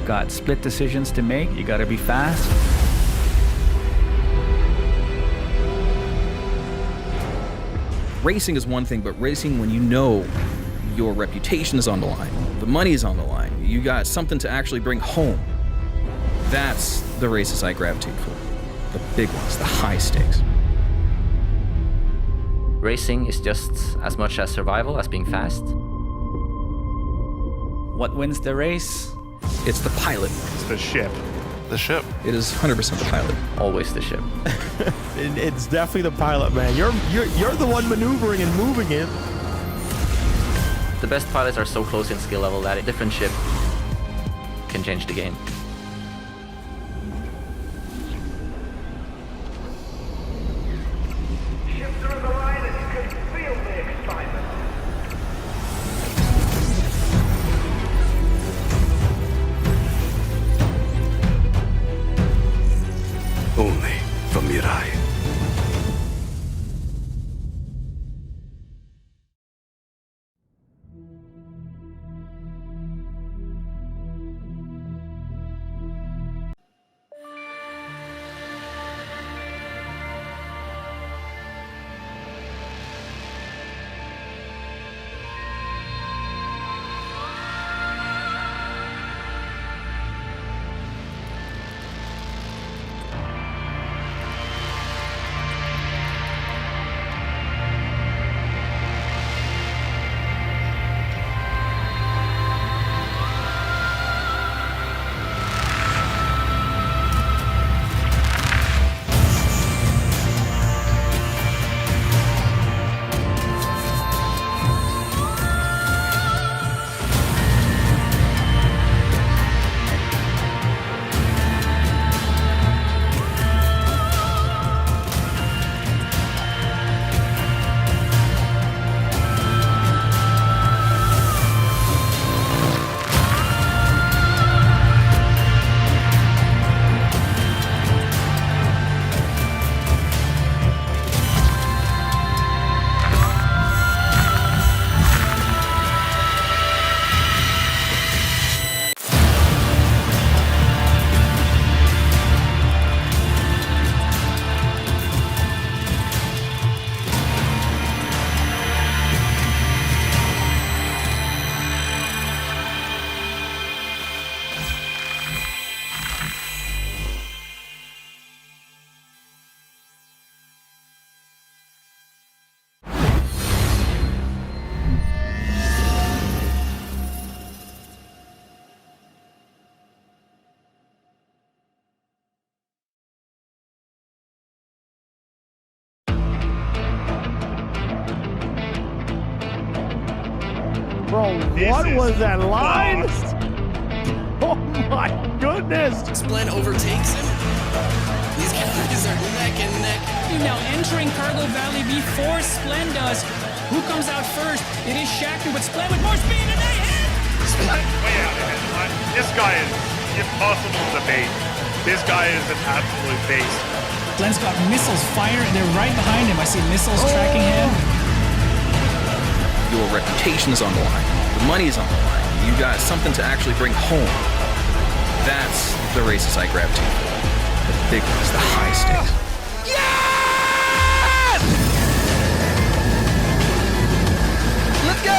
Got split decisions to make. You gotta be fast. Racing is one thing, but racing when you know your reputation is on the line, the money is on the line, you got something to actually bring home. That's the races I gravitate for. The big ones, the high stakes. Racing is just as much as survival as being fast. What wins the race? It's the pilot. It's the ship. The ship. It is 100% the pilot. Always the ship. It's definitely the pilot, man. You're the one maneuvering and moving it. The best pilots are so close in skill level that a different ship can change the game. Only from Mirai. Bro, what was that line? Oh my goodness! Splen overtakes him. These guys are neck and neck. Now entering Cargo Valley before Splen does. Who comes out first? It is Shaku, but Splen with more speed and they hit! Splen way out ahead. This guy is impossible to beat. This guy is an absolute beast. Splen's got missiles firing. They're right behind him. I see missiles tracking him. Your reputation is on the line. The money is on the line. You got something to actually bring home. That's the races I grab to. The big ones, the high stakes. Yes! Let's go!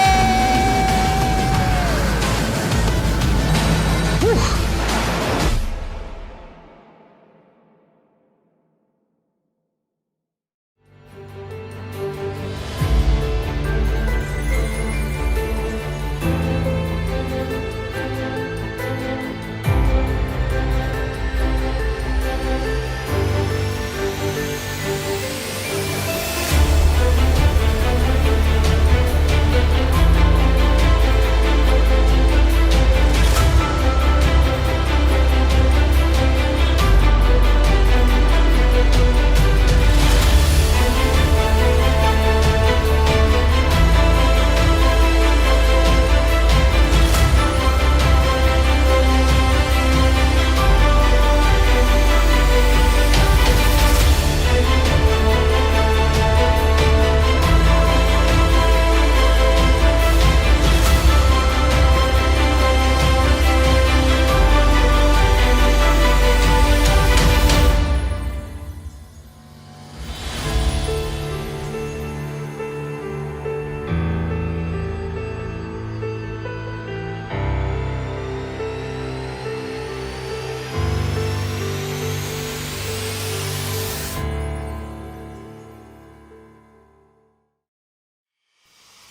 Whew.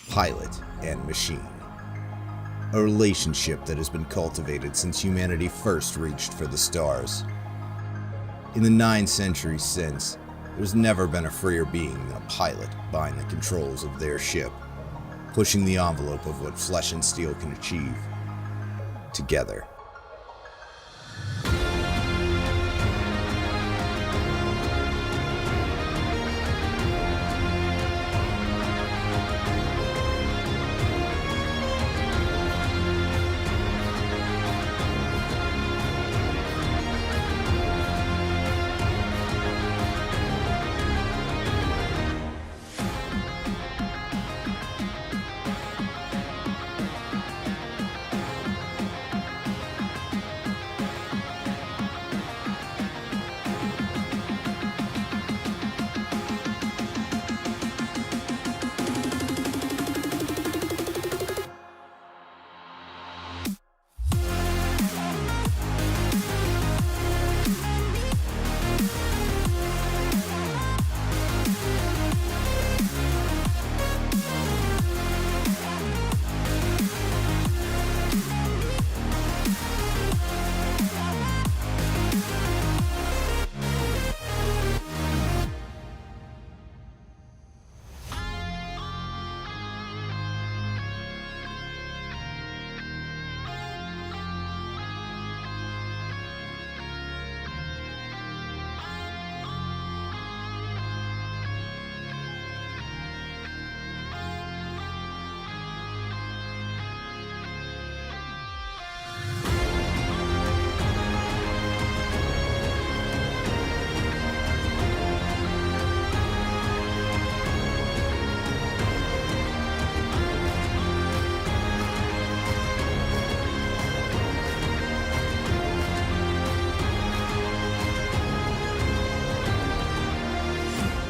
Pilot and machine. A relationship that has been cultivated since humanity first reached for the stars. In the 9 centuries since, there's never been a freer being than a pilot behind the controls of their ship, pushing the envelope of what flesh and steel can achieve, together.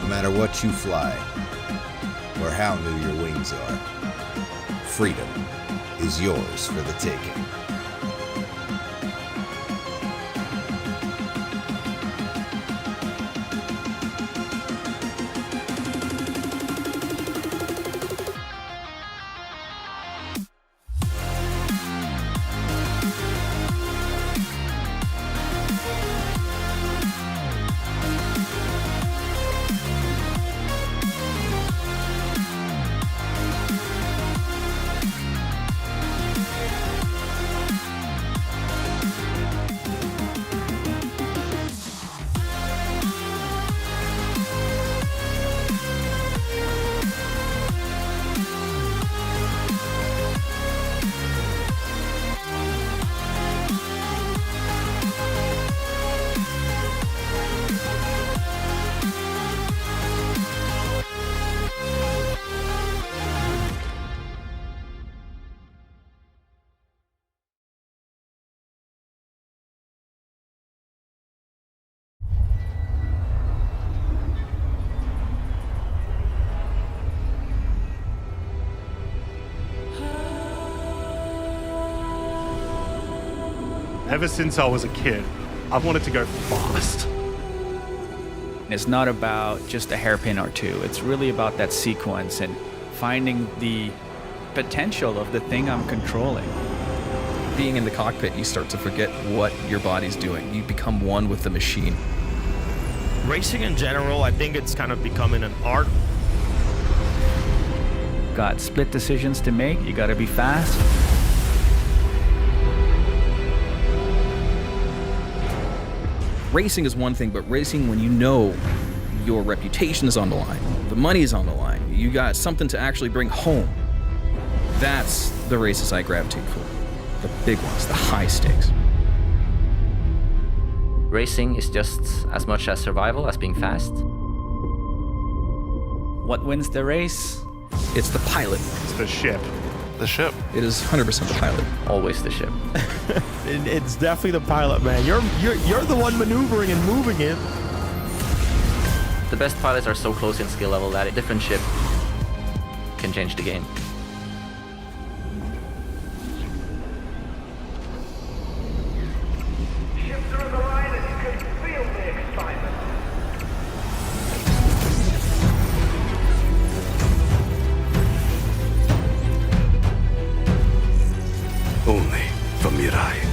No matter what you fly, or how new your wings are, freedom is yours for the taking. Ever since I was a kid, I've wanted to go fast. It's not about just a hairpin or two. It's really about that sequence and finding the potential of the thing I'm controlling. Being in the cockpit, you start to forget what your body's doing. You become one with the machine. Racing in general, I think it's kind of becoming an art. Got split decisions to make. You gotta be fast. Racing is one thing, but racing when you know your reputation is on the line, the money's on the line, you got something to actually bring home. That's the races I gravitate for. The big ones, the high stakes. Racing is just as much as survival as being fast. What wins the race? It's the pilot. It's the ship. The ship. It is 100% the pilot. Always the ship. It's definitely the pilot, man. You're the one maneuvering and moving it. The best pilots are so close in skill level that a different ship can change the game. Only from Mirai.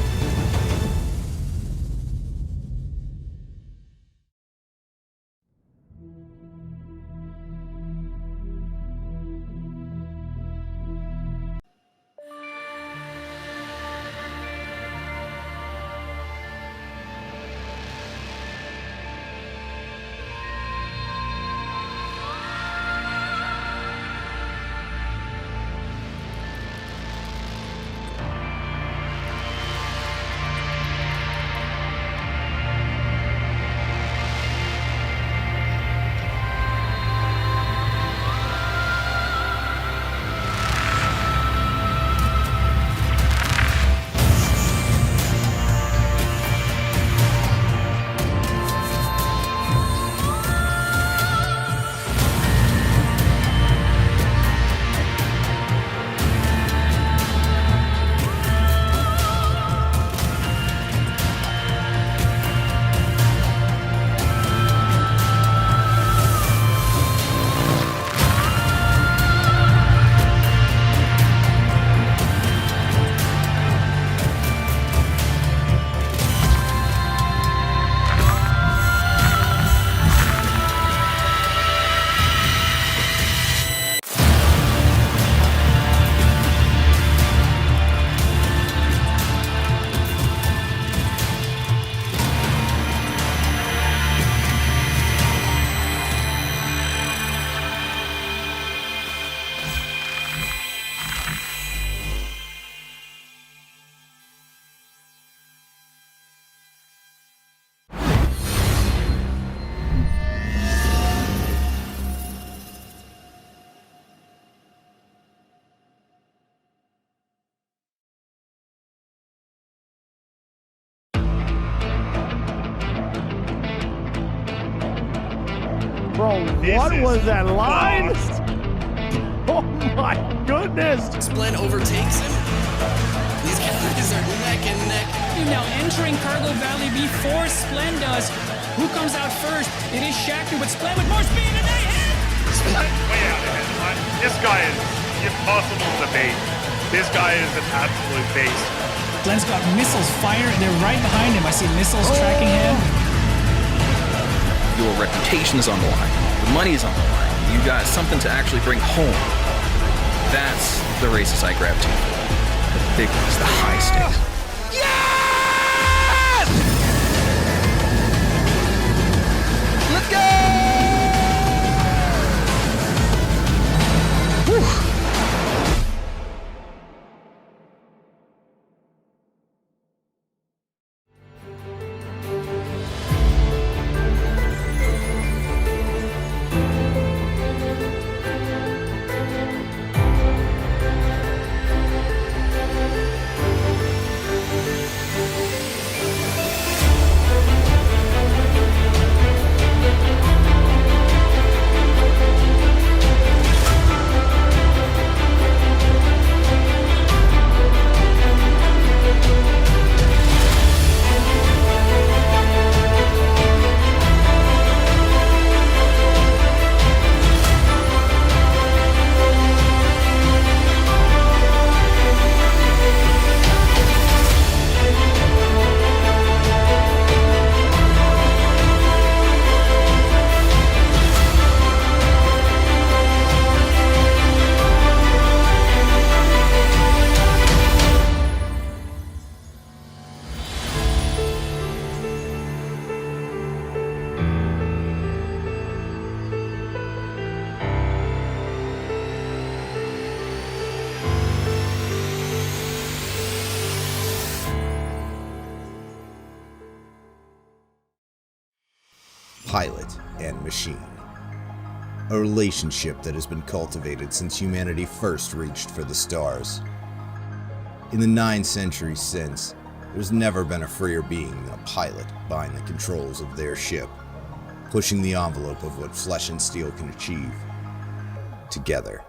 Bro, what was that line? Oh my goodness! Splen overtakes him. These guys are neck and neck. Now entering Cargo Valley before Splen does. Who comes out first? It is Shackner with Splen with more speed and they hit! Splen way out ahead. This guy is impossible to beat. This guy is an absolute beast. Splen's got missiles firing. They're right behind him. I see missiles tracking him. Your reputation is on the line. The money's on the line. You got something to actually bring home. That's the races I gravitate for. The big ones, the high stakes. Yes! Let's go! Whew. pilot and machine. A relationship that has been cultivated since humanity first reached for the stars. In the 9 centuries since, there's never been a freer being than a pilot behind the controls of their ship, pushing the envelope of what flesh and steel can achieve, together.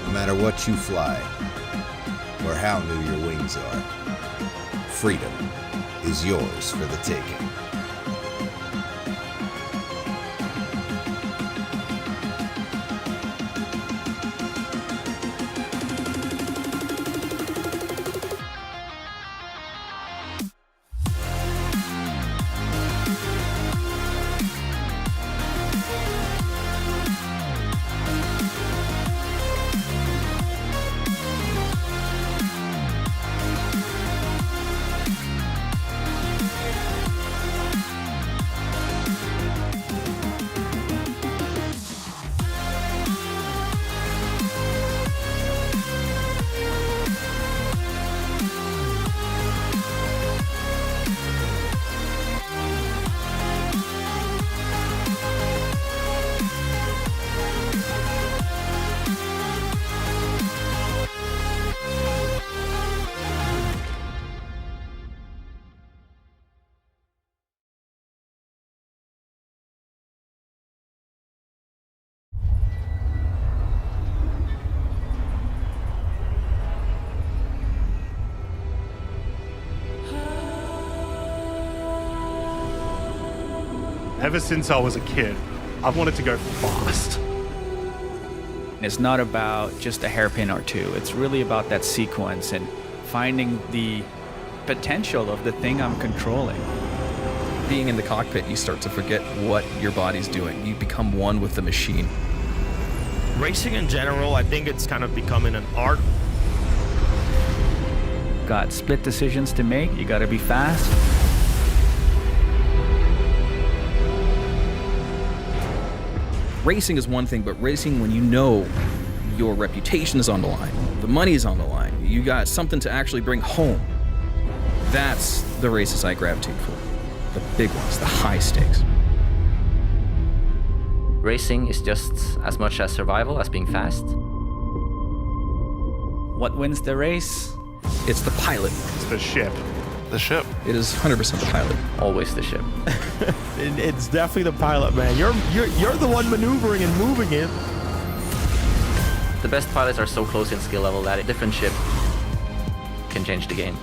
No matter what you fly, or how new your wings are, freedom is yours for the taking. Ever since I was a kid, I've wanted to go fast. It's not about just a hairpin or two. It's really about that sequence and finding the potential of the thing I'm controlling. Being in the cockpit, you start to forget what your body's doing. You become one with the machine. Racing in general, I think it's kind of becoming an art. Got split decisions to make. You gotta be fast. Racing is one thing, but racing when you know your reputation is on the line, the money's on the line, you got something to actually bring home. That's the races I gravitate for. The big ones, the high stakes. Racing is just as much as survival as being fast. What wins the race? It's the pilot. It's the ship. The ship. It is 100% the pilot. Always the ship. It's definitely the pilot, man. You're the one maneuvering and moving it. The best pilots are so close in skill level that a different ship can change the game.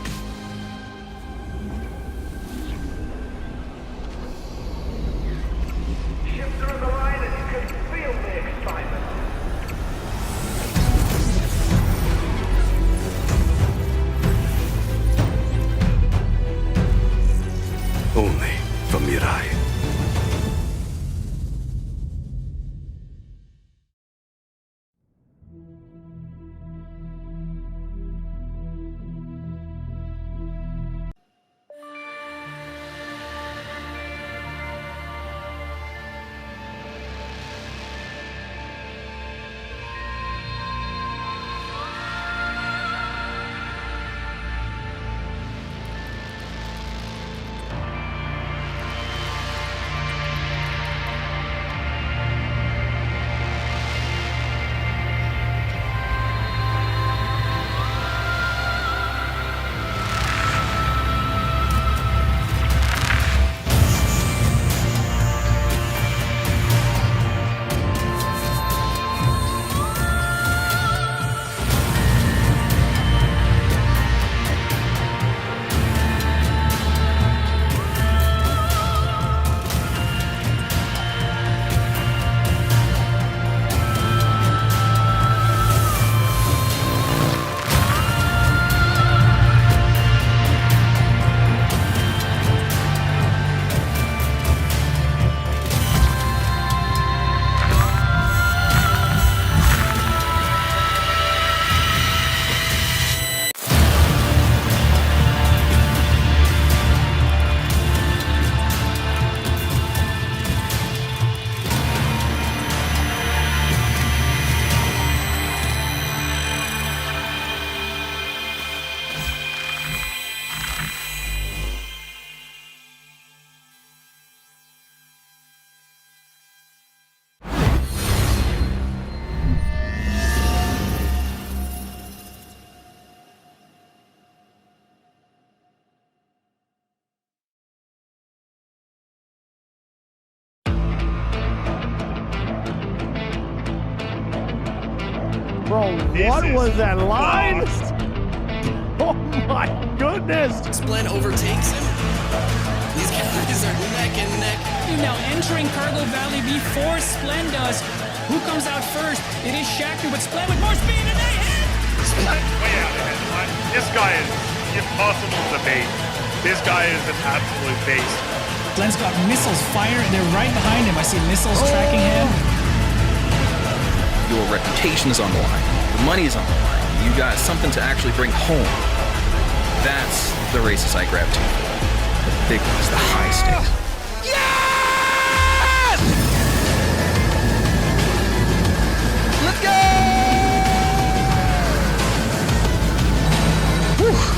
Bro, what was that line? Oh my goodness! Splen overtakes him. These guys are neck and neck. Now entering Cargo Valley before Splen does. Who comes out first? It is Shackner with Splen with more speed, and they hit! Splen way out ahead. This guy is impossible to beat. This guy is an absolute beast. Splen's got missiles firing. They're right behind him. I see missiles tracking him. Your reputation is on the line. The money is on the line. You got something to actually bring home. That's the races I grab to. The big ones, the high stakes. Yes! Let's go! Whew.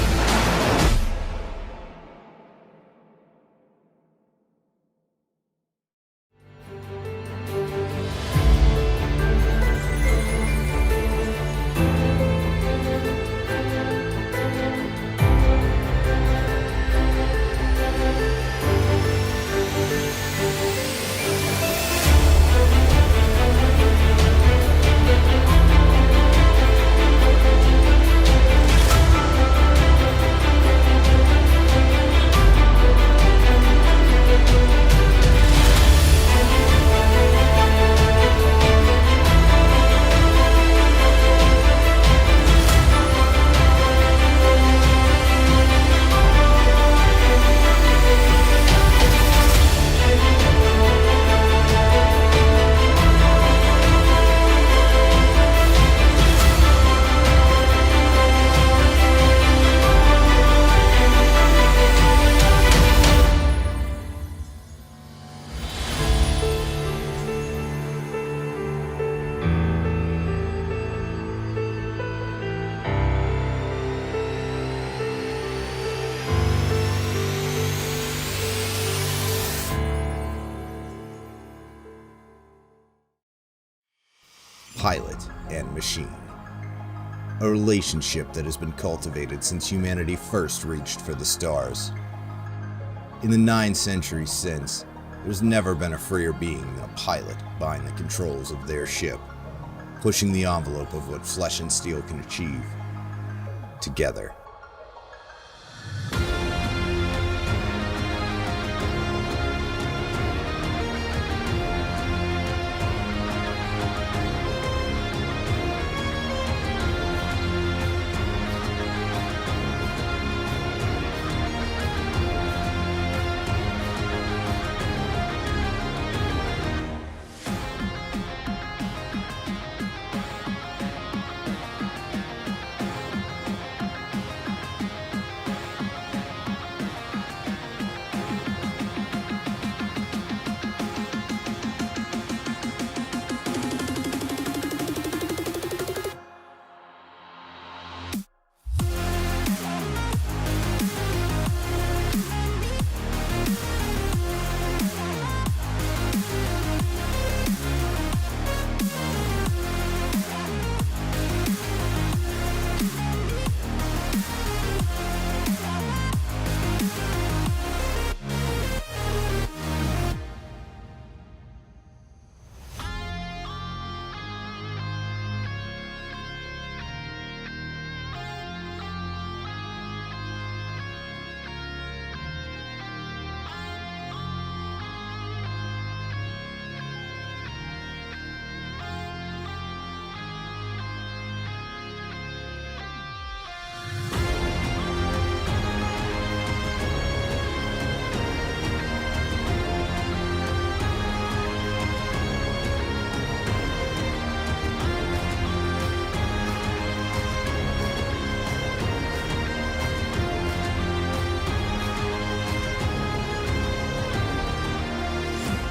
Pilot and machine. A relationship that has been cultivated since humanity first reached for the stars. In the 9 centuries since, there's never been a freer being than a pilot behind the controls of their ship, pushing the envelope of what flesh and steel can achieve, together.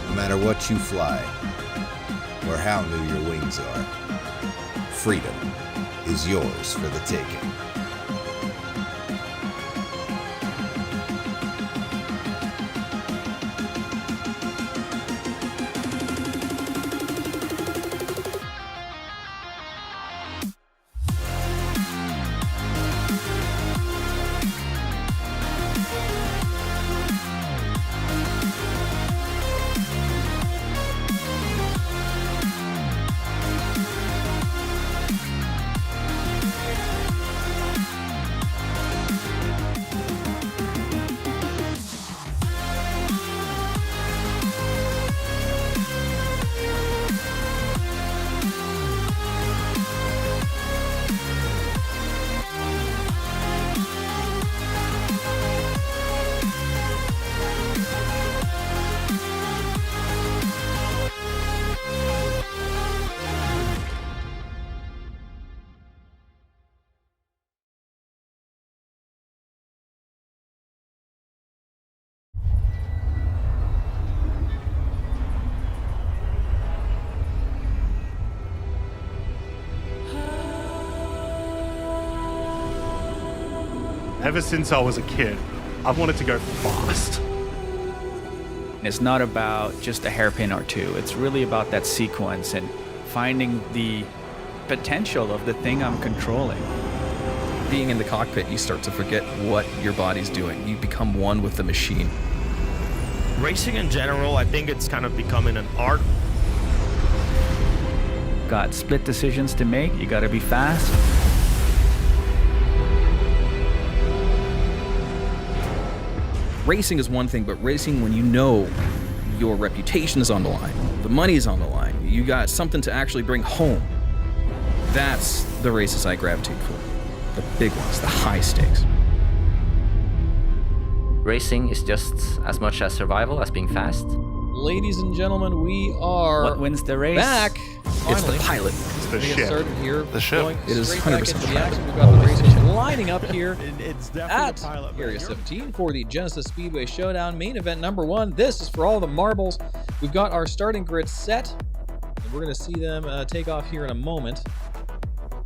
No matter what you fly, or how new your wings are, freedom is yours for the taking. Ever since I was a kid, I've wanted to go fast. It's not about just a hairpin or two. It's really about that sequence and finding the potential of the thing I'm controlling. Being in the cockpit, you start to forget what your body's doing. You become one with the machine. Racing in general, I think it's kind of becoming an art. Got split decisions to make. You gotta be fast. Racing is one thing, but racing when you know your reputation is on the line, the money's on the line, you got something to actually bring home. That's the races I gravitate for. The big ones, the high stakes. Racing is just as much as survival as being fast. Ladies and gentlemen, we are What wins the race? back. It's the Finally. pilot. It's the We get ship. started here. The ship. Going It is straight back 100% into the pilot. action. We've got the racers lining up here It's at definitely a pilot. Area 17 for the Genesis Speedway Showdown main event number 1. This is for all the marbles. We've got our starting grid set, and we're going to see them take off here in a moment.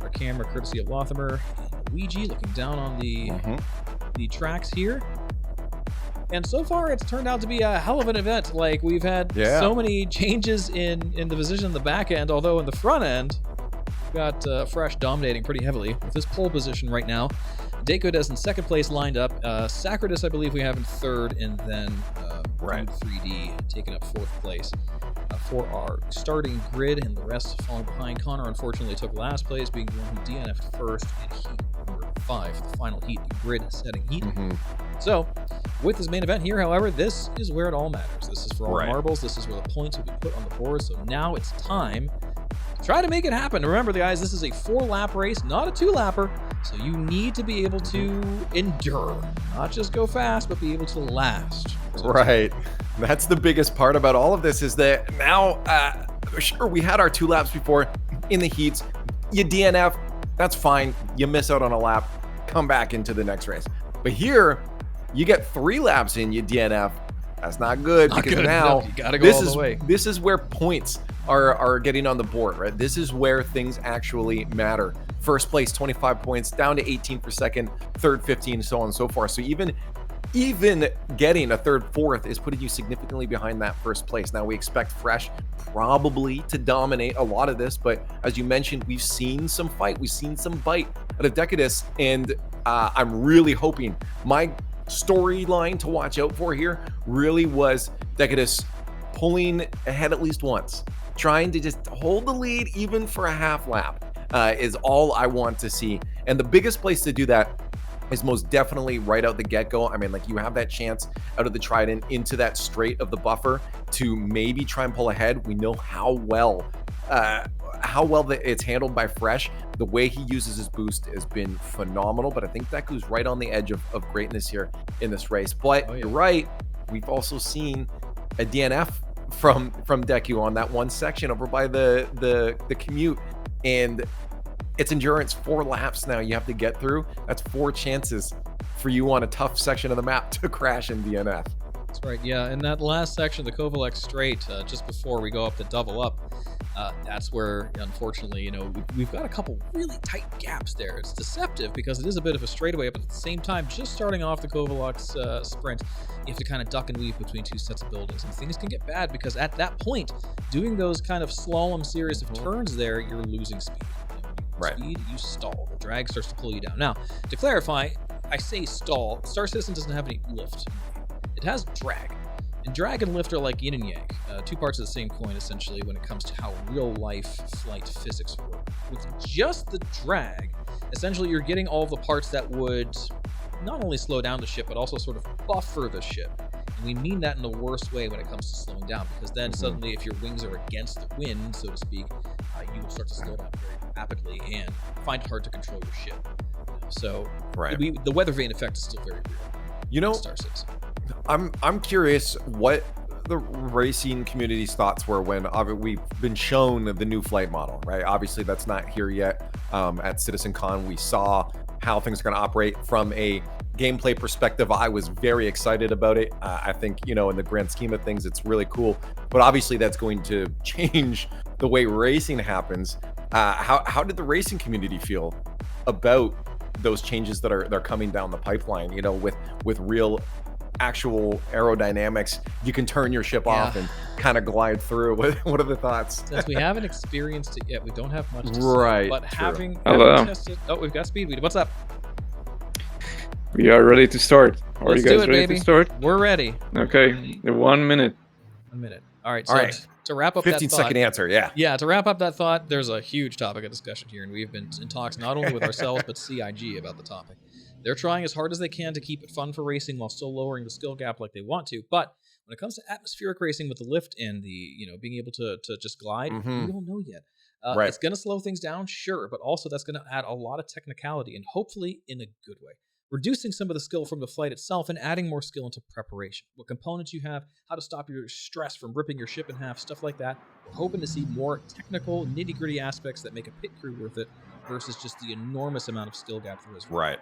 Our camera, courtesy of Lothamer and Luigi, looking down on the tracks here. And so far, it's turned out to be a hell of an event. Like, we've had so many changes in the position in the back end, although in the front end, we've got Fresh dominating pretty heavily with his pole position right now. Dakotas in second place lined up. Sacratus, I believe we have in third, and then Right. 3D taking up fourth place for our starting grid, and the rest falling behind. Connor unfortunately took last place, being the one who DNF'd first in heat number 5, the final heat, the grid setting heat. So, with this main event here, however, this is where it all matters. This is for all the marbles. This is where the points will be put on the board. So now it's time to try to make it happen. Remember, guys, this is a 4-lap race, not a 2-lapper. So you need to be able to endure, not just go fast, but be able to last. Right. That's the biggest part about all of this is that now, sure, we had our 2 laps before in the heats. You DNF, that's fine. You miss out on a lap, come back into the next race. But here, you get 3 laps in, you DNF. That's not good Not because good. now No, you gotta go all the way. this is where points are getting on the board, right? This is where things actually matter. First place, 25 points, down to 18 for second, third, 15, so on and so forth. So even getting a third, fourth is putting you significantly behind that first place. Now we expect Fresh probably to dominate a lot of this, but as you mentioned, we've seen some fight, we've seen some bite out of Decadus, and I'm really hoping my storyline to watch out for here really was Decadus pulling ahead at least once, trying to just hold the lead even for a half lap is all I want to see. And the biggest place to do that is most definitely right out the get-go. I mean, like, you have that chance out of the Trident into that straight of the buffer to maybe try and pull ahead. We know how well that it's handled by Fresh. The way he uses his boost has been phenomenal, but I think Deku's right on the edge of greatness here in this race. But you're right, we've also seen a DNF from Deku on that one section over by the commute, and it's endurance, 4 laps now you have to get through. That's 4 chances for you on a tough section of the map to crash and DNF. That's right, yeah. In that last section, the Kovalek straight, just before we go up to double up, that's where, unfortunately, you know, we've got a couple really tight gaps there. It's deceptive because it is a bit of a straightaway, but at the same time, just starting off the Kovalek's sprint, you have to kind of duck and weave between 2 sets of buildings, and things can get bad because at that point, doing those kind of slalom series of turns there, you're losing speed. Speed, you stall. The drag starts to pull you down. Now, to clarify, I say stall. Star Citizen doesn't have any lift. It has drag. And drag and lift are like yin and yang, 2 parts of the same coin, essentially, when it comes to how real-life flight physics work. With just the drag, essentially you're getting all of the parts that would not only slow down the ship, but also sort of buffer the ship. And we mean that in the worst way when it comes to slowing down, because then suddenly if your wings are against the wind, so to speak, you will start to slow down very rapidly and find it hard to control your ship. So the weather vane effect is still very real. You know, Star Citizen. I'm curious what the racing community's thoughts were when we've been shown the new flight model, right? Obviously, that's not here yet. At CitizenCon, we saw how things are going to operate from a gameplay perspective. I was very excited about it. I think, you know, in the grand scheme of things, it's really cool. But obviously, that's going to change the way racing happens. How did the racing community feel about those changes that are coming down the pipeline. You know, with real actual aerodynamics, you can turn your ship off and kind of glide through. What are the thoughts? Since we haven't experienced it yet, we don't have much to Right, say, but true. having tested, we've got Speedway. What's up? We are ready to start. Are Let's you guys do it, ready baby. to start? We're ready. Okay, 1 minute. 1 minute. All right. All So right. to wrap up 15-second answer. Yeah. Yeah, to wrap up that thought, there's a huge topic of discussion here, and we've been in talks not only with ourselves but CIG about the topic. They're trying as hard as they can to keep it fun for racing while still lowering the skill gap like they want to. But when it comes to atmospheric racing with the lift and the being able to just glide, we don't know yet. Right. It's going to slow things down, sure, but also that's going to add a lot of technicality and hopefully in a good way. Reducing some of the skill from the flight itself and adding more skill into preparation. What components you have, how to stop your stress from ripping your ship in half, stuff like that. We're hoping to see more technical, nitty-gritty aspects that make a pit crew worth it versus just the enormous amount of skill gap there is. Right.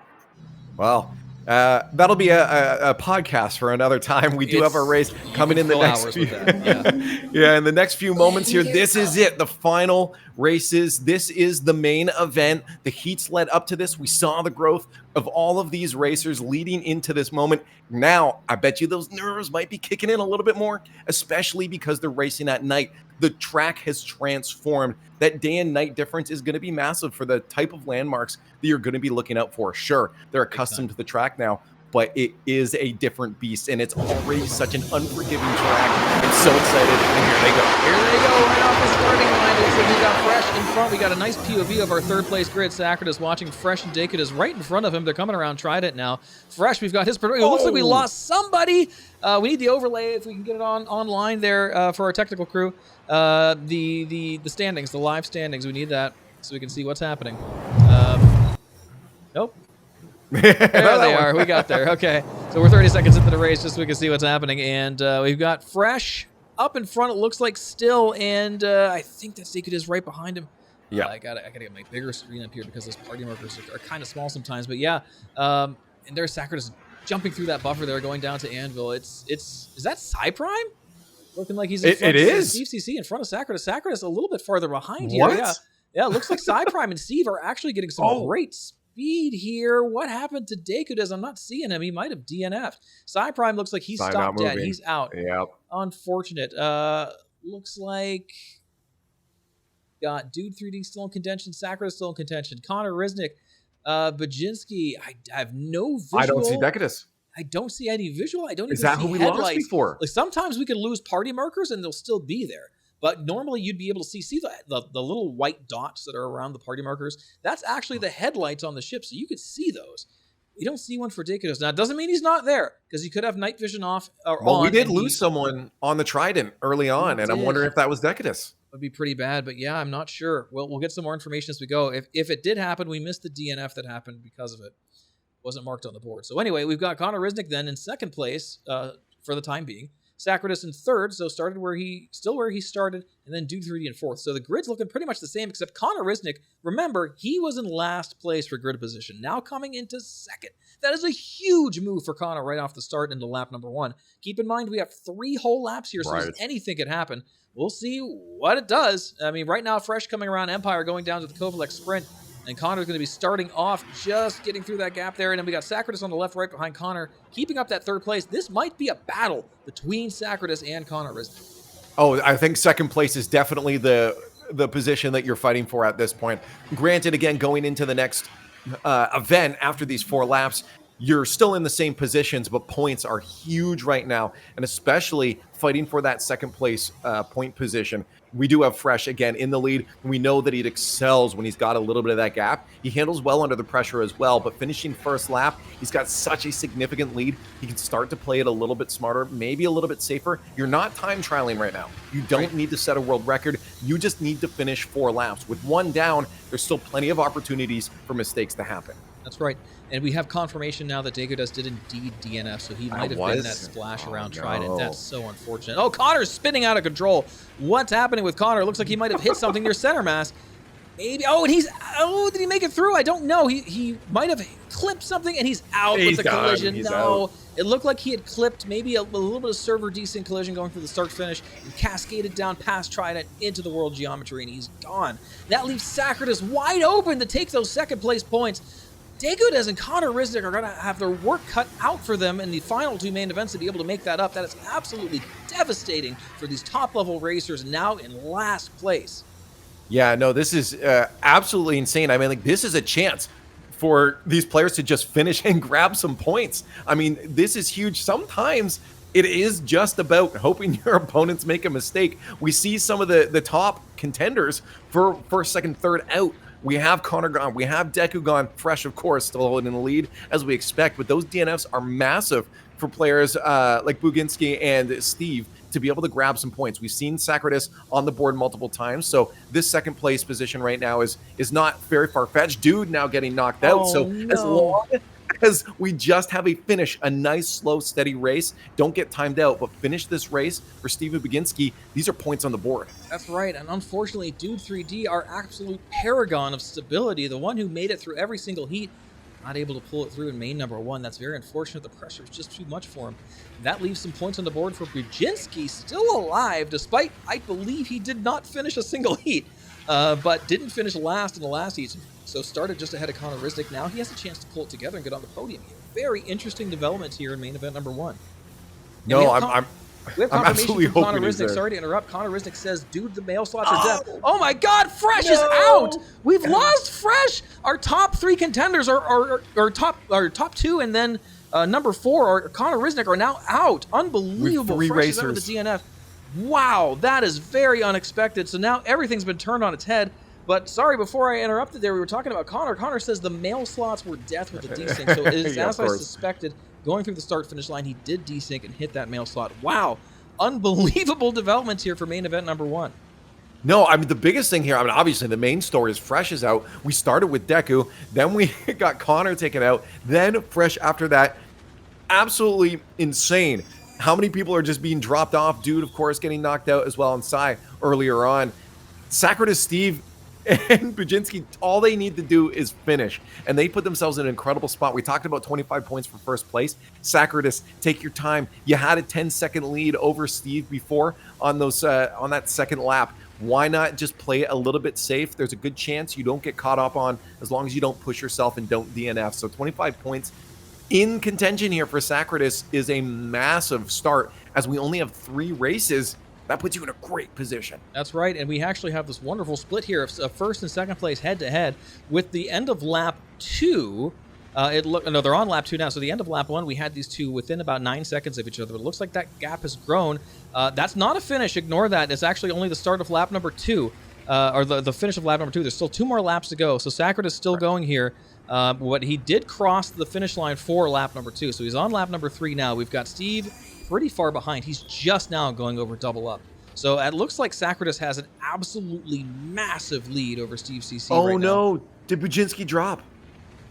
Well, that'll be a podcast for another time. We do have a race coming in the next few, in the next few moments here. This is it, the final races. This is the main event. The heats led up to this. We saw the growth of all of these racers leading into this moment. Now, I bet you those nerves might be kicking in a little bit more, especially because they're racing at night. The track has transformed. That day and night difference is going to be massive for the type of landmarks that you're going to be looking out for. Sure, they're accustomed to the track now, but it is a different beast, and it's already such an unforgiving track. I'm so excited, and here they go. Here they go, right off the starting line. Looks like we got Fresh in front. We got a nice POV of our third place grid. Sacred is watching Fresh and Dakid is right in front of him. They're coming around Trident now. Fresh, we've got his... It looks like we lost somebody. We need the overlay if we can get it online there for our technical crew. The standings, the live standings, we need that so we can see what's happening. Nope. There they are. We got there. Okay. So we're 30 seconds into the race just so we can see what's happening. And we've got Fresh up in front, it looks like still. And I think that Dakid is right behind him. Yeah. I gotta get my bigger screen up here because those party markers are kind of small sometimes. But yeah. And there's Sacred is jumping through that buffer there, going down to Anvil. Is that Cyprime? Looking like he's in front. It is. Steve CC in front of Sacred. Sacred is a little bit farther behind here. What? Yeah, it looks like Cyprime and Steve are actually getting some great speed here. What happened to Dakid? I'm not seeing him. He might have DNF'd. Cyprime looks like he's stopped dead. He's out. Yep. Unfortunate. Looks like got Dude 3D still in contention. Sacred is still in contention. Connor Riznick. Bajinski. I have no visual. I don't see Decadus. I don't see any visual. I don't even see Is that who we lost before? Like sometimes we can lose party markers and they'll still be there. But normally you'd be able to see the little white dots that are around the party markers. That's actually the headlights on the ship, so you could see those. We don't see one for Dakidus. Now, it doesn't mean he's not there, because he could have night vision off or on. Well, we did lose someone on the Trident early on, and I'm wondering if that was Decadus. Would be pretty bad, but yeah, I'm not sure. We'll get some more information as we go. If it did happen, we missed the DNF that happened because of it. Wasn't marked on the board. So anyway, we've got Connor Riznick then in second place for the time being. Sacredus in third, so started where he started, and then Dude 3D in fourth. So the grid's looking pretty much the same, except Connor Riznick, remember, he was in last place for grid position, now coming into second. That is a huge move for Connor right off the start into lap number 1. Keep in mind, we have 3 whole laps here, so anything could happen. We'll see what it does. I mean, right now, Fresh coming around Empire, going down to the Kovalex Sprint, and Connor's going to be starting off, just getting through that gap there. And then we got Sacredus on the left, right behind Connor, keeping up that third place. This might be a battle between Sacredus and Connor Riznick. Oh, I think second place is definitely the position that you're fighting for at this point. Granted, again, going into the next event after these 4 laps, you're still in the same positions, but points are huge right now, and especially fighting for that second place point position. We do have Fresh again in the lead, and we know that he excels when he's got a little bit of that gap. He handles well under the pressure as well, but finishing first lap, he's got such a significant lead. He can start to play it a little bit smarter, maybe a little bit safer. You're not time trialing right now. You don't need to set a world record. You just need to finish 4 laps. With 1 down, there's still plenty of opportunities for mistakes to happen. That's right. And we have confirmation now that Dakidus did indeed DNF, so he might have been that splash around Trident. That's so unfortunate. Oh, Connor's spinning out of control. What's happening with Connor? Looks like he might have hit something near center mass. Maybe. Oh, and did he make it through? I don't know. He might have clipped something, and he's out with the collision. No, it looked like he had clipped maybe a little bit of server decent collision going through the start finish and cascaded down past Trident into the world geometry, and he's gone. That leaves Sacredus wide open to take those second place points. Degudes and Connor Rizdick are going to have their work cut out for them in the final 2 main events to be able to make that up. That is absolutely devastating for these top-level racers now in last place. Yeah, no, this is absolutely insane. I mean, like, this is a chance for these players to just finish and grab some points. I mean, this is huge. Sometimes it is just about hoping your opponents make a mistake. We see some of the top contenders for first, second, third out. We have Connor gone. We have Deku gone. Fresh, of course, still holding the lead as we expect. But those DNFs are massive for players like Buginski and Steve to be able to grab some points. We've seen Sacratus on the board multiple times. So this second place position right now is not very far-fetched. Dude now getting knocked out. So as long as we just have a finish, a nice, slow, steady race, don't get timed out, but finish this race for Steven Buginski, these are points on the board. That's right, and unfortunately, Dude 3D, our absolute paragon of stability, the one who made it through every single heat, not able to pull it through in main number 1. That's very unfortunate. The pressure is just too much for him. That leaves some points on the board for Buginski, still alive, despite, I believe, he did not finish a single heat, but didn't finish last in the last heat. So started just ahead of Connor Rizdick. Now he has a chance to pull it together and get on the podium. Very interesting developments here in main event number 1. No, we have I'm confirmation from Connor Rizdick. Sorry to interrupt. Connor Rizdick says, dude, the mail slots are dead. Oh my God, Fresh is out. We've lost Fresh. Our top 3 contenders are top 2, and then number 4 are Connor Rizdick are now out. Unbelievable. With 3 Fresh is out racers. with the DNF. Wow, that is very unexpected. So now everything's been turned on its head. But sorry, before I interrupted there, we were talking about Connor. Connor says the mail slots were death with the desync. So it is Yeah, as I suspected. Going through the start-finish line, he did desync and hit that mail slot. Wow, unbelievable developments here for main event number 1. No, I mean, the biggest thing here, I mean, obviously the main story is Fresh is out. We started with Deku, then we got Connor taken out, then Fresh after that. Absolutely insane. How many people are just being dropped off? Dude, of course, getting knocked out as well, and Sai earlier on. Sacratus, Steve, and Buginski, all they need to do is finish, and they put themselves in an incredible spot. We talked about 25 points for first place. Sacratus, take your time. You had a 10-second lead over Steve before on those on that second lap. Why not just play it a little bit safe? There's a good chance you don't get caught up on, as long as you don't push yourself and don't DNF. So 25 points in contention here for Sacratus is a massive start, as we only have 3 races. That puts you in a great position. That's right, and we actually have this wonderful split here of first and second place head-to-head. With the end of lap 2, no, they're on lap 2 now, so the end of lap 1, we had these 2 within about 9 seconds of each other. But it looks like that gap has grown. That's not a finish, ignore that. It's actually only the start of lap number 2, or the finish of lap number 2. There's still 2 more laps to go, so Sacred is still going here. But he did cross the finish line for lap number 2, so he's on lap number 3 now. We've got Steve pretty far behind. He's just now going over double up. So it looks like Sacratus has an absolutely massive lead over Steve CC right now. Oh no, did Buginski drop?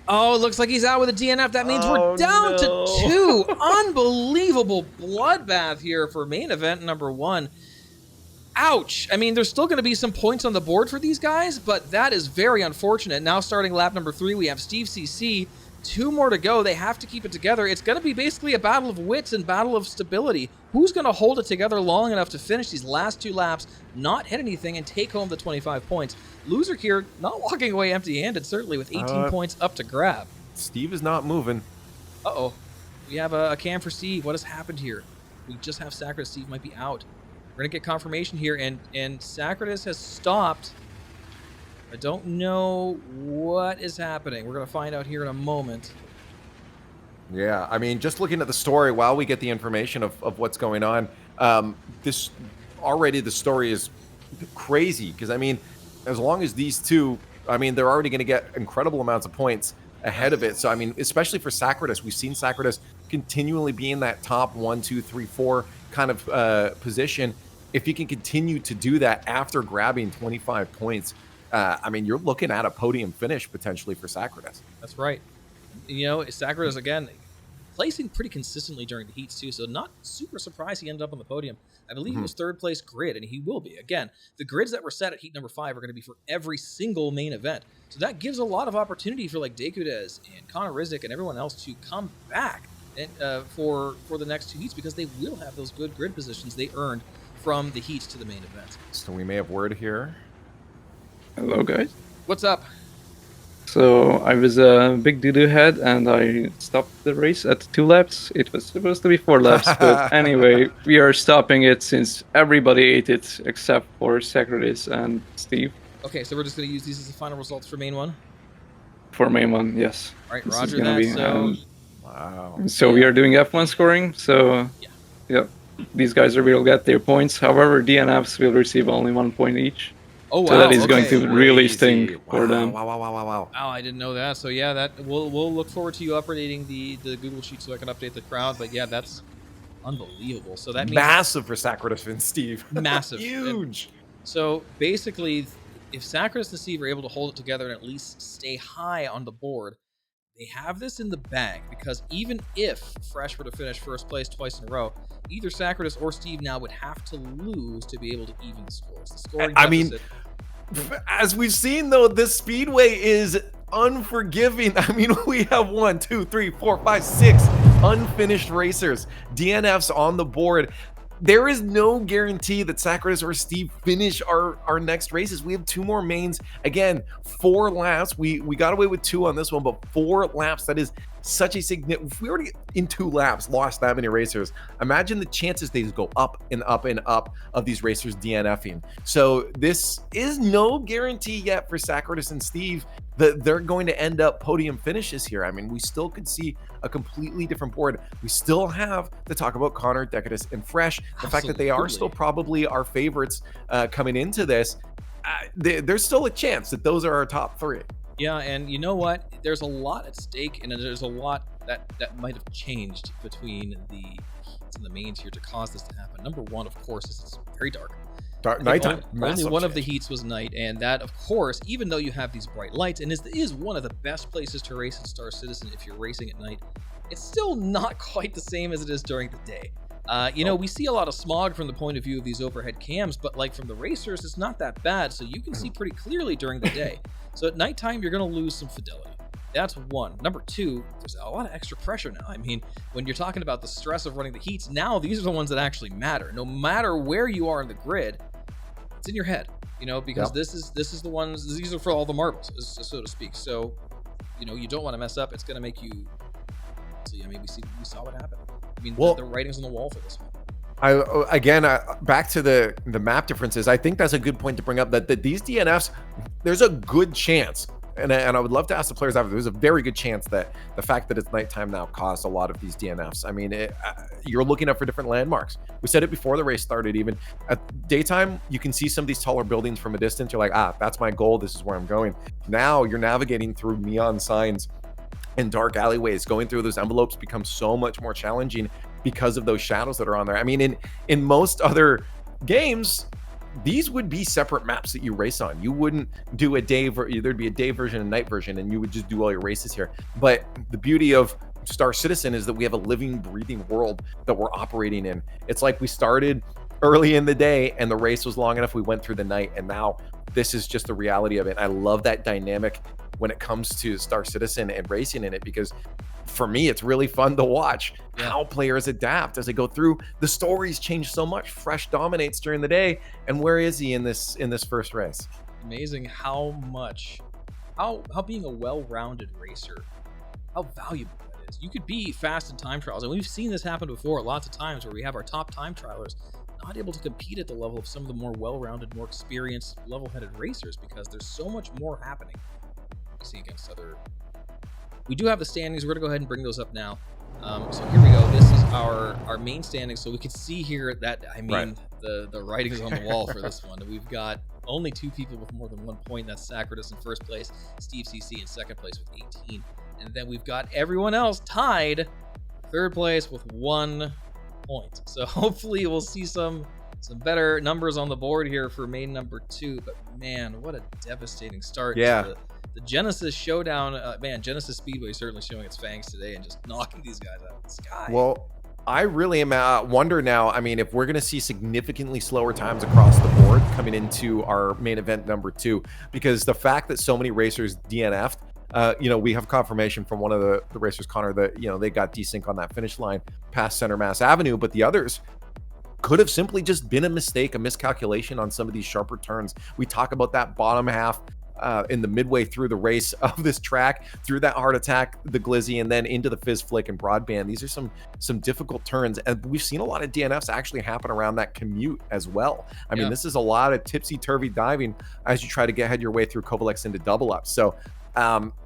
Oh, it looks like he's out with a DNF. That means we're down to 2. Unbelievable bloodbath here for main event number 1. Ouch. I mean, there's still going to be some points on the board for these guys, but that is very unfortunate. Now starting lap number 3, we have Steve CC. 2 more to go. They have to keep it together. It's going to be basically a battle of wits and battle of stability. Who's going to hold it together long enough to finish these last 2 laps, not hit anything, and take home the 25 points? Loser here, not walking away empty-handed, certainly, with 18 points up to grab. Steve is not moving. Uh-oh. We have a cam for Steve. What has happened here? We just have Sacratus. Steve might be out. We're going to get confirmation here, and Sacratus has stopped. I don't know what is happening. We're going to find out here in a moment. Yeah, I mean, just looking at the story while we get the information of what's going on, this already the story is crazy, because, I mean, as long as these 2, I mean, they're already going to get incredible amounts of points ahead of it. So, I mean, especially for Sacratus, we've seen Sacratus continually be in that top 1, 2, 3, 4 kind of position. If he can continue to do that after grabbing 25 points, I mean, you're looking at a podium finish potentially for Sacratus. That's right. You know, Sacratus, again, placing pretty consistently during the heats, too, so not super surprised he ended up on the podium. I believe he was 3rd place grid, and he will be. Again, the grids that were set at heat number 5 are going to be for every single main event. So that gives a lot of opportunity for, like, Degudes and Connor Rizdick and everyone else to come back and, for the next 2 heats, because they will have those good grid positions they earned from the heats to the main event. So we may have word here. Hello, guys. What's up? So I was a big doo-doo head, and I stopped the race at 2 laps. It was supposed to be 4 laps, but anyway, we are stopping it since everybody ate it except for Sacratis and Steve. Okay, so we're just going to use these as the final results for main one? For main one, yes. All right, This roger is gonna that. be, So, wow. So we are doing F1 scoring, so yeah, these guys will get their points. However, DNFs will receive only 1 point each. oh wow, So that is going okay. to really sting for them. Wow. Oh, I didn't know that. So yeah, that we'll look forward to you updating the Google Sheet so I can update the crowd. But yeah, that's unbelievable. So that means Massive for Sacratis and Steve. massive, Huge. So basically, if Sacratis and Steve are able to hold it together and at least stay high on the board, they have this in the bag, because even if Fresh were to finish first place twice in a row, either Sacratis or Steve now would have to lose to be able to even the scores. The scoring I mean, deficit, as we've seen though, this Speedway is unforgiving. I mean, we have 1, 2, 3, 4, 5, 6 unfinished racers, DNFs on the board. There is no guarantee that Sacratis or Steve finish our next races. We have 2 more mains. Again, 4 laps. We got away with 2 on this one, but 4 laps. That is such a significant. If we already in 2 laps lost that many racers, imagine the chances they just go up and up and up of these racers DNFing. So this is no guarantee yet for Sacratis and Steve that they're going to end up podium finishes here. I mean, we still could see a completely different board. We still have to talk about Connor, Decatus, and Fresh. The fact that they are still probably our favorites coming into this, there's still a chance that those are our top 3. yeah, and you know what? There's a lot at stake, and there's a lot that might have changed between the heats and the mains here to cause this to happen. Number one, of course, is it's very dark. Nighttime. Only one of the heats was night, and that, of course, even though you have these bright lights, and is one of the best places to race in Star Citizen if you're racing at night, it's still not quite the same as it is during the day. You know, we see a lot of smog from the point of view of these overhead cams, but like from the racers, it's not that bad, so you can see pretty clearly during the day. So at nighttime, you're going to lose some fidelity. That's one. Number two, there's a lot of extra pressure now. I mean, when you're talking about the stress of running the heats, now these are the ones that actually matter. No matter where you are in the grid, it's in your head, you know, because this is the ones, these are for all the marbles, so to speak. So, you know, you don't want to mess up. It's going to make you, so yeah, maybe we saw what happened. I mean, the writing's on the wall for this one. Back to the map differences. I think that's a good point to bring up, that these DNFs, there's a good chance, and I would love to ask the players after, there's a very good chance that the fact that it's nighttime now caused a lot of these DNFs. I mean, you're looking up for different landmarks. We said it before the race started. Even at daytime, you can see some of these taller buildings from a distance. You're like, that's my goal. This is where I'm going. Now you're navigating through neon signs and dark alleyways. Going through those envelopes becomes so much more challenging because of those shadows that are on there. I mean, in most other games, these would be separate maps that you race on. You wouldn't do a day, there'd be a day version and night version, and you would just do all your races here. But the beauty of Star Citizen is that we have a living, breathing world that we're operating in. It's like we started early in the day and the race was long enough, we went through the night, and now this is just the reality of it. I love that dynamic when it comes to Star Citizen and racing in it, because for me, it's really fun to watch how players adapt as they go through. The stories change so much. Fresh dominates during the day, and where is he in this first race? Amazing how being a well-rounded racer, how valuable that is. You could be fast in time trials, and we've seen this happen before lots of times, where we have our top time trialers not able to compete at the level of some of the more well-rounded, more experienced, level-headed racers, because there's so much more happening. You see against other. We do have the standings. We're going to go ahead and bring those up now. So here we go. This is our main standings. So we can see here that, I mean, the writing's on the wall for this one. We've got only 2 people with more than 1 point. That's Sacratis in first place, Steve CC in second place with 18. And then we've got everyone else tied third place with 1 point. So hopefully we'll see some better numbers on the board here for main number 2. But man, what a devastating start to the Genesis Showdown. Man, Genesis Speedway is certainly showing its fangs today and just knocking these guys out of the sky. Well, I really am wonder now, I mean, if we're going to see significantly slower times across the board coming into our main event number 2, because the fact that so many racers DNF'd, you know, we have confirmation from one of the racers, Connor, that, you know, they got desync on that finish line past Center Mass Avenue, but the others could have simply just been a mistake, a miscalculation on some of these sharper turns. We talk about that bottom half in the midway through the race of this track, through that Heart Attack, the Glizzy, and then into the Fizz Flick and Broadband. These are some difficult turns, and we've seen a lot of DNFs actually happen around that commute as well. I mean, this is a lot of tipsy-turvy diving as you try to head your way through Kovalex into double up. So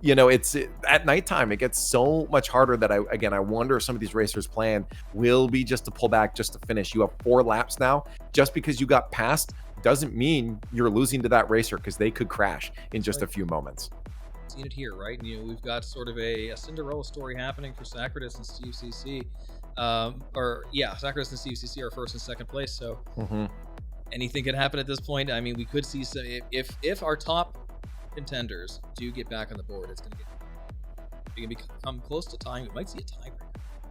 you know, at nighttime, it gets so much harder that I wonder if some of these racers' plan will be just to pull back, just to finish. You have 4 laps now. Just because you got passed doesn't mean you're losing to that racer, because they could crash in just a few moments. Seen it here, right? You know, we've got sort of a Cinderella story happening for Sacratus and Steve CC. Sacratus and Steve CC are first and second place. So anything can happen at this point. I mean, we could see some, if our top contenders do get back on the board, it's going to become close to tying. We might see a tiebreaker.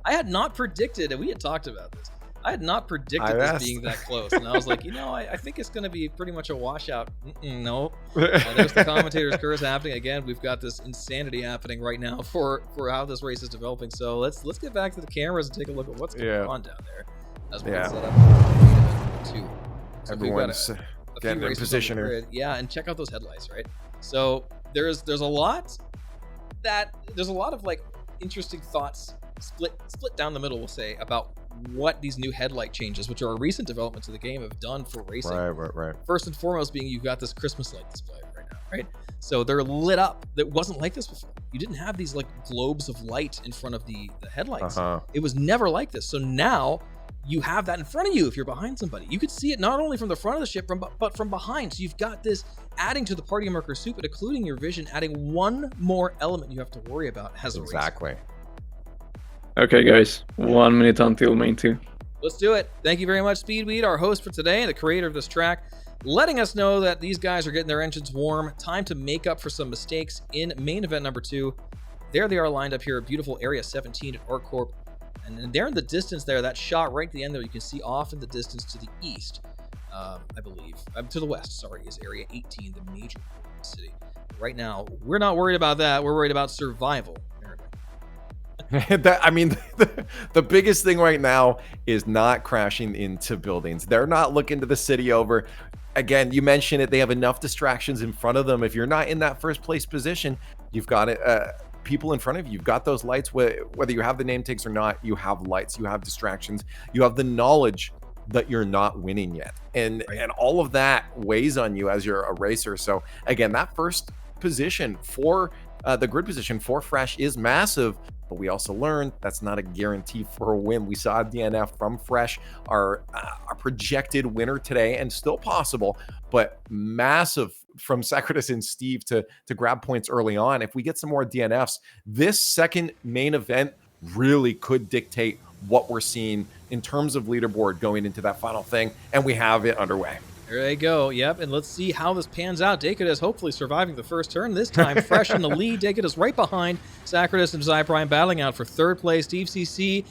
I had not predicted, and we had talked about this, I had not predicted this being that close, and I was like, you know, I think it's going to be pretty much a washout. No, there's the commentator's curse happening again. We've got this insanity happening right now for how this race is developing. So let's get back to the cameras and take a look at what's going on down there as we set up 2. So everyone's getting in position here. Yeah, and check out those headlights, right? So there's a lot of like interesting thoughts split down the middle, we'll say, about what these new headlight changes, which are a recent development to the game, have done for racing. Right. First and foremost being you've got this Christmas light display right now, right? So they're lit up. That wasn't like this before. You didn't have these like globes of light in front of the headlights. It was never like this. So now you have that in front of you if you're behind somebody. You could see it not only from the front of the ship, but from behind. So you've got this adding to the party marker soup, and occluding your vision, adding one more element you have to worry about as a racer. Okay, guys, 1 minute until main 2. Let's do it. Thank you very much, Speedweed, our host for today, the creator of this track, letting us know that these guys are getting their engines warm. Time to make up for some mistakes in main event number 2. There they are lined up here at beautiful Area 17 at ArcCorp. And they're in the distance there. That shot right at the end there, you can see off in the distance to the east, I believe. To the west, sorry, is Area 18, the major city. Right now, we're not worried about that. We're worried about survival. The biggest thing right now is not crashing into buildings. They're not looking to the city over. Again, you mentioned it. They have enough distractions in front of them. If you're not in that first place position, you've got it. People in front of you. You've got those lights. Whether you have the name tags or not, you have lights. You have distractions. You have the knowledge that you're not winning yet, and all of that weighs on you as you're a racer. So again, that first position for the grid position for Fresh is massive, but we also learned that's not a guarantee for a win. We saw a DNF from Fresh, our projected winner today, and still possible, but massive from Sacratus and Steve to grab points early on. If we get some more DNFs, this second main event really could dictate what we're seeing in terms of leaderboard going into that final thing, and we have it underway. There they go. Yep, and let's see how this pans out. Dakota is hopefully surviving the first turn. This time, Fresh in the lead. Dakota is right behind Sacratus and Zyprime, battling out for third place. Steve CC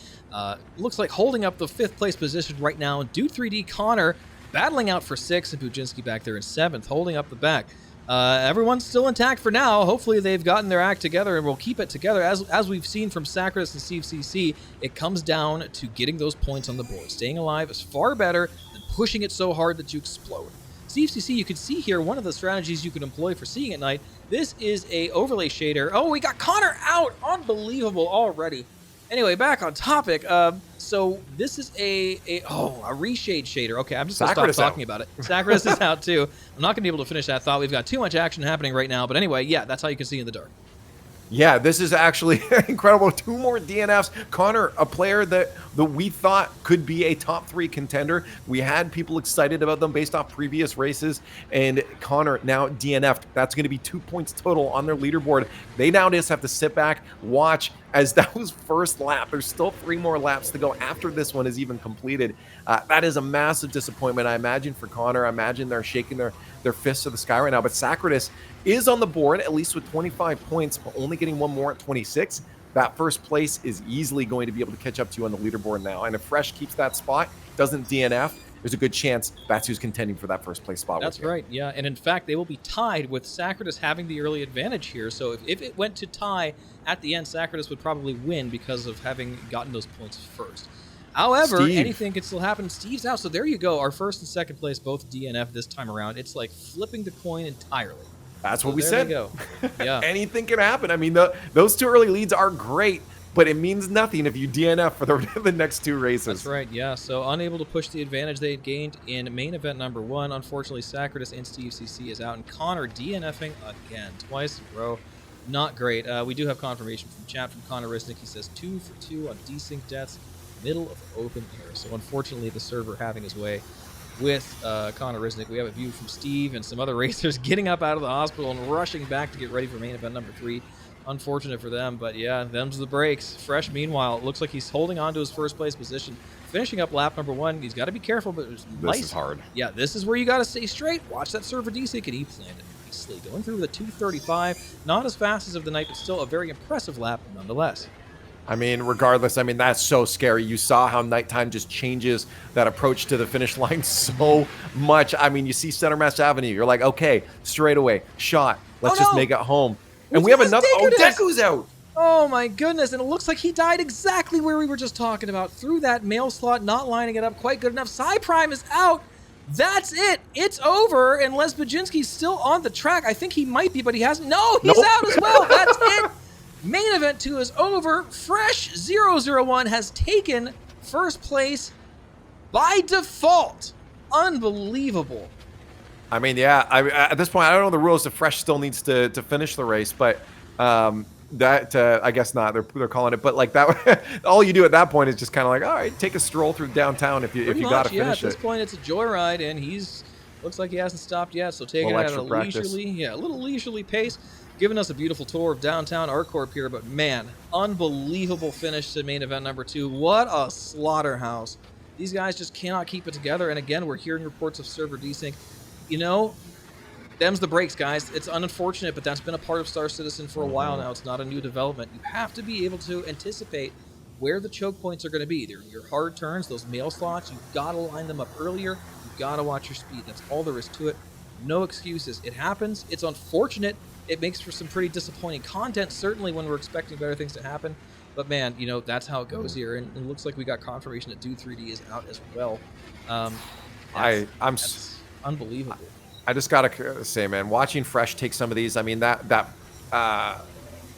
looks like holding up the 5th place position right now. Dude 3D Connor battling out for 6th, and Pujinski back there in 7th, holding up the back. Everyone's still intact for now. Hopefully they've gotten their act together and will keep it together. As we've seen from Sacratus and Steve CC, it comes down to getting those points on the board. Staying alive is far better than pushing it so hard that you explode. Steve CC, you can see here one of the strategies you can employ for seeing at night. This is a overlay shader. Oh, we got Connor out. Unbelievable already. Anyway, back on topic. So this is a reshade shader. Okay, I'm just going to stop talking about it. Sacratus is out too. I'm not going to be able to finish that thought. We've got too much action happening right now. But anyway, yeah, that's how you can see in the dark. Yeah, this is actually incredible. 2 more DNFs. Connor, a player that we thought could be a top 3 contender. We had people excited about them based off previous races. And Connor now DNF'd. That's going to be 2 points total on their leaderboard. They now just have to sit back, watch as that was first lap. There's still 3 more laps to go after this one is even completed. That is a massive disappointment, I imagine, for Connor. I imagine they're shaking their fists to the sky right now. But Sacratus is on the board, at least with 25 points, but only getting 1 more at 26. That first place is easily going to be able to catch up to you on the leaderboard now. And if Fresh keeps that spot, doesn't DNF, there's a good chance that's who's contending for that first place spot. That's right, yeah. And in fact, they will be tied with Sacratus having the early advantage here. So if it went to tie at the end, Sacratus would probably win because of having gotten those points first. However, anything can still happen. Steve's out, so there you go. Our first and second place both DNF this time around. It's like flipping the coin entirely. That's what we there said. they go. Yeah. Anything can happen. I mean, those 2 early leads are great, but it means nothing if you DNF for the next 2 races. That's right, yeah. So unable to push the advantage they had gained in main event number 1. Unfortunately, Sacratus and Steve CC is out, and Connor DNFing again, twice in a row. Not great. We do have confirmation from chat from Connor Risnick. He says 2 for 2 on desync deaths, middle of open air. So unfortunately, the server having his way with Connor Risnick. We have a view from Steve and some other racers getting up out of the hospital and rushing back to get ready for main event number 3. Unfortunate for them, but yeah, them's the breaks. Fresh, meanwhile, it looks like he's holding on to his first place position, finishing up lap number 1. He's got to be careful, but this is hard. Yeah, this is where you got to stay straight. Watch that server desync, and he landed nicely, going through with a 2:35. Not as fast as of the night, but still a very impressive lap nonetheless. I mean, regardless, I mean, that's so scary. You saw how nighttime just changes that approach to the finish line so much. I mean, you see Center Mass Avenue, you're like, okay, straight away, shot. Let's just make it home. And we have another, Deku's out. Oh my goodness, and it looks like he died exactly where we were just talking about, through that mail slot, not lining it up quite good enough. Cy Prime is out. That's it. It's over, unless Bajinski's still on the track. I think he might be, but he hasn't. No, he's out as well. That's it. Main event 2 is over. Fresh 001 has taken first place by default. Unbelievable. I mean, yeah, at this point, I don't know the rules if Fresh still needs to finish the race, but I guess not. They're calling it, but like that, all you do at that point is just kind of like, all right, take a stroll through downtown if you got to finish it. At this point, it's a joyride, and looks like he hasn't stopped yet. So taking it at a little leisurely pace. Giving us a beautiful tour of downtown ArtCorp here, but man, unbelievable finish to main event number 2. What a slaughterhouse. These guys just cannot keep it together, and again, we're hearing reports of server desync. You know, them's the breaks, guys. It's unfortunate, but that's been a part of Star Citizen for a while now. It's not a new development. You have to be able to anticipate where the choke points are going to be. They're your hard turns, those mail slots. You've got to line them up earlier. You've got to watch your speed. That's all there is to it. No excuses. It happens. It's unfortunate. It makes for some pretty disappointing content, certainly when we're expecting better things to happen. But man, you know, that's how it goes here. And it looks like we got confirmation that Dude 3D is out as well. That's unbelievable. I just gotta say, man, watching Fresh take some of these. I mean, that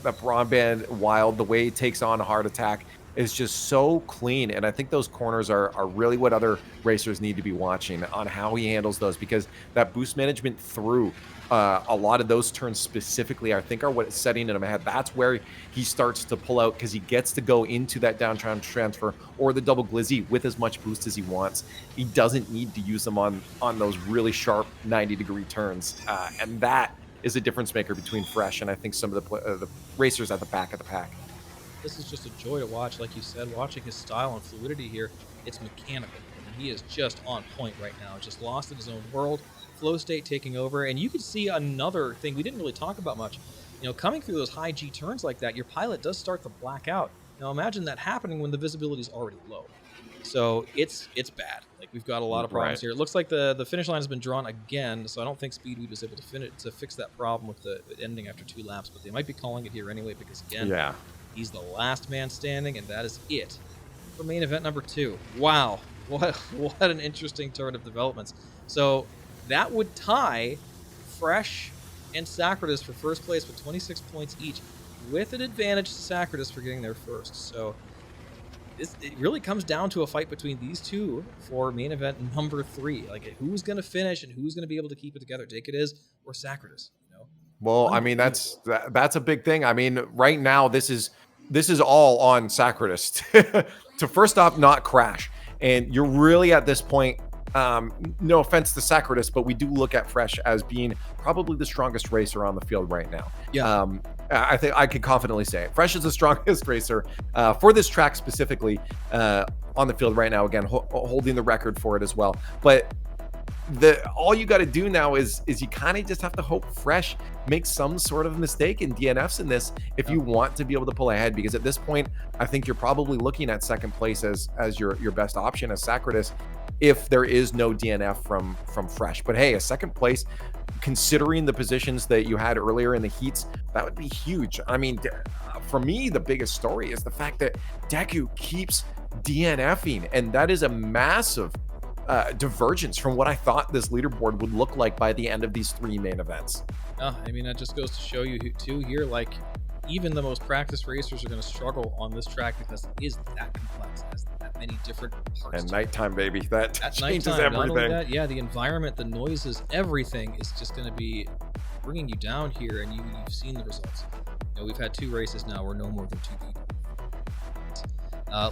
Broadband Wild, the way he takes on a Heart Attack is just so clean. And I think those corners are really what other racers need to be watching on how he handles those, because that boost management through a lot of those turns specifically, I think, are what it's setting in him ahead. That's where he starts to pull out, because he gets to go into that downtown transfer or the double glizzy with as much boost as he wants. He doesn't need to use them on those really sharp 90-degree turns. And that is a difference maker between Fresh and I think some of the racers at the back of the pack. This is just a joy to watch, like you said, watching his style and fluidity here. It's mechanical. And he is just on point right now, just lost in his own world. Flow state taking over, and you can see another thing we didn't really talk about much. You know, coming through those high G turns like that, your pilot does start to black out. Now imagine that happening when the visibility is already low. So it's bad. Like, we've got a lot of problems here. It looks like the finish line has been drawn again, so I don't think Speedway was able to fix that problem with the ending after 2 laps, but they might be calling it here anyway, because again, he's the last man standing, and that is it for main event number 2. Wow, what an interesting turn of developments. So that would tie Fresh and Sacratus for first place with 26 points each, with an advantage to Sacratus for getting there first. So it really comes down to a fight between these two for main event number 3. Like, who's going to finish and who's going to be able to keep it together? Take it is or Sacratus, you know? Well, I mean, that's a big thing. I mean, right now this is all on Sacratus to first off not crash, and you're really at this point. No offense to Sacratus, but we do look at Fresh as being probably the strongest racer on the field right now. Yeah. I think I could confidently say it. Fresh is the strongest racer for this track specifically on the field right now. Again, holding the record for it as well. But all you got to do now is you kind of just have to hope Fresh makes some sort of mistake in DNFs in this if you want to be able to pull ahead, because at this point, I think you're probably looking at second place as your best option as Sacratus, if there is no DNF from Fresh. But hey, a second place, considering the positions that you had earlier in the heats, that would be huge. I mean, for me, the biggest story is the fact that Deku keeps DNFing, and that is a massive divergence from what I thought this leaderboard would look like by the end of these 3 main events. I mean, that just goes to show you too here, like even the most practiced racers are going to struggle on this track because it is that complex. It has that many different parts. And nighttime, baby, that changes nighttime, everything. Not only that, yeah, the environment, the noises, everything is just going to be bringing you down here, and you've seen the results. You know, we've had 2 races now. We're no more than 2 people.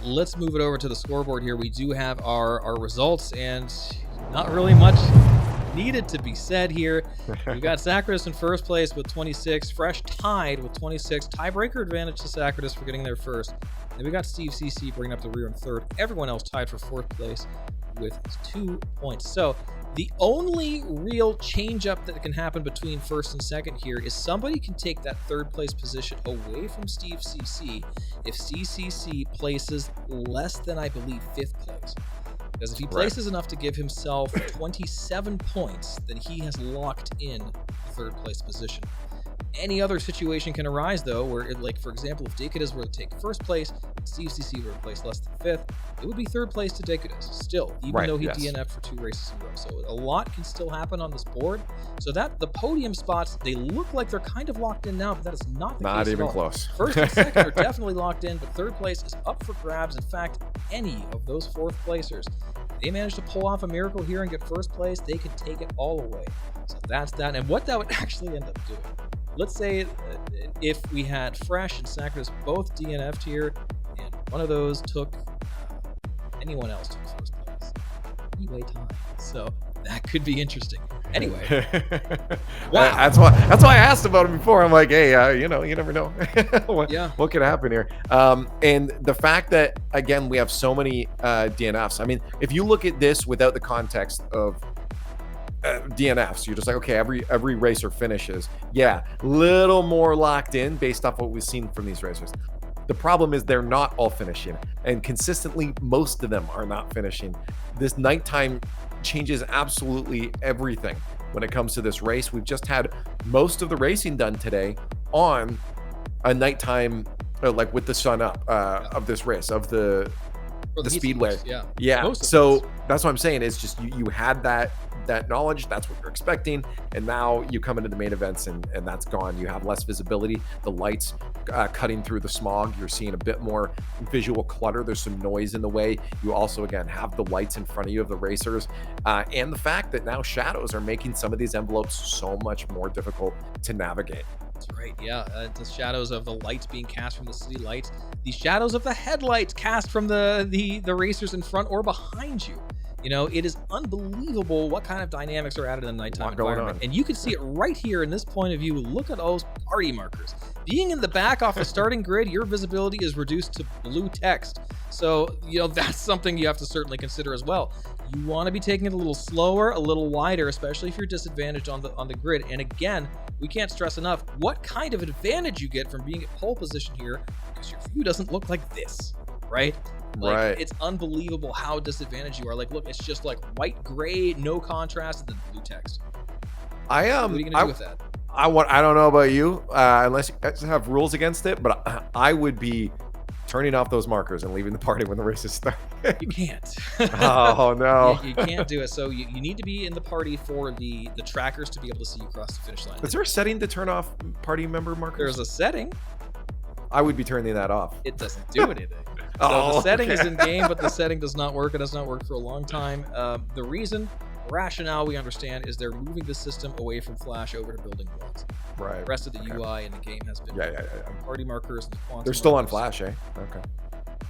Let's move it over to the scoreboard here. We do have our results, and not really much needed to be said here. We've got Sacratus in first place with 26, Fresh tied with 26, tiebreaker advantage to Sacratus for getting there first. Then we got Steve CC bringing up the rear in third. Everyone else tied for 4th place with 2 points. So the only real change up that can happen between first and second here is somebody can take that 3rd place position away from Steve CC if CCC places less than, I believe, 5th place. Because if he places enough to give himself 27 points, then he has locked in the 3rd place position. Any other situation can arise, though, where, like, for example, if Decadas were to take 1st place, Steve CC were to place less than 5th, it would be 3rd place to Decadas still, even though he DNF'd for 2 races in a row. So a lot can still happen on this board. So that the podium spots, they look like they're kind of locked in now, but that is not the case. Not even at all. close. 1st and 2nd are definitely locked in, but 3rd place is up for grabs. In fact, any of those 4th placers, if they manage to pull off a miracle here and get 1st place, they can take it all away. So that's that. And what that would actually end up doing, let's say if we had Fresh and Sacratus both DNF'd here, and one of those took, anyone else took 1st place. Anyway, time. So that could be interesting. Anyway. Wow. That's why I asked about him before. I'm like, hey, you know, you never know what could happen here. And the fact that, again, we have so many DNFs. I mean, if you look at this without the context of DNFs, you're just like, okay, every racer finishes. Yeah, little more locked in based off what we've seen from these racers. The problem is they're not all finishing, and consistently most of them are not finishing. This nighttime changes absolutely everything when it comes to this race. We've just had most of the racing done today on a nighttime, like with the sun up of this race, of the Speedway. Yeah. So that's what I'm saying. It's just you had that knowledge, that's what you're expecting, and now you come into the main events and that's gone. You have less visibility, the lights cutting through the smog, you're seeing a bit more visual clutter, there's some noise in the way. You also, again, have the lights in front of you of the racers, and the fact that now shadows are making some of these envelopes so much more difficult to navigate. That's right, yeah. The shadows of the lights being cast from the city lights, the shadows of the headlights cast from the racers in front or behind you. You know, it is unbelievable what kind of dynamics are added in the nighttime environment. And you can see it right here in this point of view. Look at those party markers. Being in the back off the starting grid, your visibility is reduced to blue text. So, you know, that's something you have to certainly consider as well. You want to be taking it a little slower, a little wider, especially if you're disadvantaged on the grid. And again, we can't stress enough what kind of advantage you get from being at pole position here, because your view doesn't look like this, right? Like, it's unbelievable how disadvantaged you are. Like, look, it's just like white, gray, no contrast, and then blue text. What are you gonna do with that? I don't know about you, unless you guys have rules against it, but I would be turning off those markers and leaving the party when the races start. You can't. Oh no, you can't do it. So you need to be in the party for the trackers to be able to see you across the finish line. Is there a setting to turn off party member markers? There's a setting. I would be turning that off. It doesn't do anything. So the setting is in game, but the setting does not work. It has not worked for a long time. The reason, rationale we understand, is they're moving the system away from Flash over to building blocks. Right. The rest of the UI in the game has been party markers and the quantum. They're still on Flash, eh? Okay.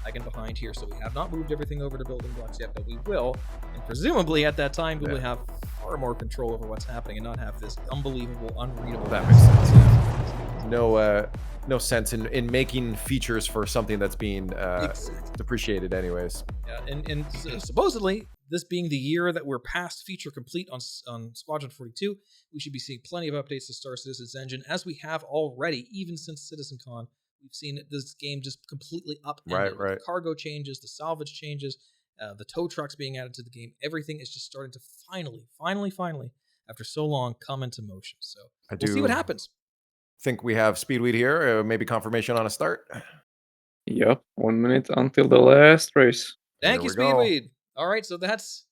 Lagging behind here, so we have not moved everything over to building blocks yet, but we will. And presumably at that time, we will have far more control over what's happening and not have this unbelievable, unreadable. That makes sense. Yeah. No sense in making features for something that's being depreciated anyways. Yeah, and supposedly, this being the year that we're past feature complete on Squadron 42, we should be seeing plenty of updates to Star Citizen's engine, as we have already, even since CitizenCon. We've seen this game just completely upended. Right. The cargo changes, the salvage changes, the tow trucks being added to the game. Everything is just starting to finally, after so long, come into motion. So we'll see what happens. Think we have Speedway here, maybe confirmation on a start. Yep, 1 minute until the last race. Thank you, Speedweed. All right, so that's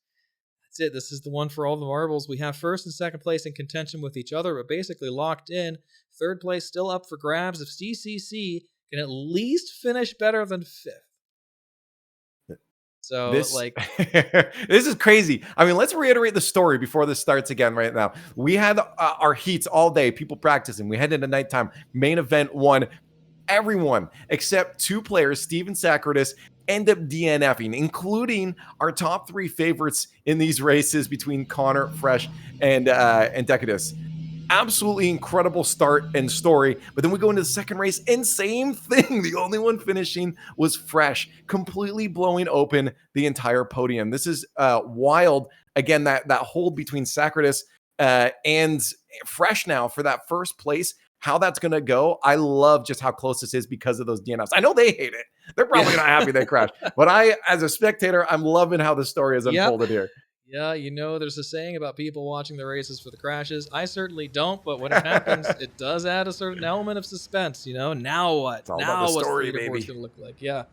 That's it. This is the one for all the marbles. We have first and second place in contention with each other, but basically locked in. Third place still up for grabs if CCC can at least finish better than fifth. So, this is crazy. I mean, let's reiterate the story before this starts again right now. We had our heats all day, people practicing. We headed into nighttime. Main event one. Everyone except 2 players, Steve and Sacratus, end up DNFing, including our top 3 favorites in these races between Connor, Fresh, and Decadus. Absolutely incredible start and story. But then we go into the second race and same thing. The only one finishing was Fresh, completely blowing open the entire podium. This is wild. Again, that hold between Sacratus and Fresh now for that first place. How that's going to go, I love just how close this is because of those DNFs. I know they hate it. They're probably not happy they crashed. But I, as a spectator, I'm loving how the story has unfolded here. Yeah, you know, there's a saying about people watching the races for the crashes. I certainly don't, but when it happens, it does add a certain element of suspense. You know, now what? It's all now about the what's story, the leaderboard's baby. going to look like? Yeah.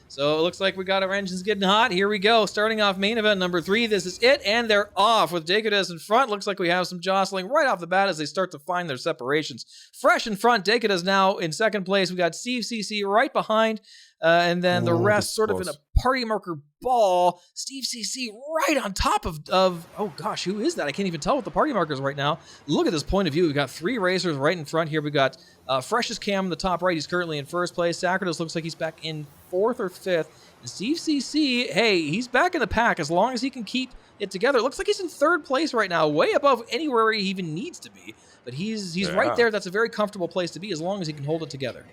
So it looks like we got our engines getting hot. Here we go. Starting off main event number 3. This is it, and they're off with Decadus in front. Looks like we have some jostling right off the bat as they start to find their separations. Fresh in front. Decadus now in second place. We got Steve CC right behind. And then the rest sort of in a party marker ball. Steve CC right on top of oh gosh, who is that? I can't even tell with the party markers right now. Look at this point of view. We've got 3 racers right in front here. We got Fresh's Cam in the top right. He's currently in first place. Sacratus looks like he's back in 4th or 5th. And Steve CC, hey, he's back in the pack as long as he can keep it together. It looks like he's in 3rd place right now, way above anywhere he even needs to be. But he's right there. That's a very comfortable place to be as long as he can hold it together.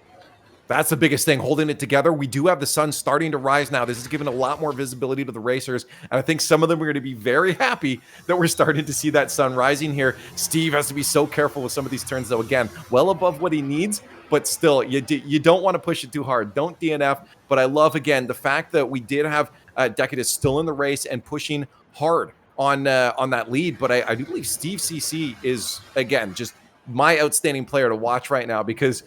That's the biggest thing, holding it together. We do have the sun starting to rise now. This is giving a lot more visibility to the racers. And I think some of them are going to be very happy that we're starting to see that sun rising here. Steve has to be so careful with some of these turns, though. Again, well above what he needs, but still, you don't want to push it too hard. Don't DNF. But I love, again, the fact that we did have Decadus still in the race and pushing hard on that lead. But I do believe Steve CC is, again, just my outstanding player to watch right now because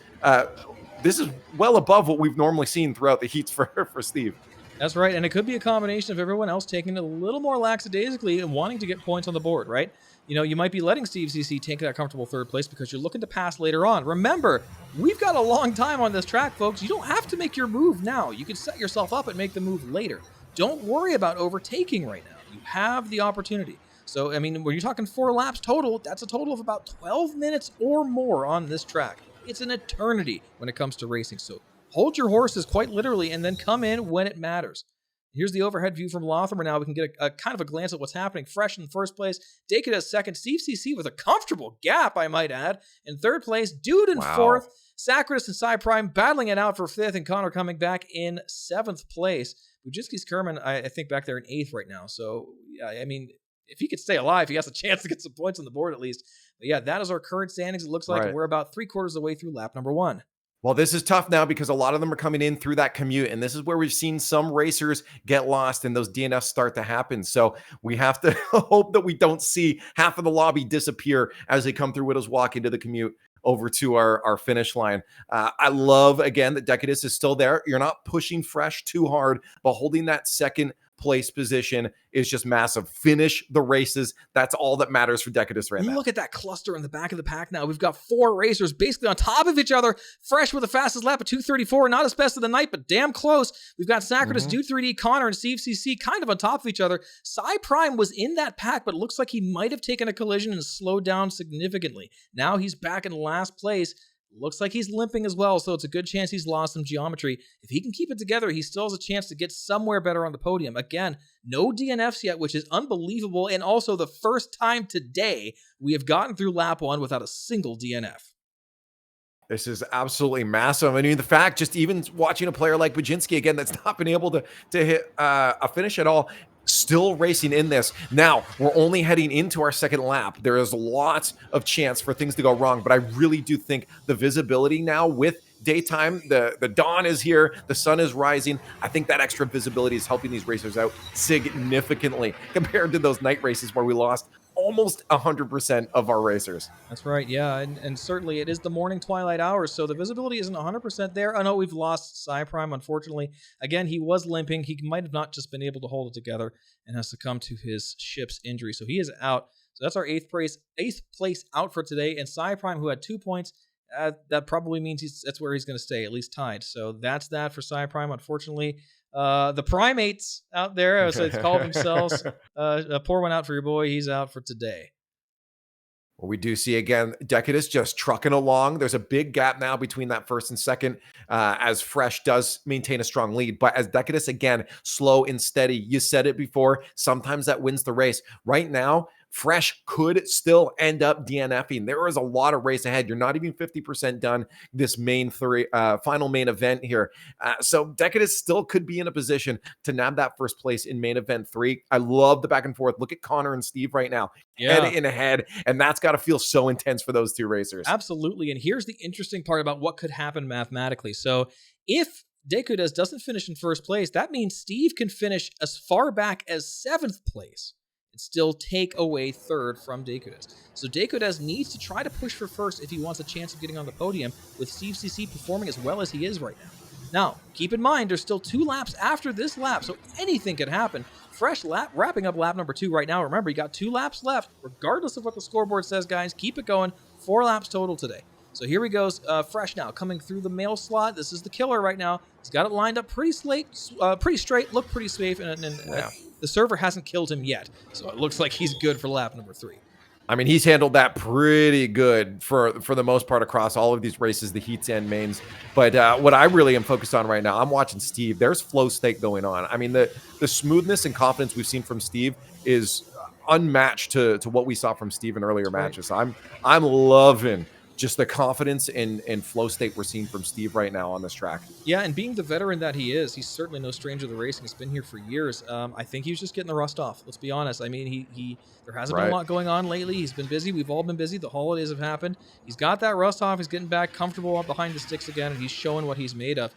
this is well above what we've normally seen throughout the heats for Steve. That's right, and it could be a combination of everyone else taking it a little more lackadaisically and wanting to get points on the board, right? You know, you might be letting Steve CC take that comfortable 3rd place because you're looking to pass later on. Remember, we've got a long time on this track, folks. You don't have to make your move now. You can set yourself up and make the move later. Don't worry about overtaking right now. You have the opportunity. So, I mean, when you're talking 4 laps total, that's a total of about 12 minutes or more on this track. It's an eternity when it comes to racing. So hold your horses quite literally and then come in when it matters. Here's the overhead view from Lothar. Now we can get a kind of a glance at what's happening. Fresh in first place. Decadus second. Steve CC with a comfortable gap, I might add. In third place. Dude in fourth. Sacratus and Cy Prime battling it out for 5th. And Connor coming back in 7th place. Bujinsky's Kerman, I think, back there in 8th right now. So, yeah, I mean, if he could stay alive, he has a chance to get some points on the board at least. But yeah, that is our current standings. It looks like Right. we're about 3/4 of the way through lap number 1. Well, this is tough now because a lot of them are coming in through that commute, and this is where we've seen some racers get lost and those DNFs start to happen. So we have to hope that we don't see half of the lobby disappear as they come through Widow's Walk into the commute over to our finish line. I love, again, that Decadus is still there. You're not pushing Fresh too hard, but holding that second place position is just massive. Finish the races. That's all that matters for Decadus right now. Look at that cluster in the back of the pack now. We've got 4 racers basically on top of each other. Fresh with the fastest lap at 2:34. Not his best of the night, but damn close. We've got Sacratus, Dude 3D, Connor, and Steve CC kind of on top of each other. Cy Prime was in that pack, but it looks like he might have taken a collision and slowed down significantly. Now he's back in last place. Looks like he's limping as well, so it's a good chance he's lost some geometry. If he can keep it together, he still has a chance to get somewhere better on the podium. Again, no DNFs yet, which is unbelievable, and also the first time today we have gotten through lap 1 without a single DNF. This is absolutely massive. I mean, the fact, just even watching a player like Bujinsky, again, that's not been able to hit a finish at all, still racing in this. Now, we're only heading into our second lap. There is lots of chance for things to go wrong, but I really do think the visibility now with daytime, the dawn is here, the sun is rising. I think that extra visibility is helping these racers out significantly compared to those night races where we lost almost 100% of our racers. That's right, yeah, and certainly it is the morning twilight hours, so the visibility isn't 100% there. I know we've lost Prime, unfortunately. Again, he was limping. He might have not just been able to hold it together and has succumbed to his ship's injury, so he is out. So that's our eighth place out for today, and Prime, who had 2 points, that probably means that's where he's going to stay, at least tied. So that's that for Prime, unfortunately. The primates out there, as it's called themselves, pour one out for your boy. He's out for today. Well, we do see again Decadus just trucking along. There's a big gap now between that first and second, as Fresh does maintain a strong lead. But as Decadus, again, slow and steady. You said it before, sometimes that wins the race. Right now, Fresh could still end up DNFing. There is a lot of race ahead. You're not even 50% done this final main event here. So Decadus still could be in a position to nab that first place in main event 3. I love the back and forth. Look at Connor and Steve right now. Head in ahead, and that's got to feel so intense for those two racers. Absolutely, and here's the interesting part about what could happen mathematically. So if Decadus doesn't finish in first place, that means Steve can finish as far back as 7th place and still take away 3rd from Decadus. So Decadus needs to try to push for first if he wants a chance of getting on the podium, with Steve CC performing as well as he is right now. Now, keep in mind, there's still 2 laps after this lap, so anything could happen. Fresh wrapping up lap number 2 right now. Remember, you got 2 laps left. Regardless of what the scoreboard says, guys, keep it going. 4 laps total today. So here he goes. Fresh now coming through the mail slot. This is the killer right now. He's got it lined up pretty straight, looked pretty safe, and the server hasn't killed him yet. So it looks like he's good for lap number 3. I mean, he's handled that pretty good for the most part across all of these races, the heats and mains. But what I really am focused on right now, I'm watching Steve. There's flow state going on. I mean, the smoothness and confidence we've seen from Steve is unmatched to what we saw from Steve in earlier matches. I'm loving just the confidence and flow state we're seeing from Steve right now on this track. Yeah, and being the veteran that he is, he's certainly no stranger to the racing. He's been here for years. I think he was just getting the rust off. Let's be honest. I mean, there hasn't been a lot going on lately. He's been busy. We've all been busy. The holidays have happened. He's got that rust off. He's getting back comfortable up behind the sticks again, and he's showing what he's made of.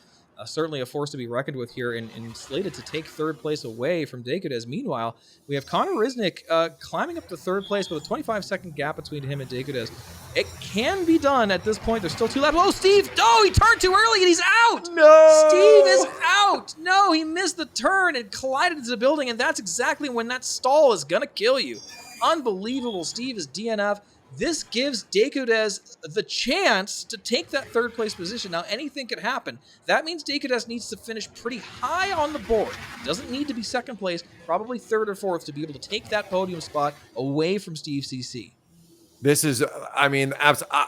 Certainly a force to be reckoned with here, and slated to take 3rd place away from Decadus. Meanwhile, we have Connor Risnick climbing up to 3rd place with a 25-second gap between him and Decadus. It can be done at this point. There's still 2 laps. Oh, Steve! No, he turned too early and he's out! No! Steve is out! No, he missed the turn and collided into the building, and that's exactly when that stall is going to kill you. Unbelievable. Steve is DNF. This gives Decadus the chance to take that 3rd place position. Now, anything could happen. That means Decadus needs to finish pretty high on the board. Doesn't need to be 2nd place, probably 3rd or 4th to be able to take that podium spot away from Steve CC. This is, I mean,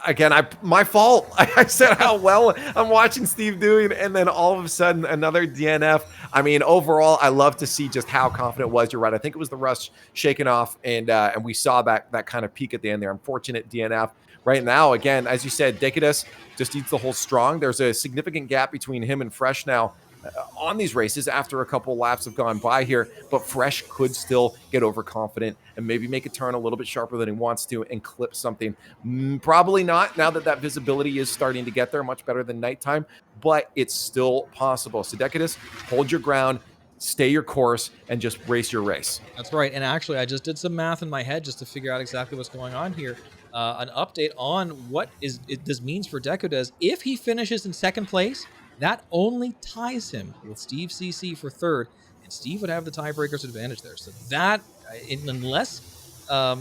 again, my fault. I said how well I'm watching Steve doing, and then all of a sudden another DNF. I mean, overall, I love to see just how confident it was. You're right. I think it was the rust shaking off, and we saw that kind of peak at the end there. Unfortunate DNF. Right now, again, as you said, Decadus just needs to hold strong. There's a significant gap between him and Fresh now on these races after a couple laps have gone by here, but Fresh could still get overconfident and maybe make a turn a little bit sharper than he wants to and clip something. Probably not, now that visibility is starting to get there, much better than nighttime, but it's still possible. So Decadus, hold your ground, stay your course, and just race your race. That's right, and actually I just did some math in my head just to figure out exactly what's going on here. An update on what this means for Decadus. If he finishes in 2nd place, that only ties him with Steve CC for 3rd, and Steve would have the tiebreaker's advantage there. So that, unless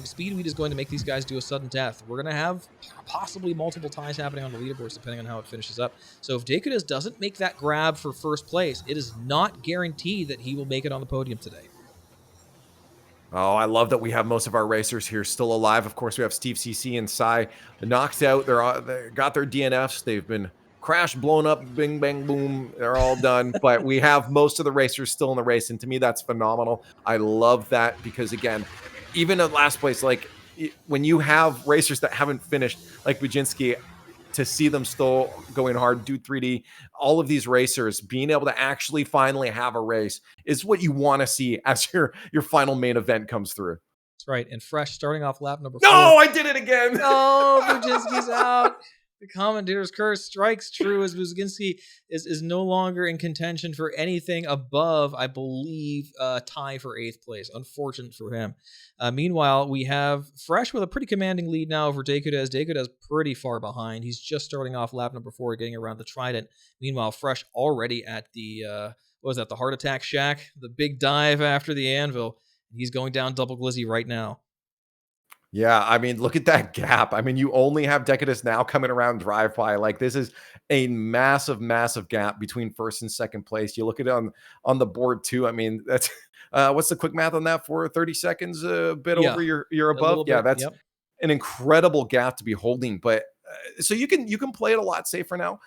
Speedway is going to make these guys do a sudden death, we're going to have possibly multiple ties happening on the leaderboards depending on how it finishes up. So if Decadus doesn't make that grab for 1st place, it is not guaranteed that he will make it on the podium today. Oh, I love that we have most of our racers here still alive. Of course, we have Steve CC and Sai knocked out. They got their DNFs. They've been crashed, blown up, bing, bang, boom. They're all done. But we have most of the racers still in the race, and to me, that's phenomenal. I love that because, again, even at last place, like when you have racers that haven't finished, like Bujinski, to see them still going hard, do 3D, all of these racers being able to actually finally have a race is what you want to see as your final main event comes through. That's right. And Fresh starting off lap number 4. No, I did it again. No, Bujinski's out. The commentator's curse strikes true as Buzinski is no longer in contention for anything above, I believe, tie for 8th place. Unfortunate for him. Meanwhile, we have Fresh with a pretty commanding lead now over Deikudez. Deikudez pretty far behind. He's just starting off lap number 4, getting around the Trident. Meanwhile, Fresh already at the, what was that, the Heart Attack Shack? The big dive after the Anvil. He's going down double glizzy right now. Yeah, I mean, look at that gap. I mean, you only have Decadus now coming around drive by. Like, this is a massive, massive gap between first and second place. You look at it on the board too. I mean, that's what's the quick math on that for 30 seconds? A bit over you're above. Yeah, that's an incredible gap to be holding. But so you can play it a lot safer now.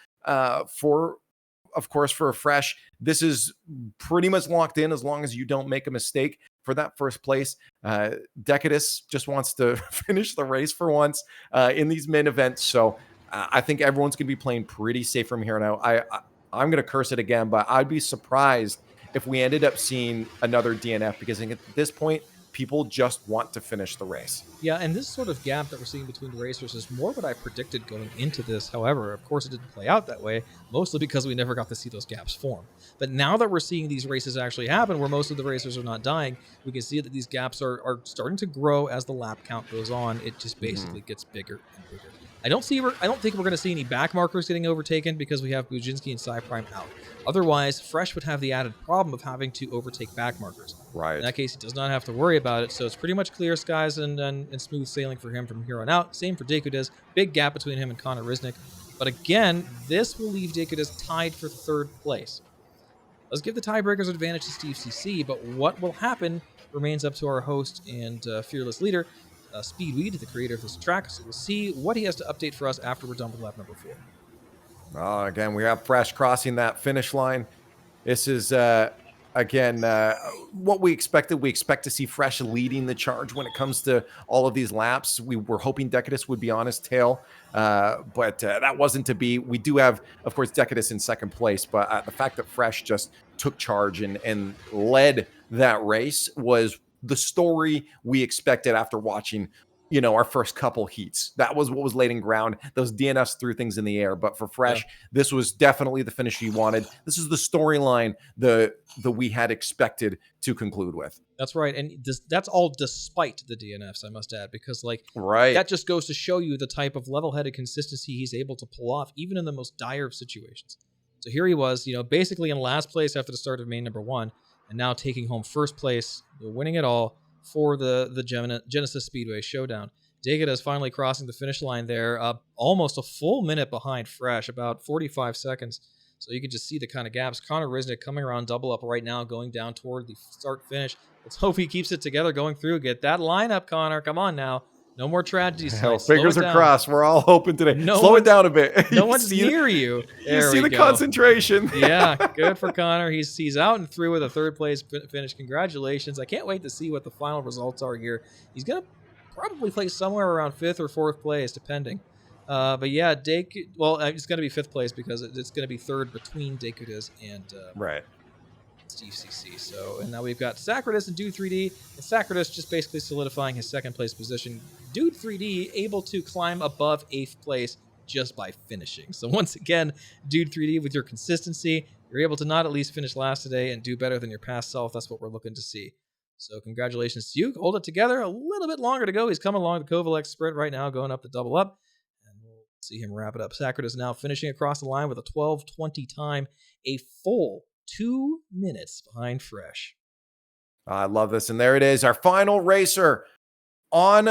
Of course, for a Fresh, this is pretty much locked in as long as you don't make a mistake for that first place. Decadus just wants to finish the race for once in these main events. So I think everyone's going to be playing pretty safe from here on out. I'm going to curse it again, but I'd be surprised if we ended up seeing another DNF, because I think at this point, people just want to finish the race. Yeah, and this sort of gap that we're seeing between the racers is more what I predicted going into this. However, of course, it didn't play out that way, mostly because we never got to see those gaps form. But now that we're seeing these races actually happen, where most of the racers are not dying, we can see that these gaps are starting to grow as the lap count goes on. It just basically gets bigger and bigger. I don't think we're going to see any back markers getting overtaken because we have Buzinski and Psy Prime out. Otherwise, Fresh would have the added problem of having to overtake back markers. Right. In that case, he does not have to worry about it, so it's pretty much clear skies and smooth sailing for him from here on out. Same for Deikudez. Big gap between him and Connor Riznik. But again, this will leave Deikudez tied for 3rd place. Let's give the tiebreakers advantage to Steve CC, but what will happen remains up to our host and fearless leader, Speedway, the creator of this track. So we'll see what he has to update for us after we're done with lap number 4. Again, we have Fresh crossing that finish line. This is, again, what we expected. We expect to see Fresh leading the charge when it comes to all of these laps. We were hoping Decadus would be on his tail, but that wasn't to be. We do have, of course, Decadus in 2nd place, but the fact that Fresh just took charge and led that race was the story we expected after watching, our first couple heats. That was what was laid in ground. Those DNFs threw things in the air. But for Fresh, this was definitely the finish he wanted. This is the storyline that we had expected to conclude with. That's right. And that's all despite the DNFs, I must add, because that just goes to show you the type of level-headed consistency he's able to pull off, even in the most dire of situations. So here he was, basically in last place after the start of main number 1, and now taking home 1st place, winning it all for the Genesis Speedway Showdown. Deikudez finally crossing the finish line there, almost a full minute behind Fresh, about 45 seconds. So you can just see the kind of gaps. Connor Riznik coming around double up right now, going down toward the start-finish. Let's hope he keeps it together going through. Get that lineup, Connor. Come on now. No more tragedies. Hell, fingers are crossed. We're all hoping today. Slow it down a bit. No one's near you. You see the concentration. Yeah, good for Connor. He's out and through with a 3rd place finish. Congratulations. I can't wait to see what the final results are here. He's going to probably place somewhere around 5th or 4th place, depending. But yeah, it's going to be 5th place because it's going to be 3rd between Deikudez and Steve CC. So, and now we've got Sacratus and Dude 3D. And Sacratus just basically solidifying his 2nd place position. Dude 3D able to climb above 8th place just by finishing. So once again, Dude 3D, with your consistency, you're able to not at least finish last today and do better than your past self. That's what we're looking to see. So congratulations to you. Hold it together. A little bit longer to go. He's coming along the Kovalex sprint right now, going up the double up. And we'll see him wrap it up. Sacratus now finishing across the line with a 12:20 time, a full 2 minutes behind Fresh. I love this. And there it is, our final racer on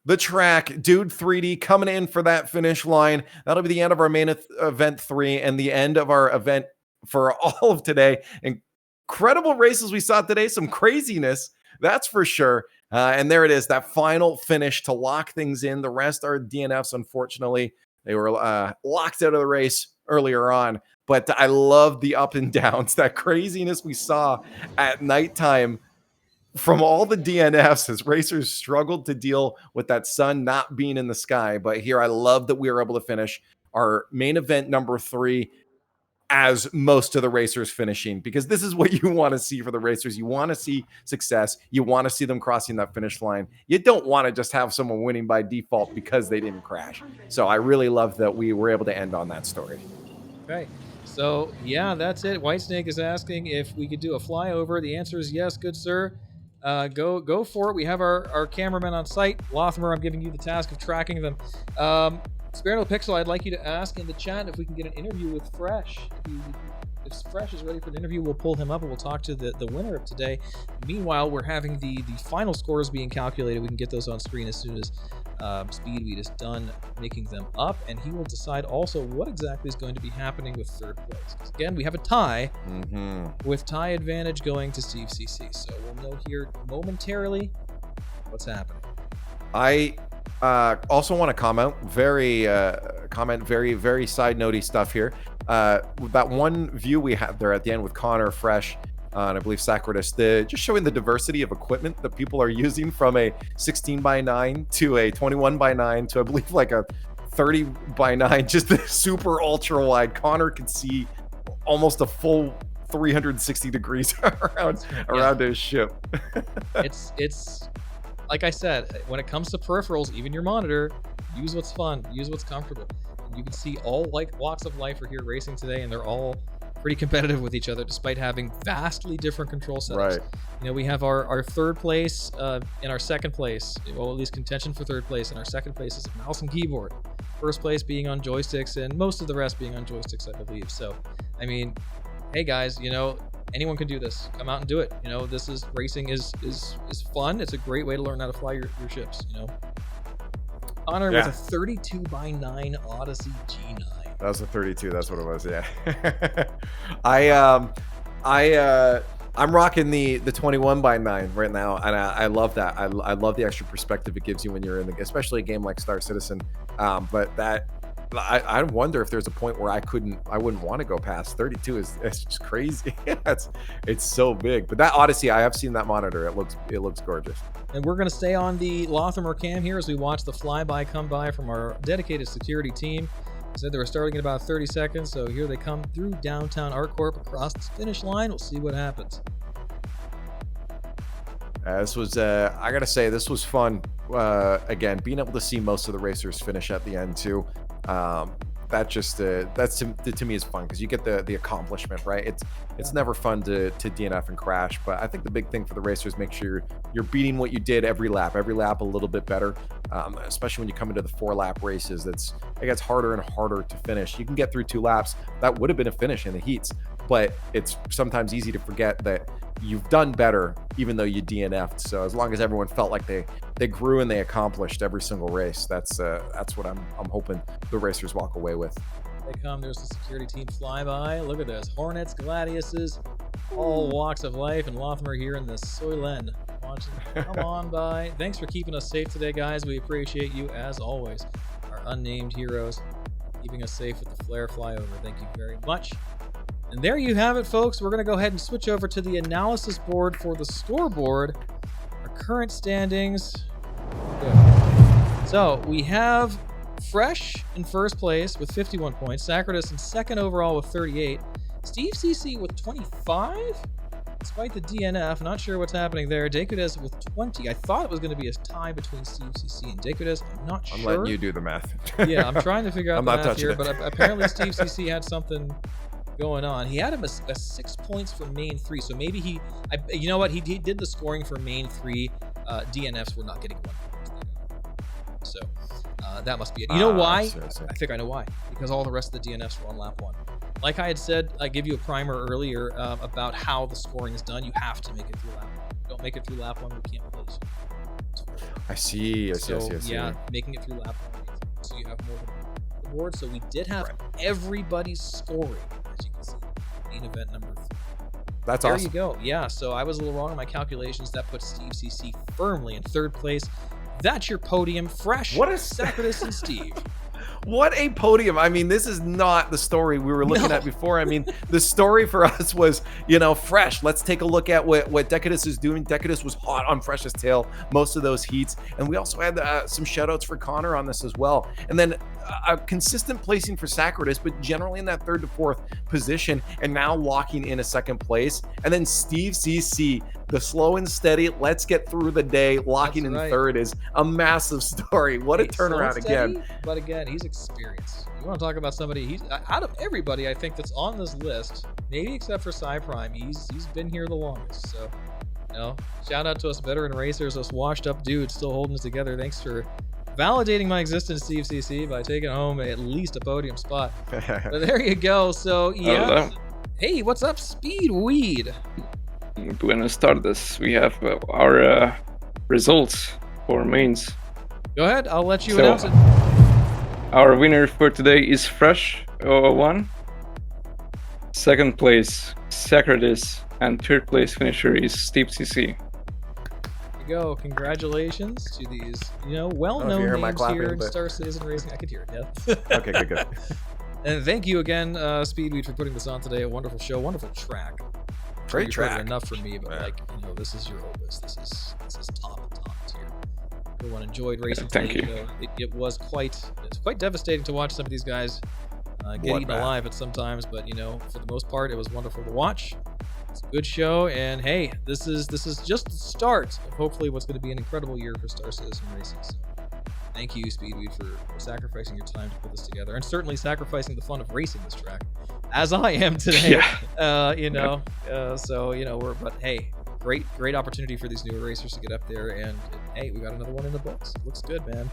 the track, Dude 3D, coming in for that finish line. That'll be the end of our main event 3 and the end of our event for all of today. Incredible races we saw today. Some craziness, that's for sure. And there it is, that final finish to lock things in. The rest are DNFs, unfortunately. They were locked out of the race earlier on. But I love the up and downs, that craziness we saw at nighttime from all the DNFs as racers struggled to deal with that sun not being in the sky. But here, I love that we were able to finish our main event number 3 as most of the racers finishing, because this is what you want to see for the racers. You want to see success. You want to see them crossing that finish line. You don't want to just have someone winning by default because they didn't crash. So I really love that we were able to end on that story. Okay. So, yeah, that's it. Whitesnake is asking if we could do a flyover. The answer is yes, good sir. Go for it. We have our cameramen on site. Lothmer, I'm giving you the task of tracking them. Sparrow Pixel, I'd like you to ask in the chat if we can get an interview with Fresh. If Fresh is ready for an interview, we'll pull him up and we'll talk to the winner of today. Meanwhile, we're having the final scores being calculated. We can get those on screen as soon as Speedway is done making them up, and he will decide also what exactly is going to be happening with third place. Again, we have a tie, with tie advantage going to Steve CC. So we'll know here momentarily what's happening. I also want to comment very side notey stuff here. That one view we had there at the end with Connor, Fresh, and I believe Sacratus, just showing the diversity of equipment that people are using, from a 16:9 to a 21:9 to I believe like a 30:9, just the super ultra wide. Connor could see almost a full 360 degrees around his ship. It's like I said, when it comes to peripherals, even your monitor, use what's fun, use what's comfortable. And you can see all walks of life are here racing today, and they're all pretty competitive with each other, despite having vastly different control setups. Right. You know, we have our third place and our second place, well, at least contention for third place, and our second place is a mouse and keyboard. First place being on joysticks, and most of the rest being on joysticks, I believe. So, I mean, hey guys, you know, anyone can do this. Come out and do it. You know, this is racing is fun. It's a great way to learn how to fly your ships, you know. Honor with a 32:9 Odyssey G9. That was a 32. That's what it was. Yeah. I'm rocking the 21:9 right now, and I love that. I love the extra perspective it gives you when you're in especially a game like Star Citizen. But that I wonder if there's a point where I wouldn't want to go past 32. It's just crazy. it's so big. But that Odyssey, I have seen that monitor. It looks gorgeous. And we're going to stay on the Lothamer cam here as we watch the flyby come by from our dedicated security team. I said they were starting in about 30 seconds, so here they come through downtown ArtCorp across the finish line. We'll see what happens. This was, I gotta say, this was fun. Again, being able to see most of the racers finish at the end too. That just that's to me is fun, because you get the accomplishment, right? It's never fun to DNF and crash, but I think the big thing for the racers, make sure you're beating what you did every lap a little bit better, especially when you come into the 4-lap races. It gets harder and harder to finish. You can get through 2 laps. That would have been a finish in the heats, but it's sometimes easy to forget that you've done better even though you DNF'd. So as long as everyone felt like they grew and they accomplished every single race, that's what I'm hoping the racers walk away with. They come, there's the security team flyby. Look at this, Hornets, Gladiuses, all walks of life, and Lothamer here in the Soylen watching. Come on by. Thanks for keeping us safe today, guys. We appreciate you as always. Our unnamed heroes keeping us safe with the flare flyover. Thank you very much. And there you have it, folks. We're going to go ahead and switch over to the analysis board for the scoreboard. Our current standings. Good. So we have Fresh in first place with 51 points. Sacratus in second overall with 38. Steve CC with 25? Despite the DNF, not sure what's happening there. Decudes with 20. I thought it was going to be a tie between Steve CC and Decudes. I'm not sure. I'm letting you do the math. Yeah, I'm trying to figure out the math here, it. but apparently Steve CC had something going on. He had him a 6 points for main 3, so maybe you know what, he did the scoring for main 3. DNFs were not getting 1 point, so that must be it. You know why? I think I know why. Because all the rest of the DNFs were on lap 1. Like I had said, I gave you a primer earlier about how the scoring is done. You have to make it through lap 1. If you don't make it through lap 1, we can't place you. I see. Yeah, making it through lap 1, so you have more than the board. So we did have everybody's scoring, as you can see, main event number 3. That's there awesome. You go. Yeah, so I was a little wrong in my calculations. That puts Steve CC firmly in third place. That's your podium. Fresh, what is Sacratus and Steve. What a podium. I mean, this is not the story we were looking at before. I mean, the story for us was, Fresh. Let's take a look at what Decudes is doing. Decudes was hot on Fresh's tail most of those heats. And we also had some shout outs for Connor on this as well. And then a consistent placing for Sacratus, but generally in that 3rd to 4th position, and now locking in a 2nd place. And then Steve CC, the slow and steady, let's get through the day, locking in 3rd is a massive story. What a turnaround again. But again, he's experienced. You want to talk about somebody, he's out of everybody I think that's on this list, maybe except for Cy Prime, he's been here the longest. So, you know, shout out to us veteran racers, us washed up dudes still holding it together. Thanks for validating my existence, Steve CC, by taking home at least a podium spot. But there you go. So yeah. Hey, what's up, Speedweed? Buenas tardes. We have our results for mains. Go ahead. I'll let you announce it. Our winner for today is Fresh 001. 2nd place, Sacratus, and 3rd place finisher is Steve CC. Go. Congratulations to these, you know, well-known names here in Star Citizen Racing. I could hear it, yeah. Okay, good. And thank you again, Speedweed, for putting this on today. A wonderful show, wonderful track. Great track. Enough for me, but like, you know, this is your opus. This is top tier. Everyone enjoyed racing. Thank you. It was quite devastating to watch some of these guys get eaten alive at sometimes, but you know, for the most part, it was wonderful to watch. It's a good show, and hey, this is just the start of hopefully what's going to be an incredible year for Star Citizen Racing. So, thank you, Speedweed, for sacrificing your time to put this together, and certainly sacrificing the fun of racing this track, as I am today. Yeah. You know, so you know, but hey, great opportunity for these newer racers to get up there, and hey, we got another one in the books. It looks good, man.